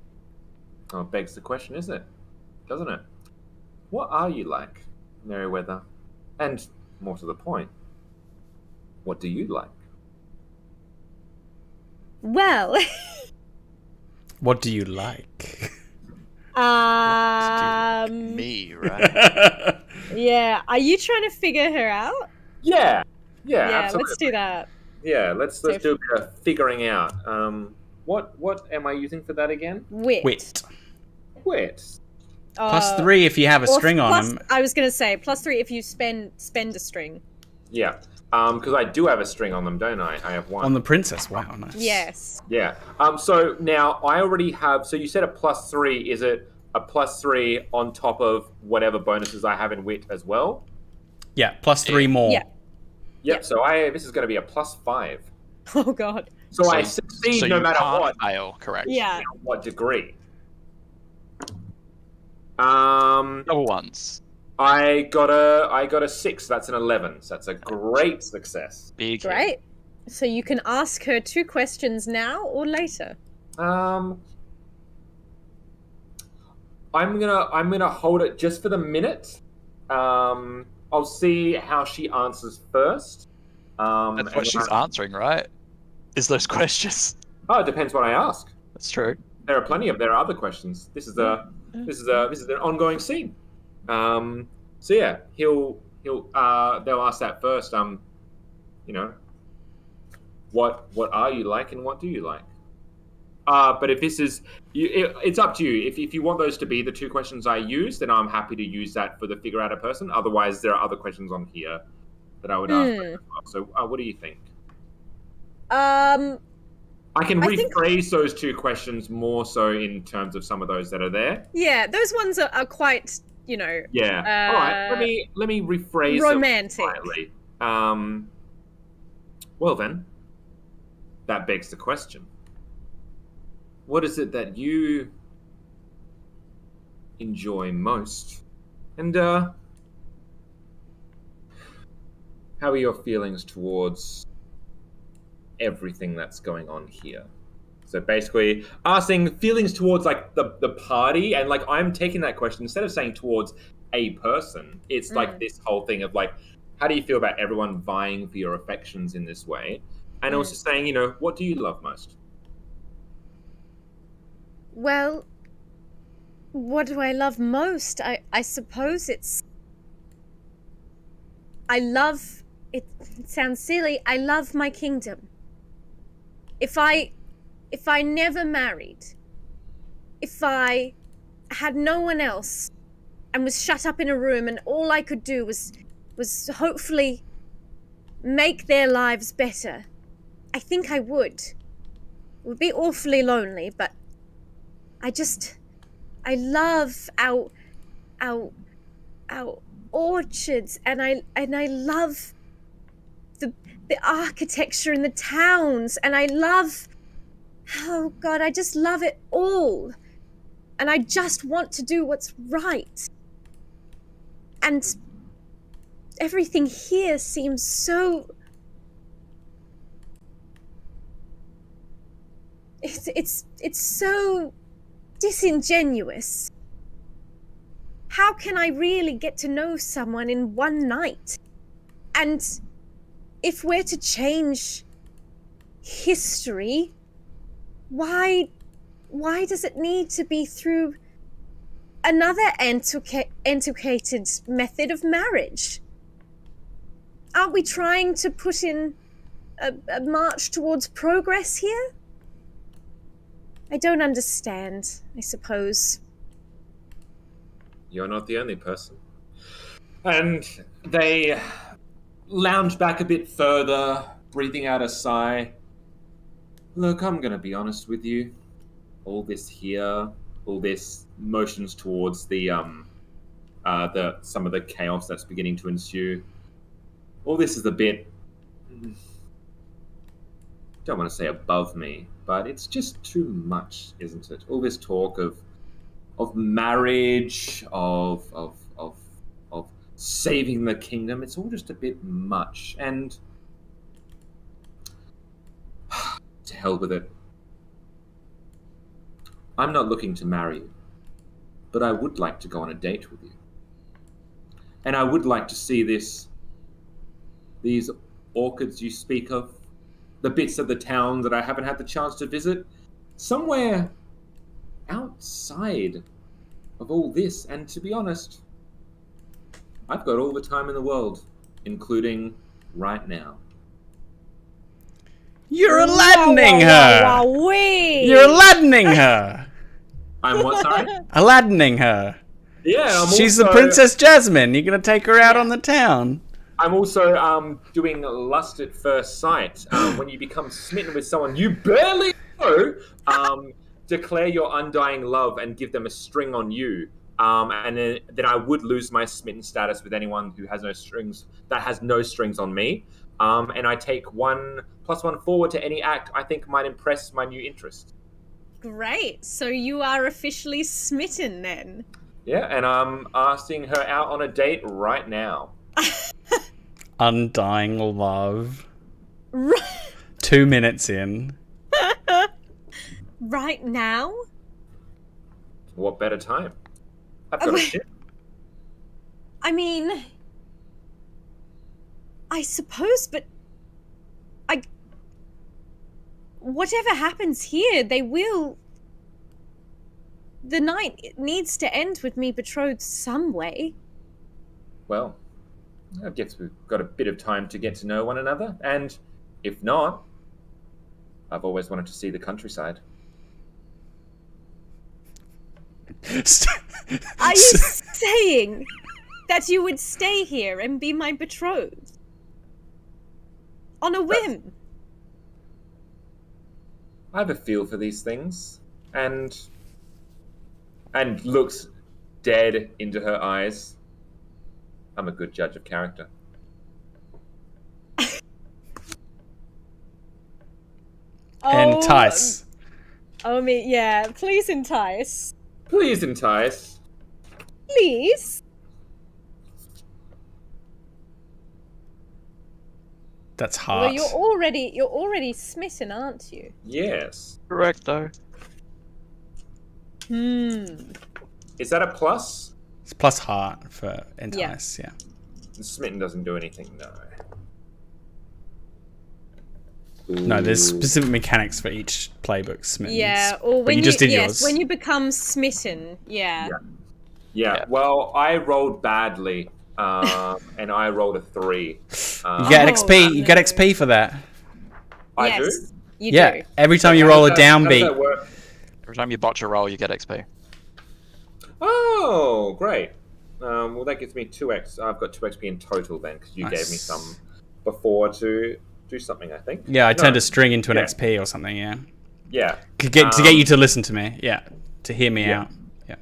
Oh, it begs the question, isn't it? Doesn't it? What are you like, Merryweather? And more to the point, what do you like? Well, What do you like? Me, right? Yeah. Are you trying to figure her out? Yeah, Yeah, absolutely. let's do that. Yeah, let's So do a bit of figuring out. What am I using for that again? Wit. Wit. Wit. +3 if you have a Or string on plus, them. I was gonna say +3 if you spend a string. Yeah. Because I do have a string on them, don't I? I have one. On the princess. Wow, nice. Yes. Yeah. So now I already have. So you said a +3. Is it a +3 on top of whatever bonuses I have in wit as well? Yeah, +3 more. Yeah. Yep. Yep. So this is going to be a +5. Oh god. So I succeed no you matter can't what. fail, correct? Yeah. What degree? Double ones. I got a 6. That's an 11. So that's a great success. Big. Great. So you can ask her 2 questions now or later. I'm gonna hold it just for the minute. I'll see how she answers first. That's what she's answering, right? Is those questions? Oh, it depends what I ask. That's true. There are other questions. This is an ongoing scene. So yeah, they'll ask that first. What are you like and what do you like? But if this is, it's up to you. If you want those to be the 2 questions I use, then I'm happy to use that for the figure out a person. Otherwise, there are other questions on here that I would ask as well. So what do you think? I can rephrase those 2 questions more so in terms of some of those that are there. Yeah, those ones are quite, Yeah. All right. Let me rephrase romantic. them slightly. Well then, that begs the question: what is it that you enjoy most? And how are your feelings towards everything that's going on here? So basically asking feelings towards like the party, and like I'm taking that question instead of saying towards a person, it's like this whole thing of like, how do you feel about everyone vying for your affections in this way? And also saying, what do you love most? Well, what do I love most? I suppose it's... I love... It sounds silly. I love my kingdom. If I never married, if I had no one else and was shut up in a room and all I could do was hopefully make their lives better, I think I would. It would be awfully lonely, but I love our orchards, and I love the architecture in the towns, and I love, oh God, I just love it all. And I just want to do what's right. And everything here seems so... It's so disingenuous. How can I really get to know someone in one night? And if we're to change history, why does it need to be through another antiquated method of marriage? Aren't we trying to put in a march towards progress here? I don't understand, I suppose. You're not the only person. And they lounge back a bit further, breathing out a sigh. Look, I'm gonna be honest with you. All this here, all this motions towards the some of the chaos that's beginning to ensue. All this is a bit, don't want to say above me, but it's just too much, isn't it? All this talk of marriage, of saving the kingdom, it's all just a bit much. And to hell with it. I'm not looking to marry you, but I would like to go on a date with you. And I would like to see these orchards you speak of, the bits of the town that I haven't had the chance to visit, somewhere outside of all this, and to be honest, I've got all the time in the world, including right now. You're Aladining her! Wowee! You're Aladining her! I'm what, sorry? Aladining her! Yeah, She's the Princess Jasmine. You're gonna take her out on the town. I'm also doing lust at first sight. When you become smitten with someone you barely know, declare your undying love and give them a string on you. And then I would lose my smitten status with anyone who has no strings, that has no strings on me. And I take 1+1 forward to any act I think might impress my new interest. Great. So you are officially smitten then. Yeah, and I'm asking her out on a date right now. Undying love. Right. 2 minutes in. Right now? What better time? I've got a ship. I mean, I suppose, but whatever happens here, they will. The night needs to end with me betrothed some way. Well, I guess we've got a bit of time to get to know one another, and if not, I've always wanted to see the countryside. Are you saying that you would stay here and be my betrothed? On a whim? I have a feel for these things, and looks dead into her eyes. I'm a good judge of character. Entice. Oh, me, yeah. Please entice. Please entice. Please. That's hot. Well, you're already smitten, aren't you? Yes. Correct, though. Is that a plus? It's plus heart for entice, yeah. Smitten doesn't do anything, no. No, there's specific mechanics for each playbook smitten. Yeah, or when you just did yours. when you become smitten, yeah. Yeah. Well, I rolled badly, and I rolled a 3. You get XP. You get no. XP for that. I do? You Yeah, do. every time you roll a How does downbeat. that work? Every time you botch a roll, you get XP. Oh, great. Well, that gives me 2x. I've got 2 XP in total then, because you gave me some before to do something, I think. Yeah, I turned No. a string into an Yeah. XP or something, yeah. Yeah. To get you to listen to me, yeah. To hear me Yeah. out. Yeah.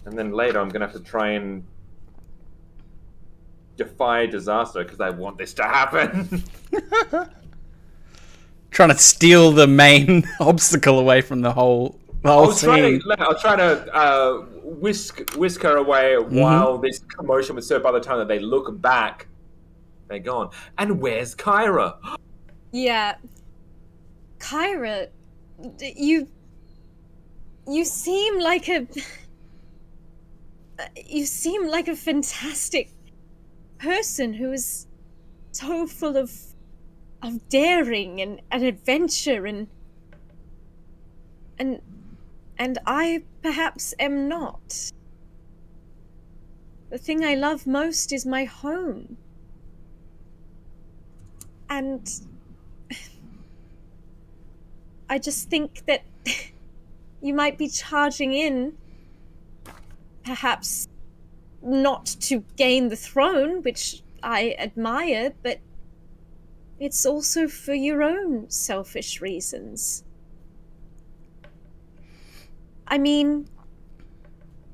And then later I'm going to have to try and defy disaster, because I want this to happen. Trying to steal the main obstacle away from the whole I'll scene. try to whisk her away while this commotion was served. By the time that they look back, they're gone. And where's Kyra? Yeah. Kyra, you seem like a fantastic person who is so full of daring and adventure and I perhaps am not. The thing I love most is my home. And I just think that you might be charging in, perhaps not to gain the throne, which I admire, but it's also for your own selfish reasons. I mean,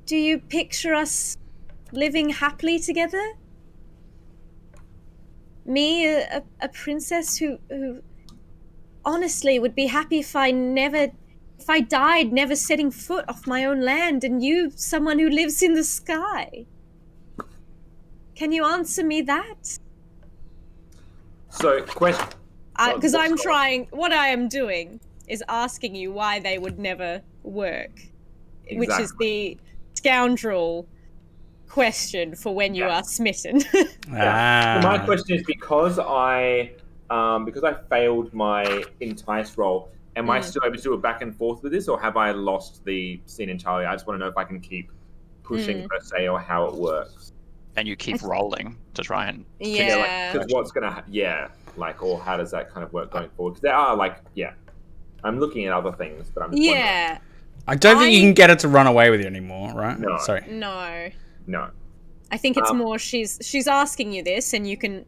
do you picture us living happily together? Me, a princess who honestly would be happy if I died never setting foot off my own land, and you, someone who lives in the sky. Can you answer me that? So, question. Because I'm trying, what I am doing is asking you why they would never work. Exactly. Which is the scoundrel question for when you are smitten. Yeah. So my question is, because I failed my entice roll, Am I still able to do a back and forth with this, or have I lost the scene entirely? I just want to know if I can keep pushing per se, or how it works. And you keep rolling to try and Yeah. Because what's gonna or how does that kind of work going forward? Because there are I'm looking at other things, but I'm just wondering. I don't think you can get her to run away with you anymore, right? No. Sorry. No. I think it's more she's asking you this, and you can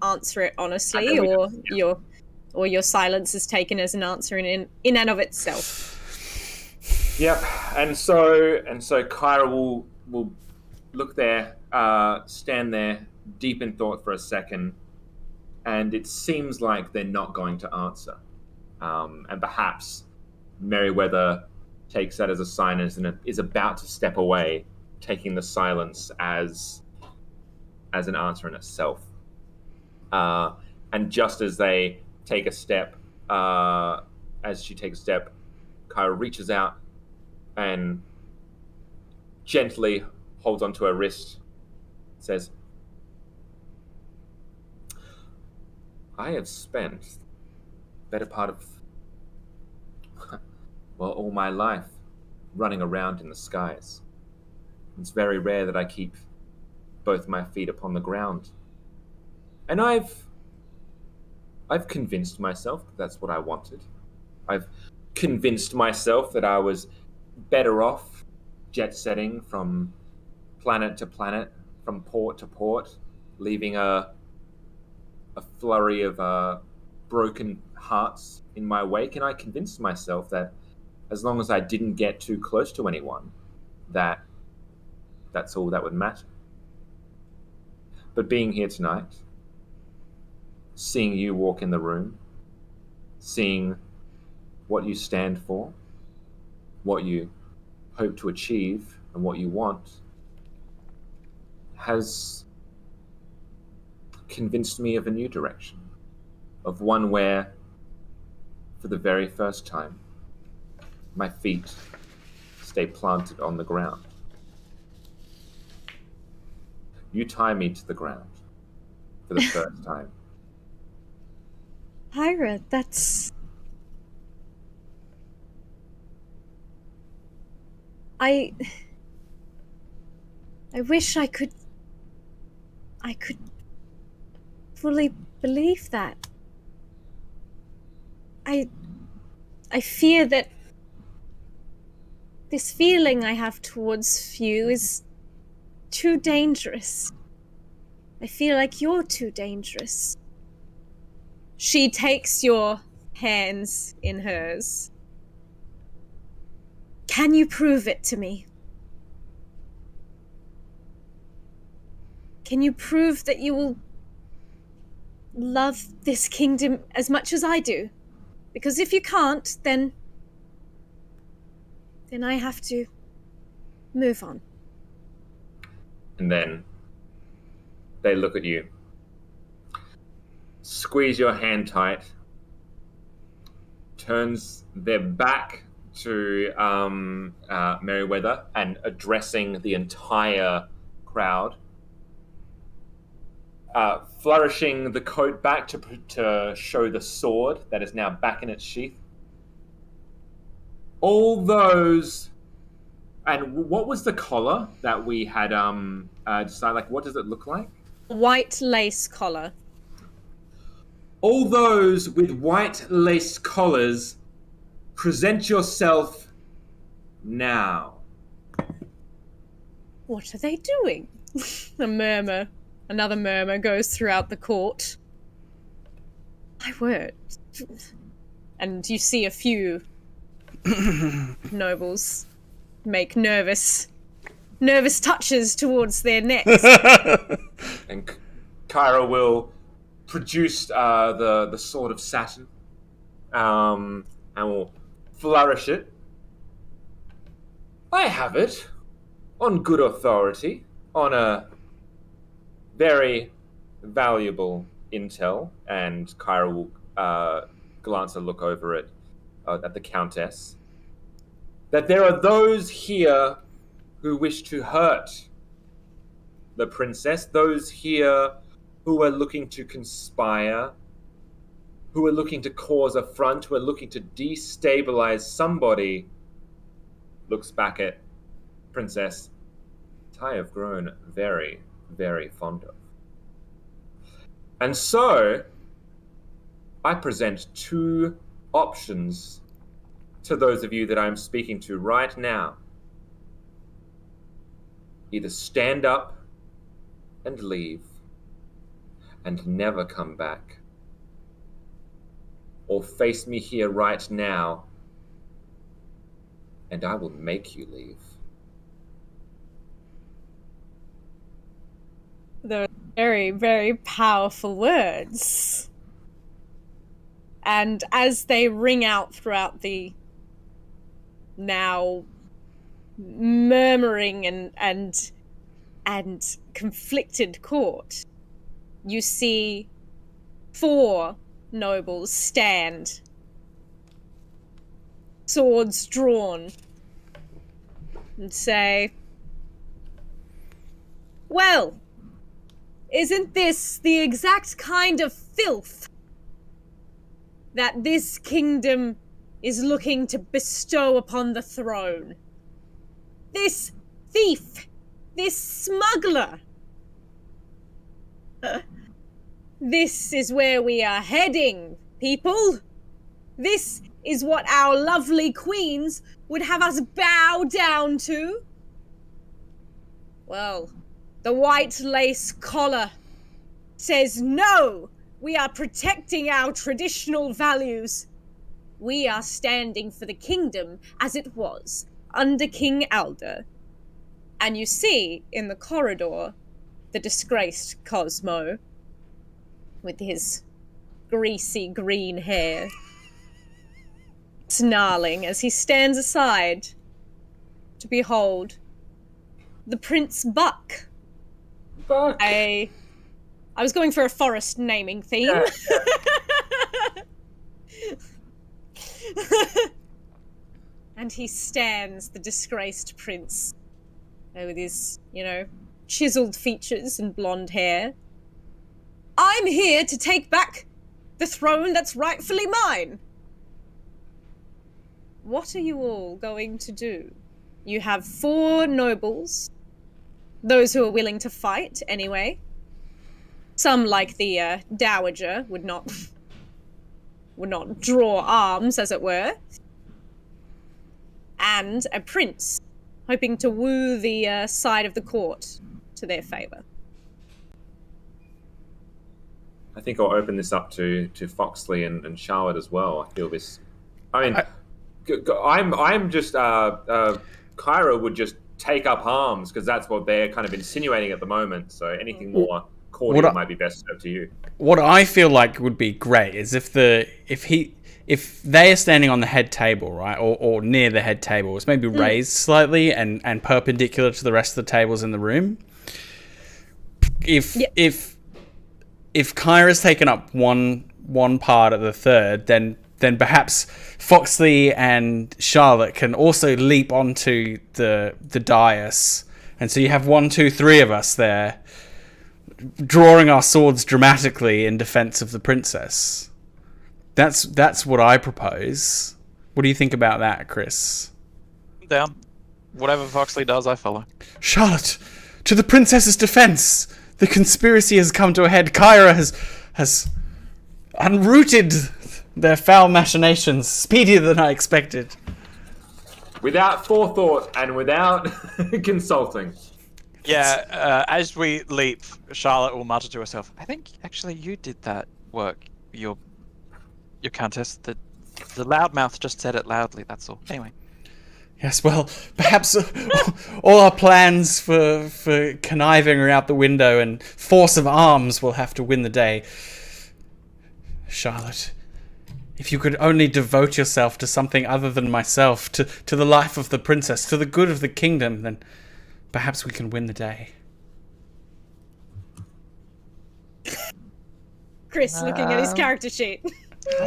answer it honestly, or your silence is taken as an answer in and of itself. Yep. And so Kyra will look there, stand there, deep in thought for a second, and it seems like they're not going to answer. And perhaps Merryweather takes that as a sign and is about to step away, taking the silence as an answer in itself. And just as they take a step, as she takes a step, Kyra reaches out and gently holds onto her wrist, says, I have spent the better part of all my life running around in the skies. It's very rare that I keep both my feet upon the ground. And I've convinced myself that that's what I wanted. I've convinced myself that I was better off jet-setting from planet to planet, from port to port, leaving a flurry of broken hearts in my wake. And I convinced myself that as long as I didn't get too close to anyone, that's all that would matter. But being here tonight, seeing you walk in the room, seeing what you stand for, what you hope to achieve, and what you want, has convinced me of a new direction, of one where, for the very first time, my feet stay planted on the ground. You tie me to the ground for the first time. Hyra, that's... I wish I could fully believe that. I fear that this feeling I have towards you is too dangerous. I feel like you're too dangerous. She takes your hands in hers. Can you prove it to me? Can you prove that you will love this kingdom as much as I do? Because if you can't, then I have to move on. And then they look at you, squeeze your hand tight, turns their back to Merryweather and addressing the entire crowd, flourishing the coat back to show the sword that is now back in its sheath. All those, and what was the collar that we had decided? Like, what does it look like? White lace collar. All those with white lace collars, present yourself now. What are they doing? Another murmur goes throughout the court. My word. And you see a few nobles make nervous touches towards their necks. And Kyra will produce the sword of Saturn, and will flourish it. I have it on good authority, on a very valuable intel, and Kyra will glance a look over it at the Countess, that there are those here who wish to hurt the princess, those here who are looking to conspire who are looking to cause a front, who are looking to destabilize somebody, looks back at Princess I have grown very, very fond of. And so, I present two options to those of you that I'm speaking to right now. Either stand up and leave and never come back, or face me here right now and I will make you leave. Those are very, very powerful words. And as they ring out throughout the now murmuring and conflicted court, you see 4 nobles stand, swords drawn, and say, "Well, isn't this the exact kind of filth that this kingdom is looking to bestow upon the throne? This thief, this smuggler. This is where we are heading, people. This is what our lovely queens would have us bow down to. Well, the white lace collar says no, we are protecting our traditional values. We are standing for the kingdom as it was under King Alder." And you see in the corridor the disgraced Cosmo with his greasy green hair, snarling as he stands aside to behold the Prince Buck. Buck! I was going for a forest naming theme. Yeah. And he stands, the disgraced prince, with his, chiseled features and blonde hair. "I'm here to take back the throne that's rightfully mine." What are you all going to do? You have 4 nobles, those who are willing to fight anyway. Some, like the dowager, would not draw arms, as it were. And a prince, hoping to woo the side of the court to their favour. I think I'll open this up to Foxley and Charlotte as well. I feel this. I mean, I'm just Kyra would just take up arms because that's what they're kind of insinuating at the moment. So anything more cordial might be best served to you. What I feel like would be great is if they are standing on the head table, right, or near the head table, it's maybe raised slightly and perpendicular to the rest of the tables in the room. If Kyra's taken up one part of the third, then perhaps Foxley and Charlotte can also leap onto the dais, and so you have 1, 2, 3 of us there, drawing our swords dramatically in defense of the princess. That's what I propose. What do you think about that, Chris? Down. Whatever Foxley does, I follow. Charlotte, to the princess's defense! The conspiracy has come to a head. Kyra has unrooted their foul machinations speedier than I expected. Without forethought and without consulting. Yeah, as we leap, Charlotte will mutter to herself, "I think actually you did that work, your countess. The loudmouth just said it loudly, that's all. Anyway." Yes, well, perhaps all our plans for conniving are out the window, and force of arms will have to win the day. Charlotte, if you could only devote yourself to something other than myself, to the life of the princess, to the good of the kingdom, then perhaps we can win the day. Chris looking at his character sheet.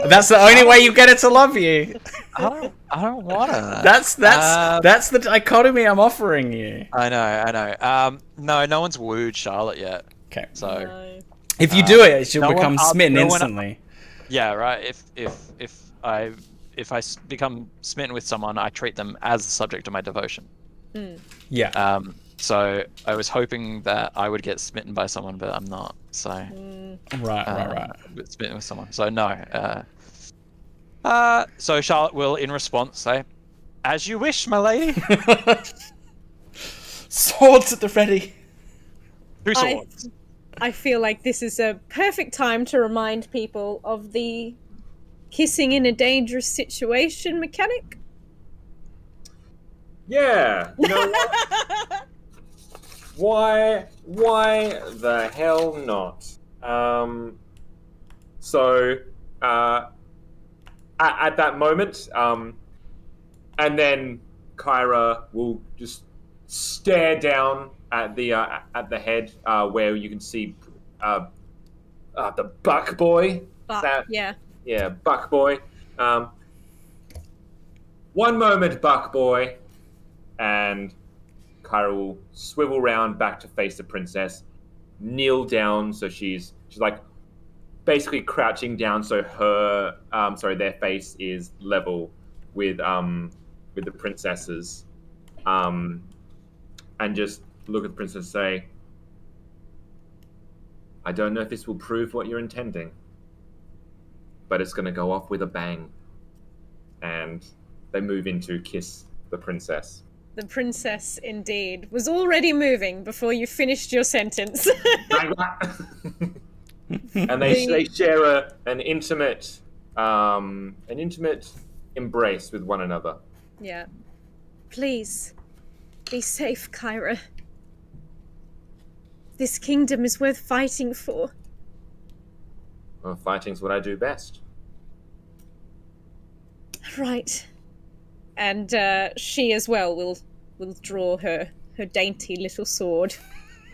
That's the only way you get it to love you. I don't wanna. That's the dichotomy I'm offering you. I know. No one's wooed Charlotte yet. Okay. So No. if you do it, she'll no become one- smitten no one- instantly. Yeah, right. If I become smitten with someone, I treat them as the subject of my devotion. Yeah. So I was hoping that I would get smitten by someone, but I'm not. So Right. smitten with someone. So no. So Charlotte will, in response, say, "As you wish, my lady." Swords at the ready. 2 swords. I feel like this is a perfect time to remind people of the kissing in a dangerous situation mechanic. Yeah. You know what? Why the hell not? At that moment, and then Kyra will just stare down at the head where you can see the buck boy. Yeah, buck boy. One moment, buck boy, and Kyra will swivel round back to face the princess, kneel down, so she's like basically crouching down, so their face is level with the princess's, and just look at the princess and say, "I don't know if this will prove what you're intending, but it's going to go off with a bang." And they move in to kiss the princess. The princess, indeed, was already moving before you finished your sentence. And they share an intimate embrace with one another. Yeah. Please, be safe, Kyra. This kingdom is worth fighting for. Well, fighting's what I do best. Right. And she as well will draw her dainty little sword.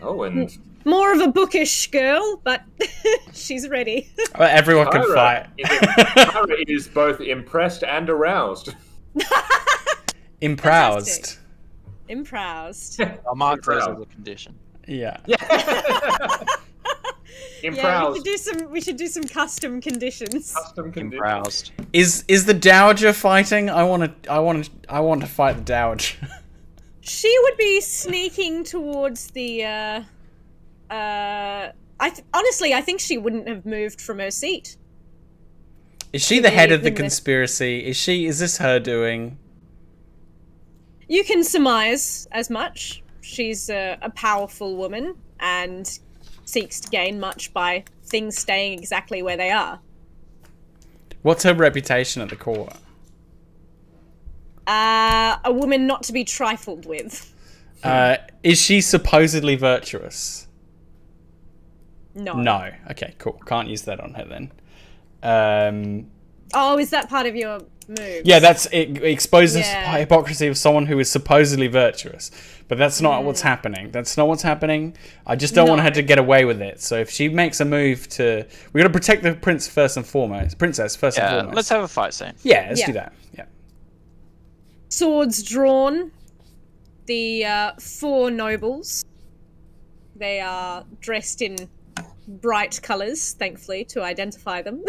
Oh, and more of a bookish girl, but she's ready. Well, everyone can fight. Kyra is both impressed and aroused. Improused. Improused. I'll mark those as a condition. Yeah. Improused. We should do some custom conditions. Improused. Is the dowager fighting? I want to fight the dowager. She would be sneaking towards the. Honestly, I think she wouldn't have moved from her seat. Is she the head of the conspiracy? Is this her doing? You can surmise as much. She's a powerful woman and seeks to gain much by things staying exactly where they are. What's her reputation at the court? A woman not to be trifled with. Is she supposedly virtuous? No. No. Okay, cool. Can't use that on her then. Is that part of your move? Yeah, it exposes hypocrisy of someone who is supposedly virtuous. But that's not what's happening. That's not what's happening. I just don't want her to get away with it. So if she makes a move we got to protect the princess first and foremost. Let's have a fight scene. Yeah, let's do that. Yeah. Swords drawn. The 4 nobles. They are dressed in bright colours, thankfully, to identify them.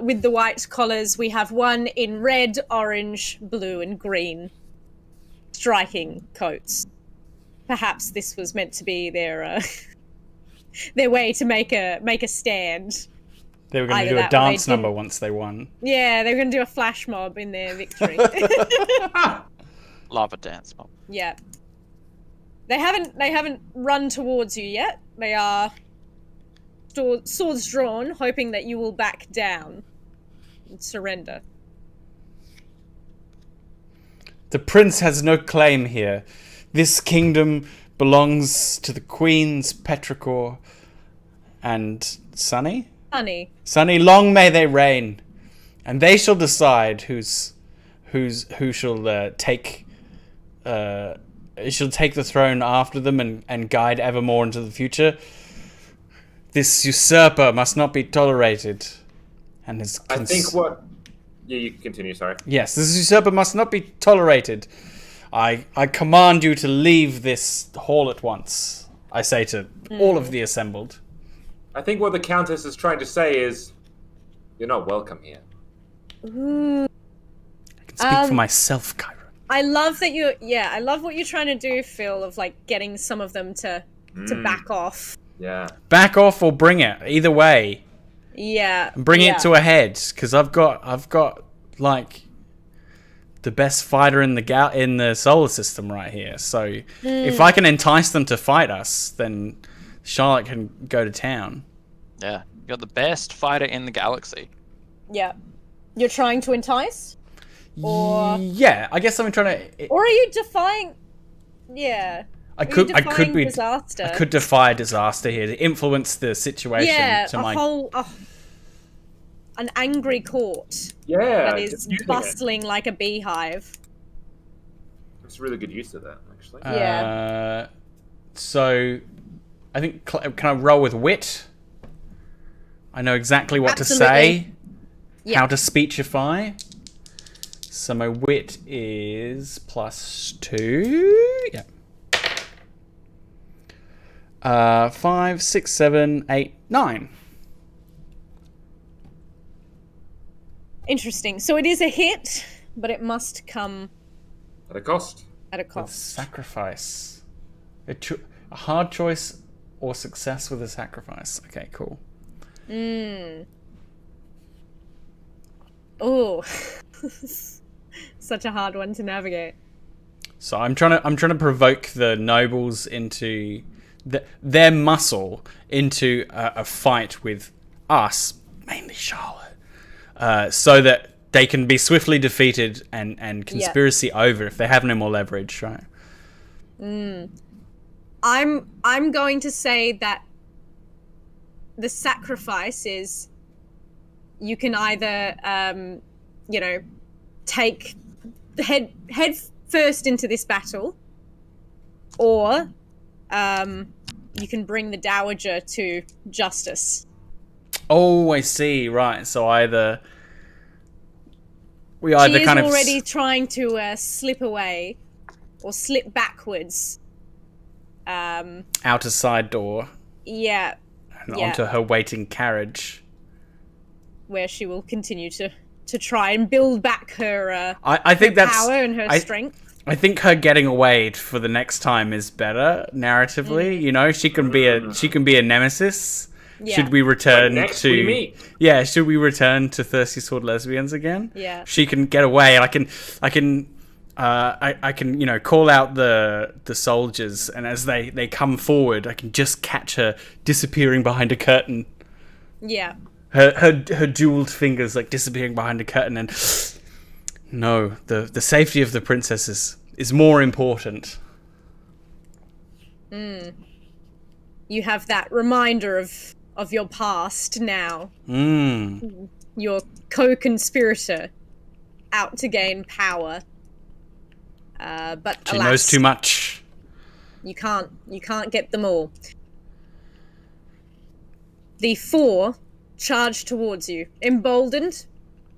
With the white collars, we have one in red, orange, blue, and green. Striking coats. Perhaps this was meant to be their way to make a stand. They were going to do a dance number once they won. Yeah, they were going to do a flash mob in their victory. Lava dance mob. Yeah. They haven't run towards you yet. They are swords drawn, hoping that you will back down and surrender. The prince has no claim here. This kingdom belongs to the queens Petrichor and Sunny? Sunny, long may they reign. And they shall decide who shall take the throne after them and guide evermore into the future. This usurper must not be tolerated. And his you can continue, sorry. Yes, this usurper must not be tolerated. I command you to leave this hall at once, I say to all of the assembled. I think what the Countess is trying to say is, you're not welcome here. Ooh. I can speak for myself, Kyra. I love that I love what you're trying to do, Phil, of like getting some of them to back off. Yeah. Back off or bring it. Either way. Yeah. Bring it to a head, because I've got like the best fighter in the solar system right here. So if I can entice them to fight us, then Charlotte can go to town. Yeah, you're the best fighter in the galaxy. Yeah. You're trying to entice? Or yeah, I guess I'm trying to. Or are you defying? Yeah. I could be disaster. I could defy disaster here to influence the situation. Yeah, to an angry court. Yeah. That is bustling like a beehive. It's a really good use of that, actually. Yeah. So, I think can I roll with wit? I know exactly what to say. Yeah. How to speechify. So my wit is +2. Yeah. 5, 6, 7, 8, 9. Interesting. So it is a hit, but it must come At a cost. at a With cost. sacrifice. A hard choice or success with a sacrifice. Okay, cool. Oh. Such a hard one to navigate. So I'm trying to provoke the nobles into their muscle into a fight with us, mainly Charlotte, so that they can be swiftly defeated and conspiracy over if they have no more leverage, right? I'm going to say that the sacrifice is you can either take head first into this battle, or you can bring the Dowager to justice. Oh, I see. Right. So She is kind of already trying to slip away or slip backwards. out a side door Yeah, and onto her waiting carriage. where she will continue to try and build back her I think that's power and her strength. I think her getting away for the next time is better narratively. You know, she can be a nemesis. Yeah. Should we return next to we meet. should we return to Thirsty Sword Lesbians again? Yeah. She can get away, and I can call out the soldiers, and as they come forward, I can just catch her disappearing behind a curtain. Yeah. Her jeweled fingers like disappearing behind a curtain, and no, the safety of the princess is more important. You have that reminder of your past now. Your co-conspirator out to gain power. But She alas, knows too much. You can't get them all. The 4 charge towards you. Emboldened,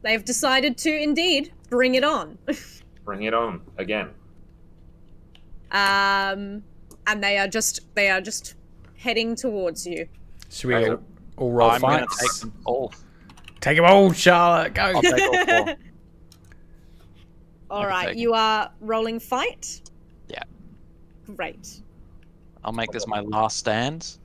they have decided to indeed bring it on. Bring it on again. And they are just heading towards you. Should we all roll I'm going to fights? take them all. Take them all, Charlotte. Go. I'll take all 4. All can right, take you are rolling fight. Yeah. Great. I'll make this my last stand.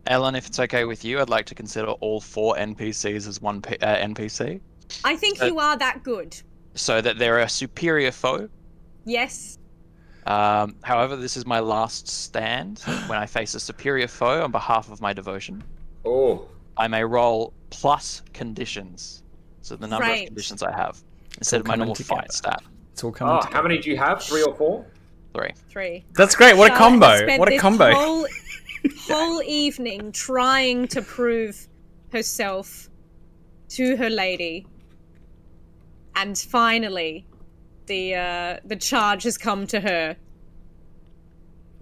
Ellen, if it's okay with you, I'd like to consider all 4 NPCs as one NPC. I think you are that good. So that they're a superior foe. Yes. However, this is my last stand when I face a superior foe on behalf of my devotion. Oh. I may roll plus conditions. So the number Right. of conditions I have. Instead of my coming normal together. fight stat. It's all coming together. How many do you have? 3 or 4? 3. 3. That's great. What a Charlotte combo. has spent What a this combo. whole evening trying to prove herself to her lady, and finally, the charge has come to her.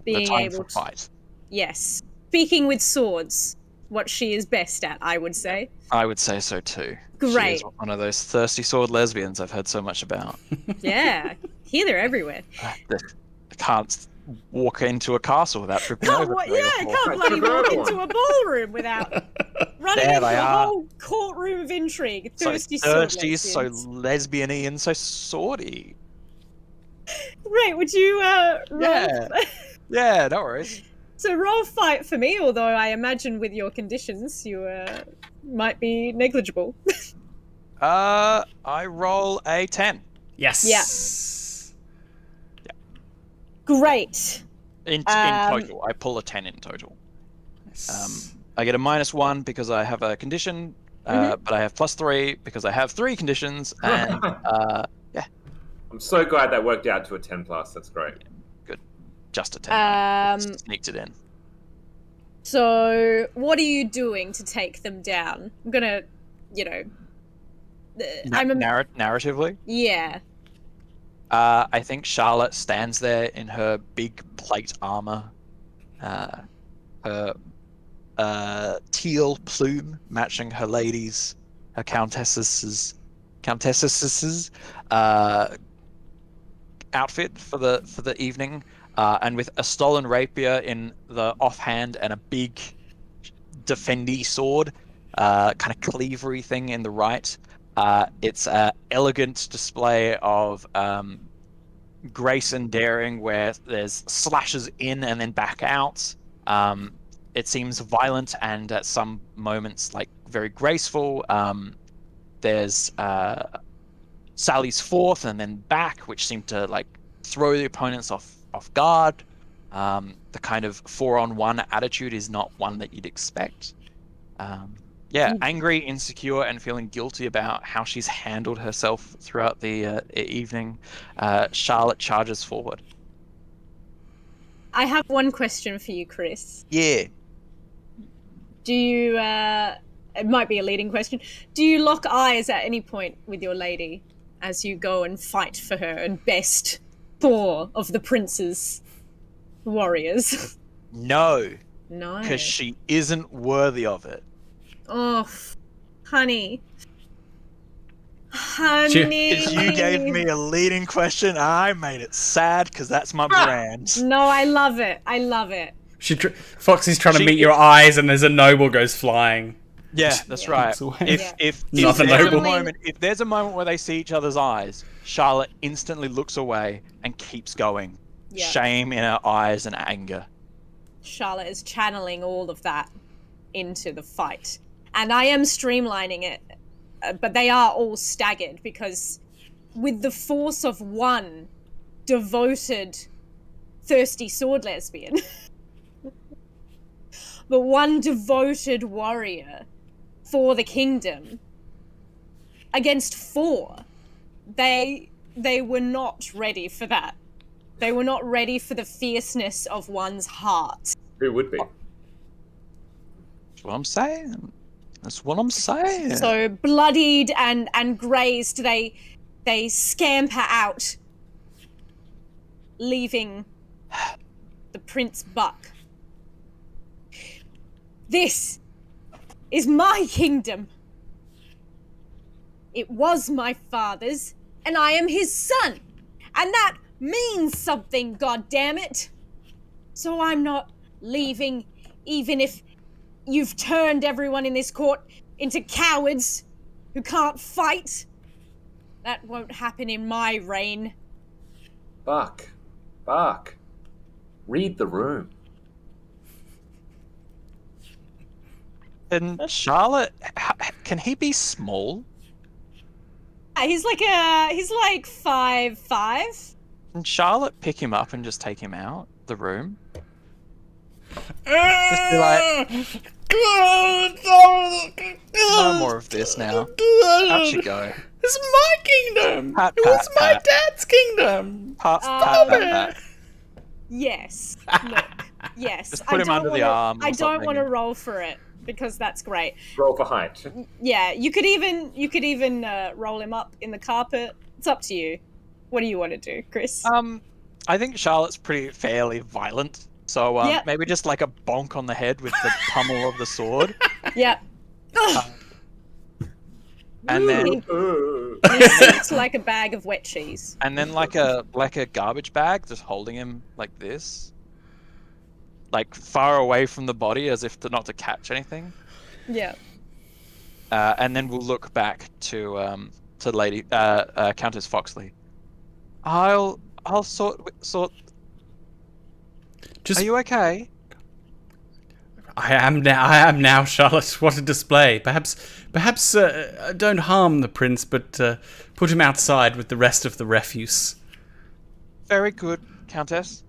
Being the time able for to, fight. yes, speaking with swords, what she is best at, I would say. I would say so too. She Great. is one of those thirsty sword lesbians I've heard so much about. Yeah, here they're everywhere. I can't walk into a castle without tripping over. Can't bloody walk into a ballroom without running There into they a are. whole courtroom of intrigue. Thirsty so Sword thirsty, so Lesbians. lesbian-y, and so swordy. Right, would you roll? Yeah, no worries. So roll fight for me, although I imagine with your conditions you might be negligible. I roll a 10. Yes. Great. In total. I pull a 10 in total. I get a -1 because I have a condition, but I have +3 because I have 3 conditions, and I'm so glad that worked out to a 10 plus. That's great. good. Just a 10. Just sneaked it in. So what are you doing to take them down? I'm gonna, Narratively? Yeah. I think Charlotte stands there in her big plate armor, her teal plume matching her ladies, her countess's outfit for the evening, and with a stolen rapier in the offhand and a big defendy sword, kind of cleavery thing in the right. It's an elegant display of grace and daring, where there's slashes in and then back out. It seems violent and at some moments like very graceful. There's sallies forth and then back, which seem to like throw the opponents off guard. The kind of 4-on-1 attitude is not one that you'd expect. Angry, insecure, and feeling guilty about how she's handled herself throughout the evening, Charlotte charges forward. I have one question for you, Chris. Yeah. Do you, it might be a leading question, do you lock eyes at any point with your lady as you go and fight for her and best 4 of the prince's warriors? No. No. Because she isn't worthy of it. Oh, honey. Honey. You gave me a leading question. I made it sad because that's my brand. No, I love it. I love it. Foxy's trying to meet your eyes, and there's a noble goes flying. Yeah, that's right. If there's a moment where they see each other's eyes, Charlotte instantly looks away and keeps going. Yeah. Shame in her eyes and anger. Charlotte is channeling all of that into the fight. And I am streamlining it, but they are all staggered because with the force of one devoted thirsty sword lesbian, but one devoted warrior for the kingdom against 4, they were not ready for that. They were not ready for the fierceness of one's heart. Who would be? That's what I'm saying. That's what I'm saying. So bloodied and grazed, they scamper out, leaving the Prince Buck. This is my kingdom. It was my father's, and I am his son. And that means something, goddammit. So I'm not leaving, even if you've turned everyone in this court into cowards who can't fight. That won't happen in my reign. Buck. Read the room. And Charlotte, can he be small? He's like 5'5". Can Charlotte pick him up and just take him out the room? Just be like, no more of this now. Out you go. This is my kingdom. It was my dad's kingdom. Pat. Yes. Look. Yes. Just put him under the arm. I don't want to roll for it because that's great. Roll for height. Yeah, you could even roll him up in the carpet. It's up to you. What do you want to do, Chris? I think Charlotte's fairly violent. So maybe just like a bonk on the head with the pummel of the sword. Yep. And then He sits like a bag of wet cheese. and then like a garbage bag, just holding him like this, like far away from the body, as if not to catch anything. Yeah. And then we'll look back to Lady Countess Foxley. I'll sort. Just Are you okay? I am now, Charlotte. What a display. Perhaps, don't harm the prince, but put him outside with the rest of the refuse. Very good, Countess.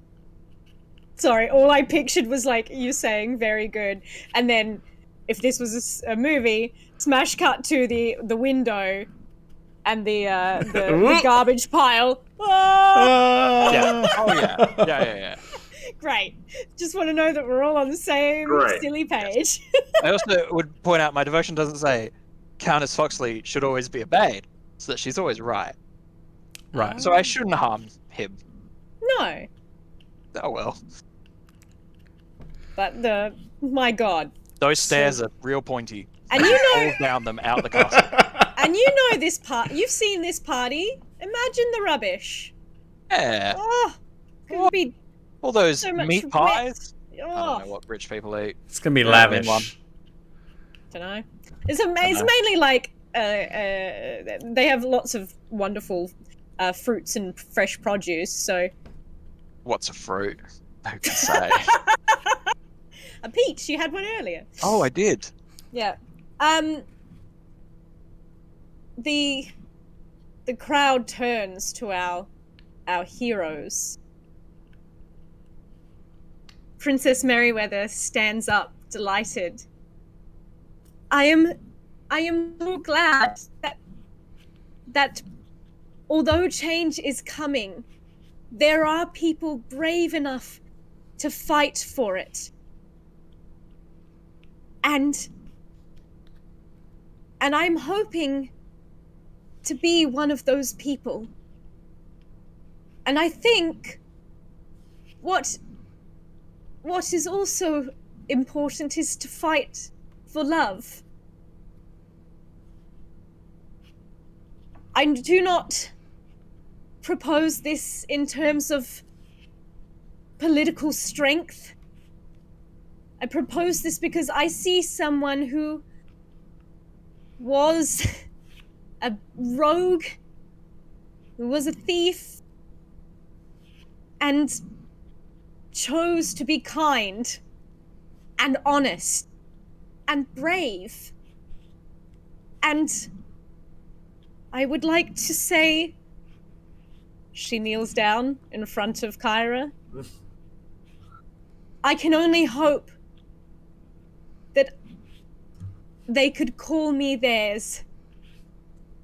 Sorry, all I pictured was like you saying "very good," and then if this was a movie, smash cut to the window and the garbage pile. Ah! Yeah. Oh yeah. Yeah. Great. Just want to know that we're all on the same Great. silly page. I also would point out my devotion doesn't say Countess Foxley should always be obeyed, so that she's always right. Right. So I shouldn't harm him. No, Oh well. but my God. Those stairs are real pointy. And you know, All down them out the castle. and you know this part. You've seen this party. Imagine the rubbish. Yeah. Oh, could be. All those So much meat wet. pies. I Oh, don't know what rich people eat. It's gonna be Yeah, lavish. one. don't know. It's mainly like they have lots of wonderful fruits and fresh produce. So What's a fruit? Who can say? a peach. You had one earlier. Oh, I did. Yeah. The crowd turns to our heroes. Princess Merryweather stands up, delighted. I am so glad that although change is coming, there are people brave enough to fight for it. And I'm hoping to be one of those people. And I think what is also important is to fight for love. I do not propose this in terms of political strength. I propose this because I see someone who was a rogue, who was a thief, and chose to be kind and honest and brave. And I would like to say, she kneels down in front of Kyra. I can only hope that they could call me theirs,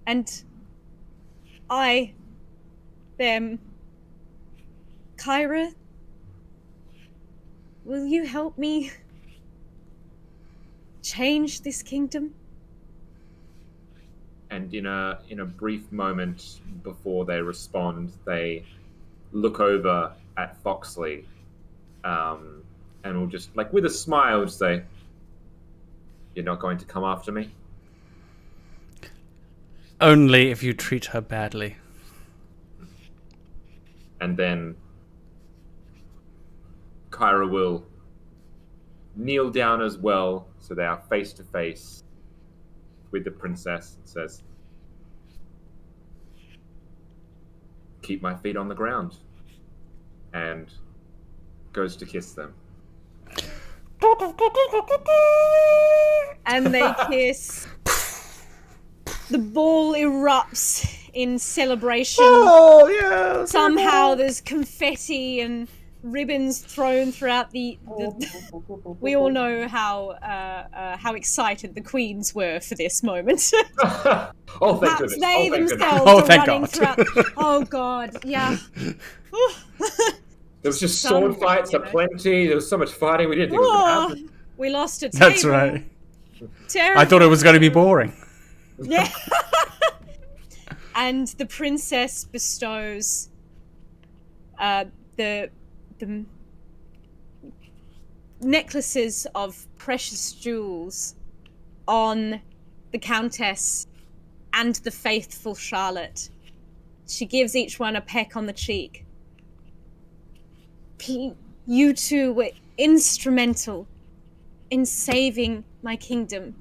and I them. Kyra, will you help me change this kingdom? And in a brief moment before they respond, they look over at Foxley, and will just, like, with a smile, say, "You're not going to come after me?" Only if you treat her badly. And then Kyra will kneel down as well, so they are face to face with the princess, and says, "Keep my feet on the ground," and goes to kiss them. And they kiss. The ball erupts in celebration. Oh yeah. Somehow there's confetti and ribbons thrown throughout the we all know how excited the queens were for this moment. Oh, thank Perhaps goodness. they Oh, thank themselves goodness. Oh, are thank running God. throughout. Oh God, yeah. There was just Some- sword fights you know. aplenty. There was so much fighting we didn't think it was going to Oh, happen. we lost a table. That's right. Terrible. I thought it was going to be boring. Yeah. And the princess bestows the necklaces of precious jewels on the countess and the faithful Charlotte. She gives each one a peck on the cheek. You two were instrumental in saving my kingdom.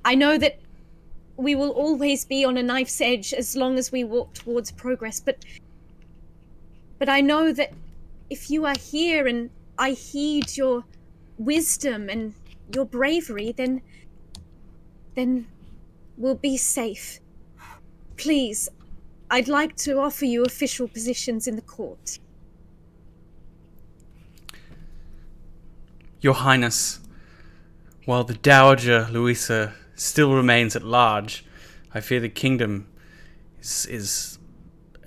I know that we will always be on a knife's edge as long as we walk towards progress, but I know that if you are here and I heed your wisdom and your bravery, then we'll be safe. Please, I'd like to offer you official positions in the court. Your Highness, while the Dowager Louisa still remains at large, I fear the kingdom is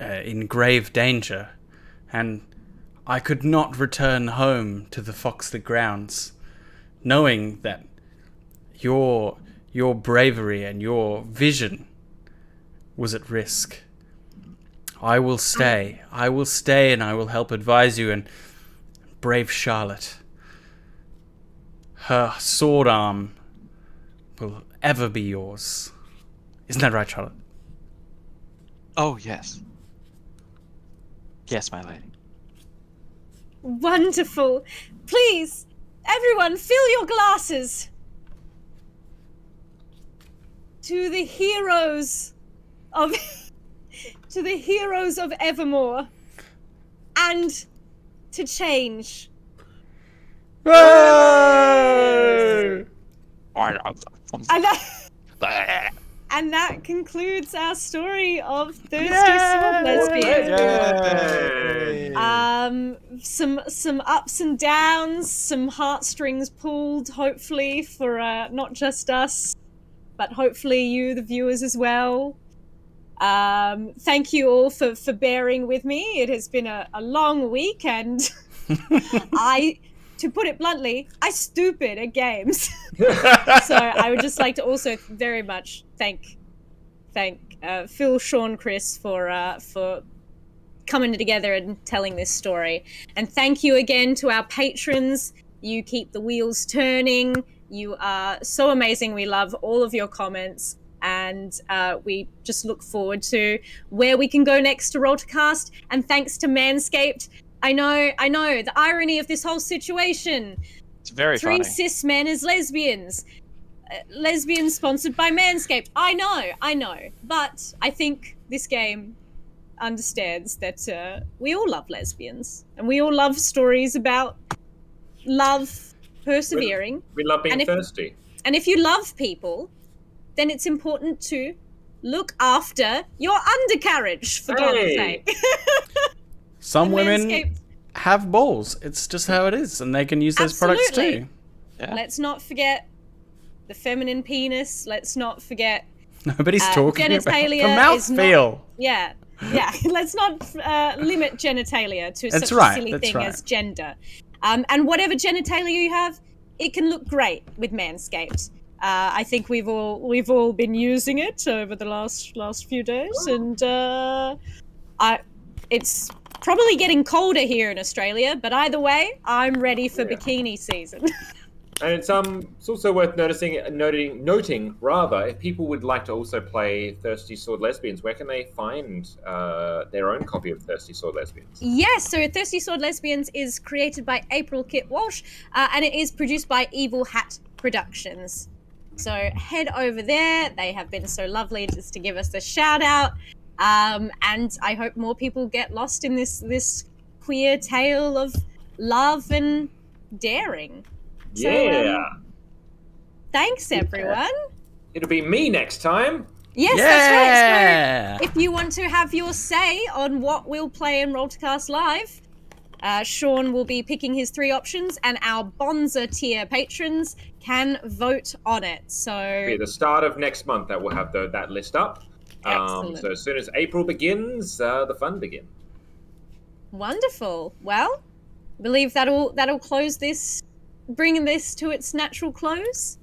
in grave danger, and I could not return home to the Foxley grounds, knowing that your bravery and your vision was at risk. I will stay, and I will help advise you, and brave Charlotte. Her sword arm will ever be yours. Isn't that right, Charlotte? Oh, yes. Yes, my lady. Wonderful. Please, everyone, fill your glasses. To the heroes of Evermore. And to change. Hey! And that concludes our story of Thirsty Sword Lesbians. Some ups and downs, some heartstrings pulled, hopefully, for not just us, but hopefully you, the viewers, as well. Thank you all for bearing with me. It has been a long week, and to put it bluntly, I stupid at games. So I would just like to also very much thank Phil, Sean, Chris for coming together and telling this story. And thank you again to our patrons. You keep the wheels turning. You are so amazing. We love all of your comments. And we just look forward to where we can go next to Roll to Cast. And thanks to Manscaped. I know, the irony of this whole situation. It's very Three funny. cis men as lesbians. Lesbians sponsored by Manscaped. I know. But I think this game understands that we all love lesbians. And we all love stories about love persevering. We love being thirsty. And if you love people, then it's important to look after your undercarriage, for God's sake. Some women Manscaped. have balls. It's just how it is, and they can use those products too. Yeah. Let's not forget the feminine penis. Let's not forget Nobody's talking about the genitalia is mouthfeel. Yeah. Let's not limit genitalia to such a silly thing as gender. And whatever genitalia you have, it can look great with Manscaped. I think we've all been using it over the last few days, and it's probably getting colder here in Australia. But either way, I'm ready for bikini season. And it's also worth noting if people would like to also play Thirsty Sword Lesbians, where can they find their own copy of Thirsty Sword Lesbians? Yes, so Thirsty Sword Lesbians is created by April Kit Walsh, and it is produced by Evil Hat Productions. So head over there. They have been so lovely just to give us a shout out. And I hope more people get lost in this queer tale of love and daring. Yeah. So, thanks, everyone. It'll be me next time. Yes, that's right. So if you want to have your say on what we'll play in Roll to Cast Live, Sean will be picking his 3 options, and our Bonza Tier patrons can vote on it. So It'll be the start of next month that we'll have that list up. So as soon as April begins, the fun begins. Wonderful. Well, I believe that'll close this, bringing this to its natural close.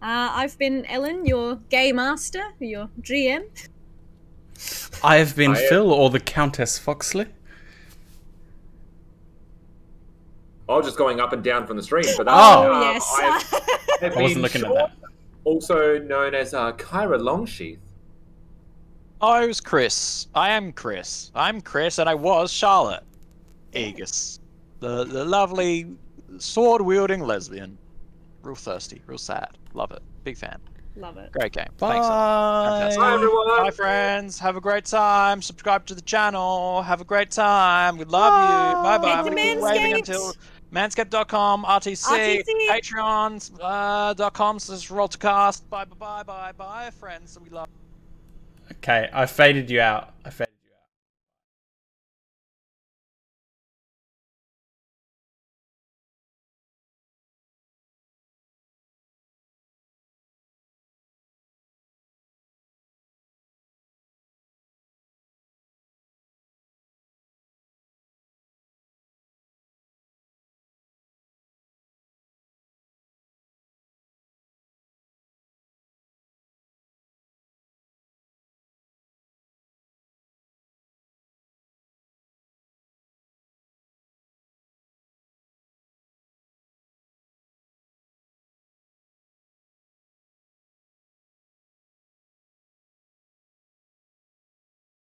I've been Ellen, your gay master, your GM. I have been Phil, or the Countess Foxley. I was just going up and down from the stream. But yes. I've I wasn't looking at that. Also known as Kyra Longsheath. I was Chris. I am Chris. I'm Chris, and I was Charlotte Aegis, the lovely sword-wielding lesbian. Real thirsty, real sad. Love it. Big fan. Love it. Great game. Bye. Thanks, fantastic. Bye, everyone. Bye, friends. Have a great time. Subscribe to the channel. Have a great time. We love you. Bye bye. Get I'm to gonna keep waving Manscaped. until manscaped.com, RTC, RTC. patreon.com/rolltocast. Bye bye bye bye bye, friends. We love. Okay, I faded you out.